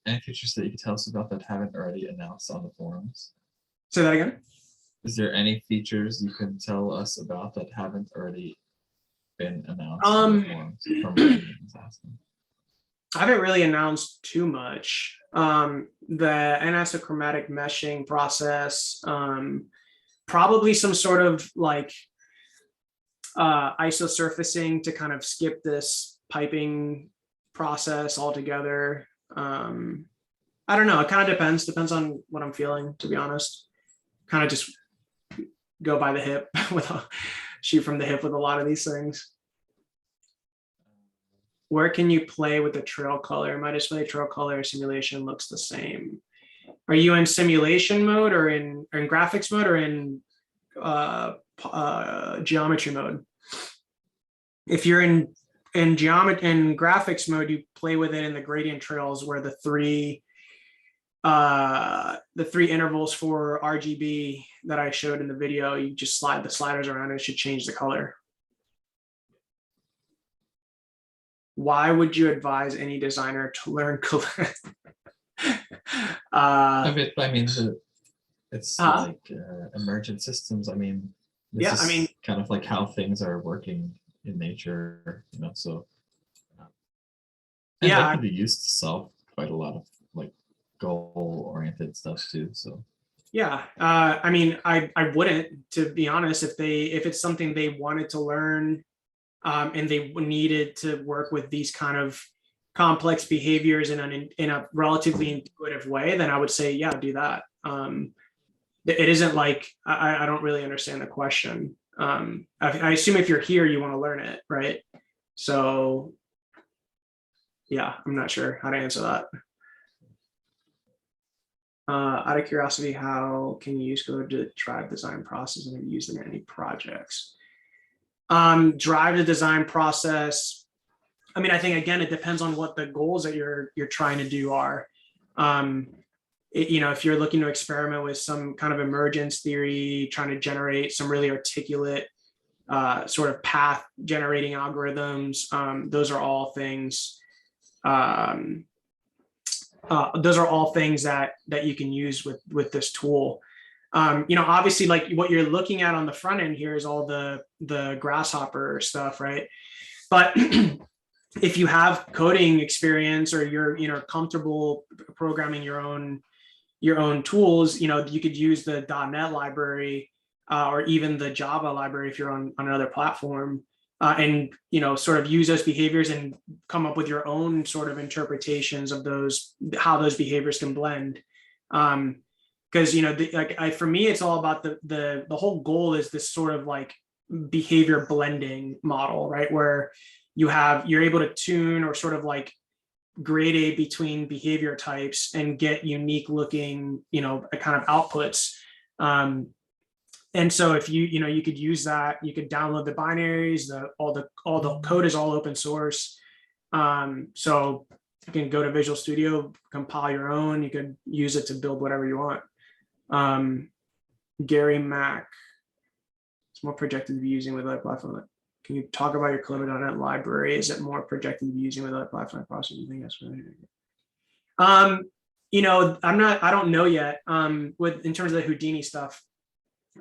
Any features that you could tell us about that haven't already announced on the forums? Say that again. Is there any features you can tell us about that haven't already been announced in the forums from what everyone's asking? I haven't really announced too much. The anisochromatic meshing process, probably some sort of like isosurfacing to kind of skip this piping process altogether. I don't know. It kind of depends on what I'm feeling, to be honest. Kind of just go by the hip shoot from the hip with a lot of these things. Where can you play with the trail color? My display trail color simulation looks the same. Are you in simulation mode or in graphics mode or in geometry mode? If you're in graphics mode, you play with it in the gradient trails where the three intervals for RGB that I showed in the video, you just slide the sliders around and it should change the color. Why would you advise any designer to learn color? I mean, it's like emergent systems. I mean, this is kind of like how things are working in nature, you know. So, and that can be used to solve quite a lot of like goal-oriented stuff too. So, yeah, I mean, I wouldn't, to be honest, if it's something they wanted to learn, and they needed to work with these kind of complex behaviors in a relatively intuitive way, then I would say, yeah, do that. It isn't like, I don't really understand the question. I assume if you're here, you want to learn it, right? So yeah, I'm not sure how to answer that. Out of curiosity, how can you use code to drive design process and have you used in any projects? Drive the design process. I mean, I think again, it depends on what the goals that you're trying to do are. You know, if you're looking to experiment with some kind of emergence theory, trying to generate some really articulate sort of path generating algorithms, those are all things. Those are all things that you can use with this tool. You know, obviously, like what you're looking at on the front end here is all the Grasshopper stuff, right? But if you have coding experience or you're comfortable programming your own tools, you know, you could use the .NET library or even the Java library if you're on another platform, and you know, sort of use those behaviors and come up with your own sort of interpretations of those, how those behaviors can blend. Because you know, for me, it's all about the whole goal is this sort of like behavior blending model, right? Where you're able to tune or sort of like grade between behavior types and get unique looking, you know, kind of outputs. And so if you could use that, you could download the binaries, all the code is all open source. So you can go to Visual Studio, compile your own, you could use it to build whatever you want. Gary Mack, it's more projected to be using with other platforms. Can you talk about your Culebra.net library? Is it more projected to be using with other platform processing? You know, I don't know yet. In terms of the Houdini stuff,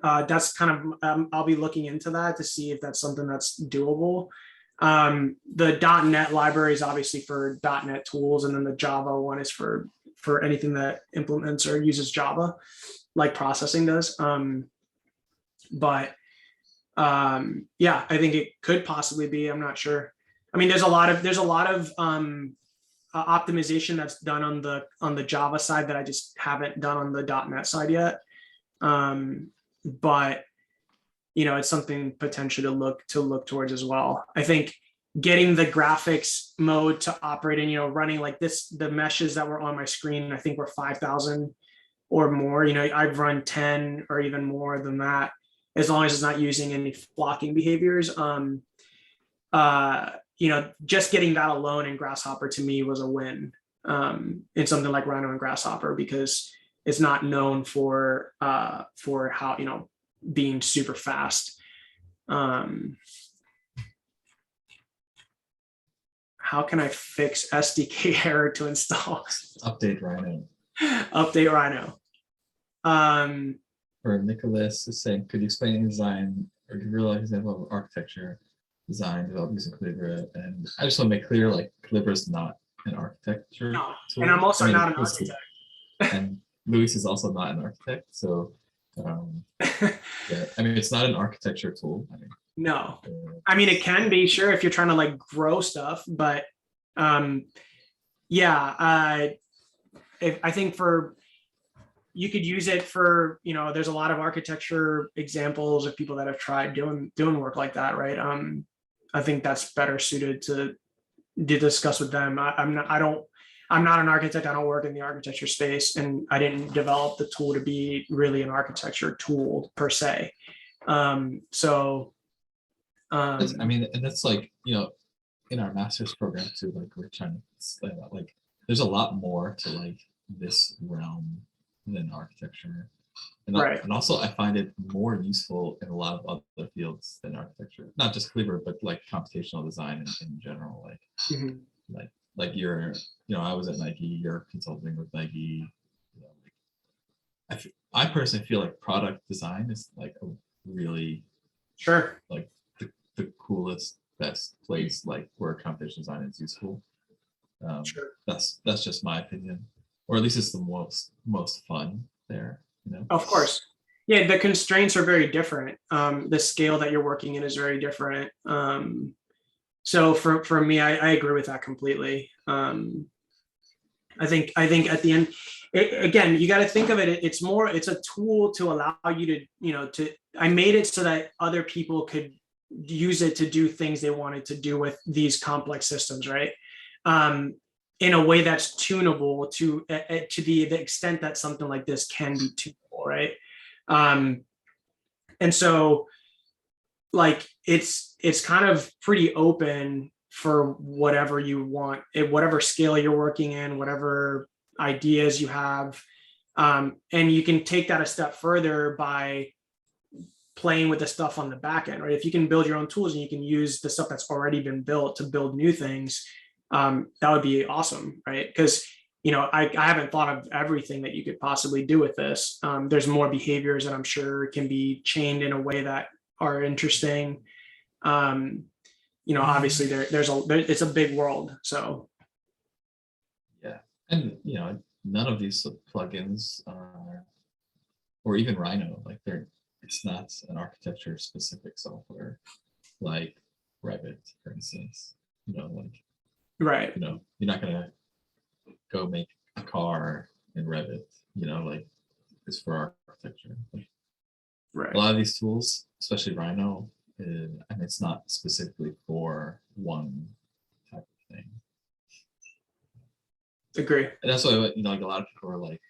that's kind of, I'll be looking into that to see if that's something that's doable. The .NET library is obviously for .NET tools, and then the Java one is for anything that implements or uses Java, like processing does. Yeah, I think it could possibly be. I'm not sure. I mean, there's a lot of optimization that's done on the Java side that I just haven't done on the .NET side yet. But you know, it's something potentially to look towards as well. I think getting the graphics mode to operate and, you know, running like this, the meshes that were on my screen, I think were 5,000 or more. You know, I've run 10 or even more than that, as long as it's not using any flocking behaviors. You know, just getting that alone in Grasshopper to me was a win in something like Rhino and Grasshopper, because it's not known for how, you know, being super fast. How can I fix SDK error to install? Update Rhino. Update Rhino. for Nicholas is saying, could you explain any design or give real life example of architecture design developed using Culebra? And I just want to make clear, like Culebra is not an architecture No, tool. and I'm also I mean, not an it's- architect. and Luis is also not an architect, so yeah, I mean, it's not an architecture tool. I mean, No, I mean, it can be, sure, if you're trying to like grow stuff, but yeah, if I think for, you could use it for, you know, there's a lot of architecture examples of people that have tried doing work like that, right? I think that's better suited to discuss with them. I'm not an architect. I don't work in the architecture space, and I didn't develop the tool to be really an architecture tool per se. So I mean, and that's like, you know, in our master's program too, like we're trying to explain that, like there's a lot more to like this realm than architecture. And, right. And also I find it more useful in a lot of other fields than architecture, not just Culebra, but like computational design in general. Like, like you're, you know, I was at Nike, you're consulting with Nike. You know, like, I personally feel like product design is like a really Sure. like the coolest, best place like where computational design is useful. Sure. That's just my opinion, or at least it's the most fun there. You know. Of course. Yeah, the constraints are very different. The scale that you're working in is very different. So for me, I agree with that completely. I think at the end, again, you got to think of it. It's a tool to allow you to, you know, I made it so that other people could use it to do things they wanted to do with these complex systems, right? In a way that's tunable to the extent that something like this can be tunable, right? And so like it's kind of pretty open for whatever you want, at whatever scale you're working in, whatever ideas you have. And you can take that a step further by playing with the stuff on the back end, right? If you can build your own tools and you can use the stuff that's already been built to build new things, that would be awesome, right? Because, you know, I haven't thought of everything that you could possibly do with this. There's more behaviors that I'm sure can be chained in a way that are interesting. You know, obviously it's a big world, so. Yeah, and you know, none of these plugins are, or even Rhino, like it's not an architecture specific software like Revit, for instance. You know, like, right. You know, you're not gonna go make a car in Revit. You know, like it's for architecture. Like, right. A lot of these tools, especially Rhino, and it's not specifically for one type of thing. Agree. And that's why, you know, like a lot of people are like,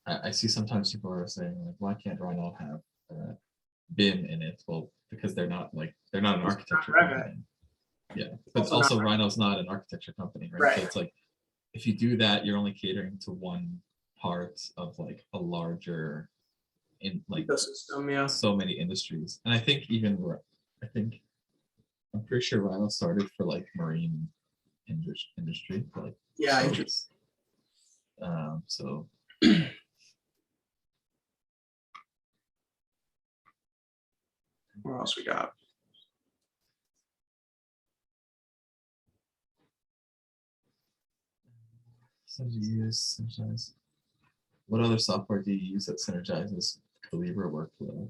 I see sometimes people are saying like, why can't Rhino have BIM in it? Well, because they're not an architecture company. Yeah, but also Rhino's not an architecture company, right? So it's like, if you do that, you're only catering to one part of like a larger, in like ecosystem, yeah. So many industries. And I think I'm pretty sure Rhino started for like marine industry, like yeah, boats. So what else we got? So you use Synergize. What other software do you use that synergizes Culebra workflow?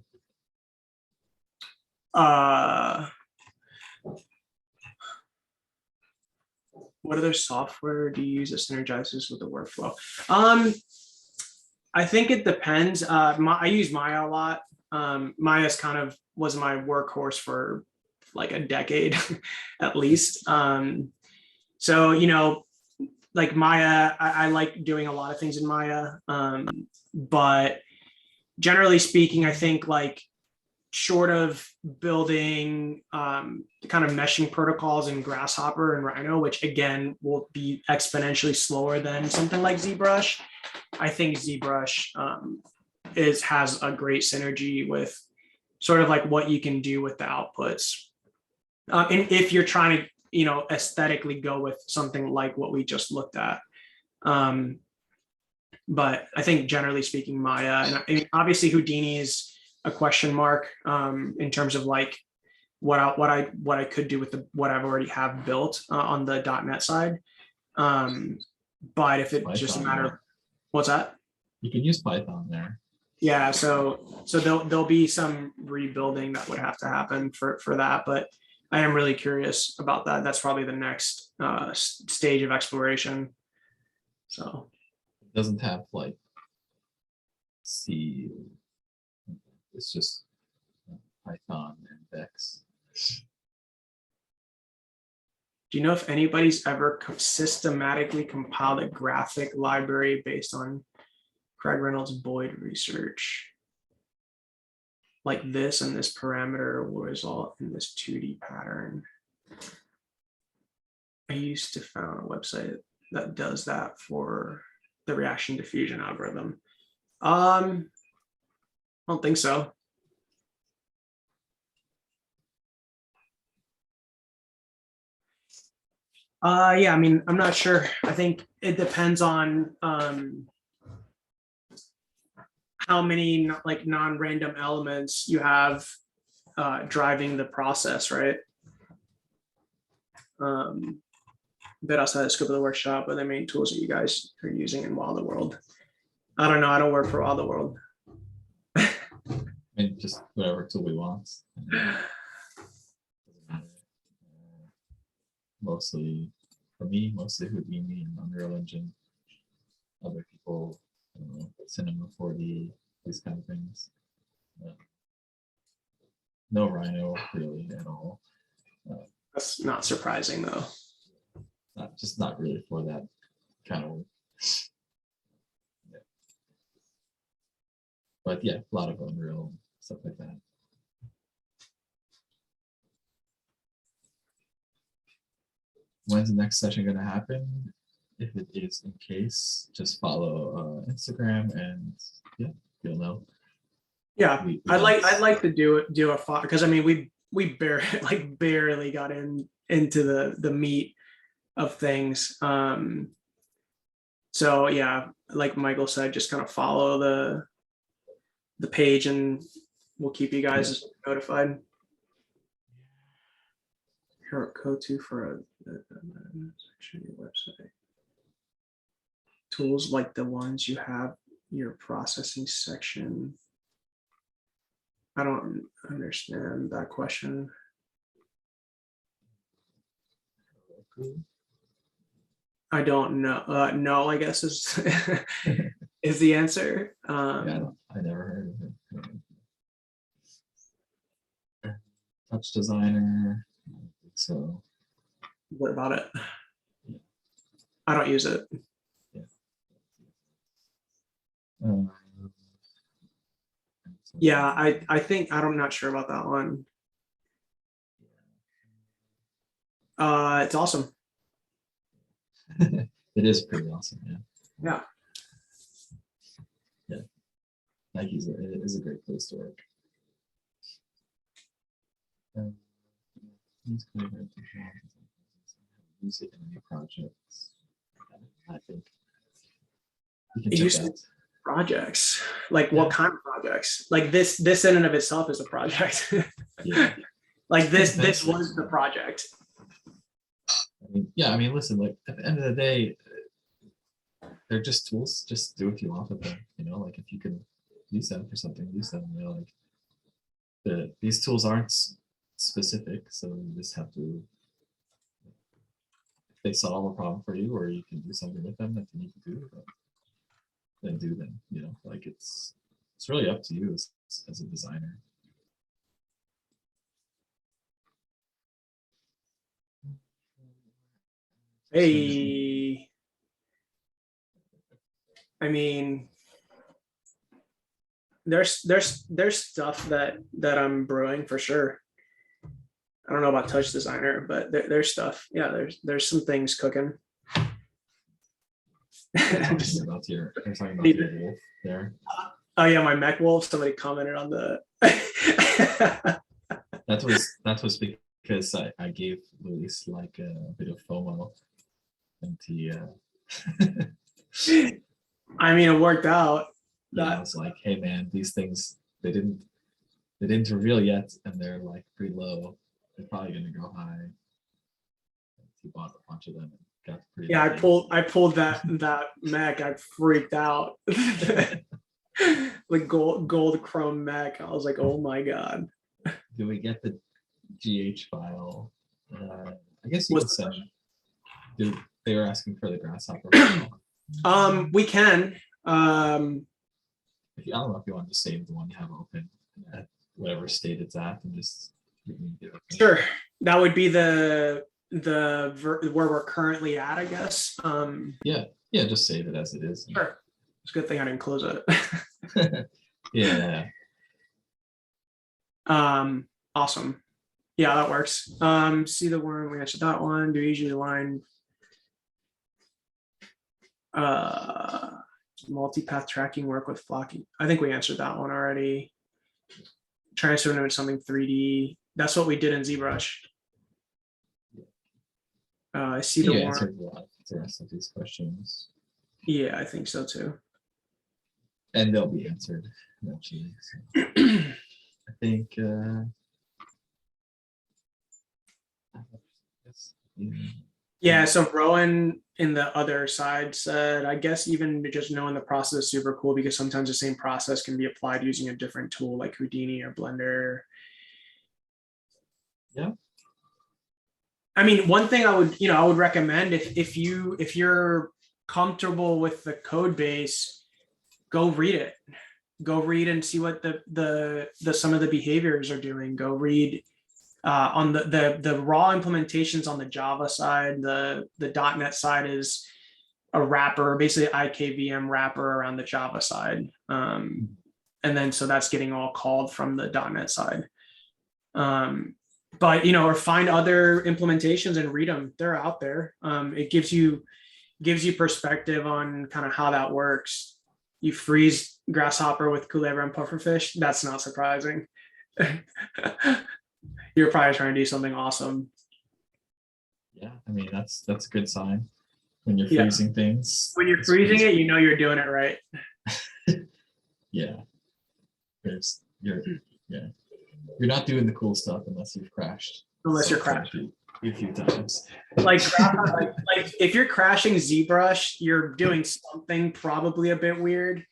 What other software do you use that synergizes with the workflow? I think it depends. I use Maya a lot. Maya's kind of was my workhorse for like a decade at least. So, you know, like Maya, I like doing a lot of things in Maya. But generally speaking, I think like short of building kind of meshing protocols in Grasshopper and Rhino, which again will be exponentially slower than something like ZBrush, I think ZBrush has a great synergy with sort of like what you can do with the outputs. And if you're trying to, you know, aesthetically go with something like what we just looked at. But I think generally speaking, Maya, and obviously Houdini is a question mark in terms of like what I could do with what I've already have built on the .NET side. But if it's just a matter of what's that? You can use Python there. Yeah, so there'll be some rebuilding that would have to happen for that, but I am really curious about that. That's probably the next stage of exploration. So it doesn't have like C. It's just Python and Vex. Do you know if anybody's ever systematically compiled a graphic library based on Craig Reynolds Boyd research? Like this and this parameter will result in this 2D pattern. I used to found a website that does that for the reaction diffusion algorithm. I don't think so. Yeah, I mean, I'm not sure. I think it depends on how many like non-random elements you have driving the process, right? Bit outside the scope of the workshop, but the main tools that you guys are using in Wild the World. I don't know. I don't work for Wild the World. And just whatever tool we want. Mostly for me, mostly Houdini and Unreal Engine. Other people, I don't know, Cinema 4D, these kind of things. No Rhino really at all. That's not surprising though. Just not really for that kind of work. Yeah. But yeah, a lot of Unreal stuff like that. When's the next session going to happen? If it is in case, just follow Instagram and yeah, you'll know. Yeah, I'd like to do a file because I mean we barely got into the meat of things. So yeah, like Michael said, just kind of follow the page and we'll keep you guys notified. Here, go to for a website. Tools like the ones you have your processing section. I don't understand that question. I don't know. No, I guess is is the answer. Yeah, I never heard of it. Touch Designer. I don't think so. What about it? Yeah. I don't use it. Yeah, I think I'm not sure about that one. It's awesome. It is pretty awesome, yeah. Yeah. Yeah. Nike's it is a great place to work. Use it in new projects. I think you can check out. Projects like what kind of projects? Like this in and of itself is a project. Yeah. Like this was the project. I mean, listen, like at the end of the day, they're just tools. Just do what you want with them. You know, like if you can use them for something, use them. You know, like these tools aren't specific, so you just have to. If they solve a problem for you, or you can do something with them that you need to do, then do them. You know, like it's really up to you as a designer. Hey, I mean, there's stuff that I'm brewing for sure. I don't know about Touch Designer, but there's stuff. Yeah, there's some things cooking. Talking about your wolf there. Oh yeah, my mech wolf. Somebody commented on the. that was because I gave Luis like a bit of FOMO, and he I mean, it worked out. Yeah, I was like, hey man, these things they didn't reveal yet, and they're like pretty low. They're probably gonna go high. He bought a bunch of them and got pretty. Yeah, lucky. I pulled that mech. I freaked out. Like gold chrome mech. I was like, oh my god. Do we get the GH file? I guess you Was can send. Dude, they were asking for the Grasshopper file. we can. I don't know if you want to save the one you have open at whatever state it's at, and just Sure. That would be the where we're currently at, I guess. Yeah, just save it as it is. Sure. It's a good thing I didn't close it. Yeah. Awesome. Yeah, that works. See the worm, we answered that one. Do usually line multi-path tracking work with flocking? I think we answered that one already. Transfer into something 3D. That's what we did in ZBrush. I see the You worm. answered a lot of the rest of these questions. Yeah, I think so too. And they'll be answered eventually. So. I think yeah, so Rowan in the other side said, I guess even just knowing the process is super cool because sometimes the same process can be applied using a different tool like Houdini or Blender. Yeah. I mean, one thing I would recommend if you're comfortable with the code base, go read it. Go read and see what the some of the behaviors are doing. Go read on the raw implementations on the Java side. The .NET side is a wrapper, basically IKVM wrapper around the Java side. And then so that's getting all called from the .NET side. But or find other implementations and read them. They're out there. It gives you perspective on kind of how that works. You freeze Grasshopper with Culebra and pufferfish. That's not surprising. You're probably trying to do something awesome. Yeah, I mean that's a good sign when you're freezing things. When you're freezing it, you're doing it right. Yeah. You're not doing the cool stuff unless you've crashed. Unless you're crashing a few times. Like if you're crashing ZBrush, you're doing something probably a bit weird.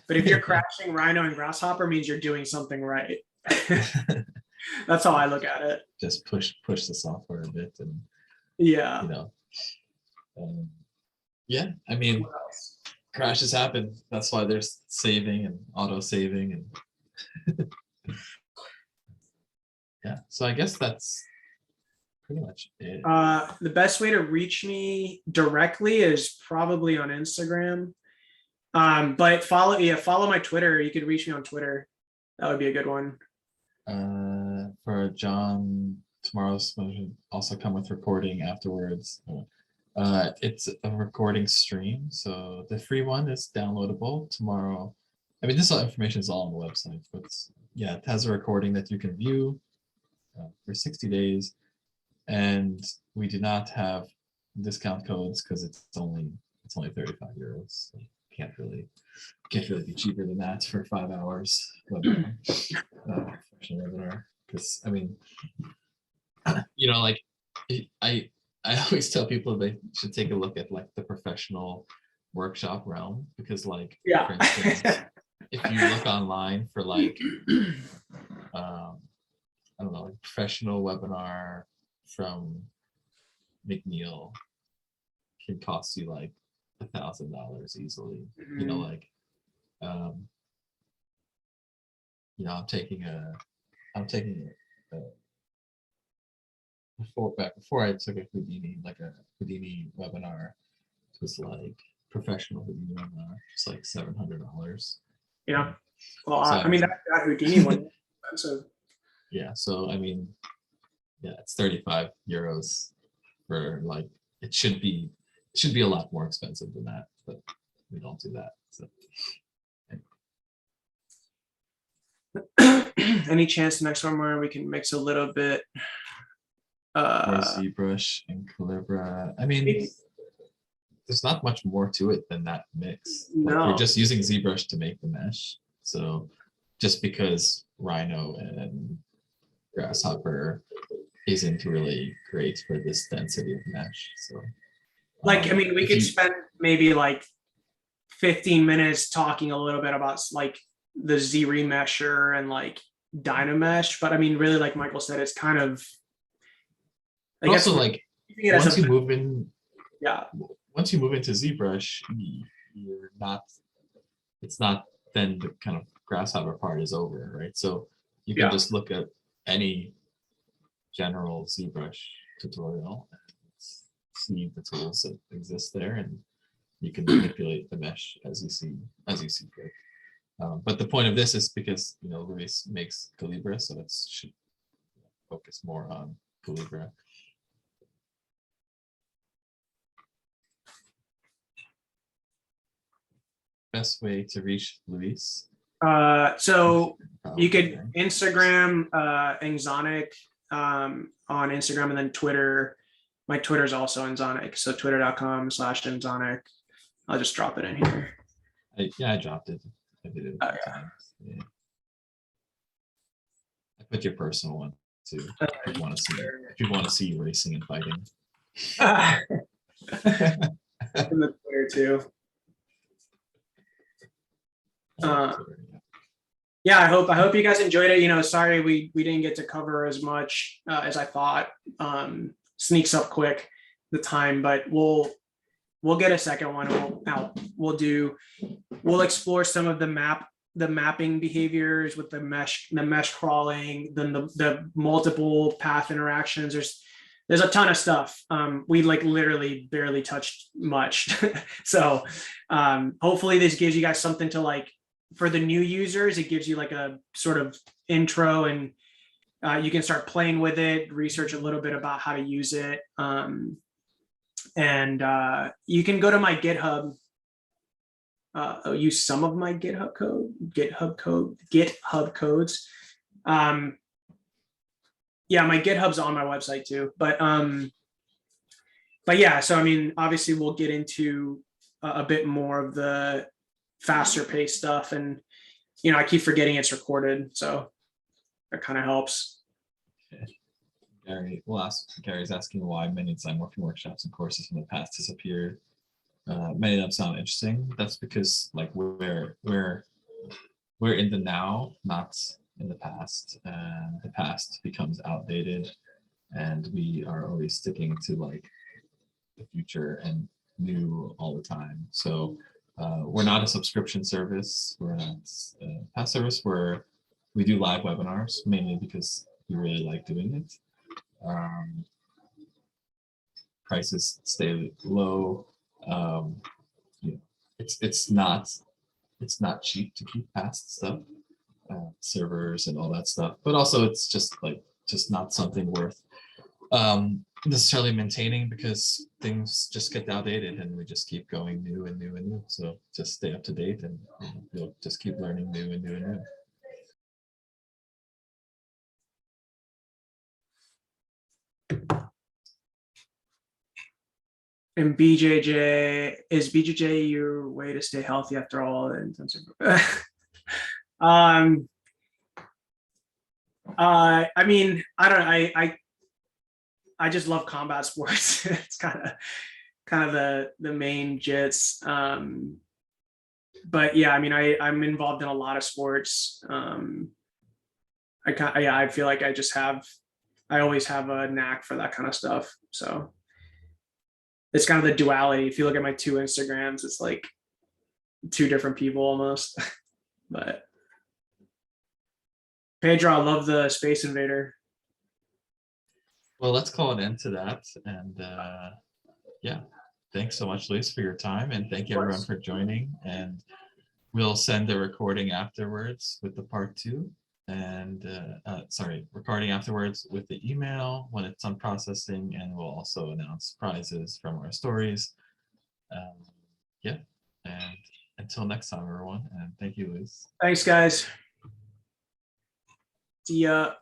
But if you're crashing Rhino and Grasshopper, means you're doing something right. That's how I look at it. Just push the software a bit, and yeah, yeah. I mean, crashes happen. That's why there's saving and auto saving, and yeah. So I guess that's pretty much it. The best way to reach me directly is probably on Instagram. But follow my Twitter. You could reach me on Twitter. That would be a good one. For John, tomorrow's also come with recording afterwards. It's a recording stream, so the free one is downloadable tomorrow. I mean, this information is all on the website, but yeah, it has a recording that you can view for 60 days, and we do not have discount codes because it's only 35 euros. So can't really be cheaper than that for 5 hours webinar. Webinar, because I mean, like I always tell people they should take a look at like the professional workshop realm, because like for instance, if you look online for like I don't know, like professional webinar from McNeel can cost you like $1,000 easily. Like I'm taking a before I took a Houdini webinar. It was like professional Houdini webinar. It's like $700. Yeah. Well, so, I mean that Houdini one is expensive. Yeah. So I mean, yeah, it's 35 euros for like it should be a lot more expensive than that, but we don't do that. So. Any chance next one where we can mix a little bit or ZBrush and Culebra? I mean, there's not much more to it than that mix. Like No. you're just using ZBrush to make the mesh. So just because Rhino and Grasshopper isn't really great for this density of mesh. So Like, I mean, we if could you- spend maybe like 15 minutes talking a little bit about like the Z remesher and like Dynamesh, but I mean, really, like Michael said, it's kind of. I guess also like using it as once a- you move in, yeah, once you move into ZBrush, you're not. It's not then the kind of Grasshopper part is over, right? So you can Yeah. just look at any general ZBrush tutorial and see the tools that exist there, and you can manipulate the mesh as you see fit. But the point of this is because Luis makes Culebra, so it should focus more on Culebra. Best way to reach Luis? So Probably, you could right? Instagram Exonic on Instagram, and then Twitter. My Twitter is also Exonic, so twitter.com/Exonic. I'll just drop it in here. I dropped it. I did it a few times. Yeah. I put your personal one too. If you want to see you racing and fighting. In the Twitter too. Yeah, I hope you guys enjoyed it. Sorry we didn't get to cover as much as I thought. Sneaks up quick the time, but we'll get a second one. We'll explore some of the mapping behaviors with the mesh crawling, then the multiple path interactions. There's a ton of stuff. We like literally barely touched much. So hopefully this gives you guys something to like. For the new users, it gives you like a sort of intro, and you can start playing with it, research a little bit about how to use it. And you can go to my GitHub, use some of my GitHub codes. Yeah, my GitHub's on my website too. But yeah, so I mean, obviously we'll get into a bit more of the faster paced stuff, and I keep forgetting it's recorded, so that kind of helps. Gary's asking why many design working workshops and courses from the past disappeared. Many of them sound interesting. That's because like we're in the now, not in the past, and the past becomes outdated, and we are always sticking to like the future and new all the time. So we're not a subscription service. We're not a past service where we do live webinars, mainly because we really like doing it. Prices stay low. It's not cheap to keep past stuff, servers and all that stuff. But also it's just not something worth necessarily maintaining, because things just get outdated and we just keep going new and new and new. So just stay up to date, and you'll just keep learning new and new and new. And is BJJ your way to stay healthy after all the intensive? I mean, I don't know. I just love combat sports. It's kind of the main jits. But yeah, I mean, I'm involved in a lot of sports. I feel like I always have a knack for that kind of stuff. So it's kind of the duality. If you look at my two Instagrams, it's like two different people almost. But Pedro, I love the Space Invader. Well, let's call an end to that. And yeah, thanks so much, Luis, for your time. And thank you everyone for joining. And we'll send a recording afterwards with the part 2. And recording afterwards with the email when it's on processing. And we'll also announce prizes from our stories. Yeah. And until next time, everyone. And thank you, Luis. Thanks, guys. See ya.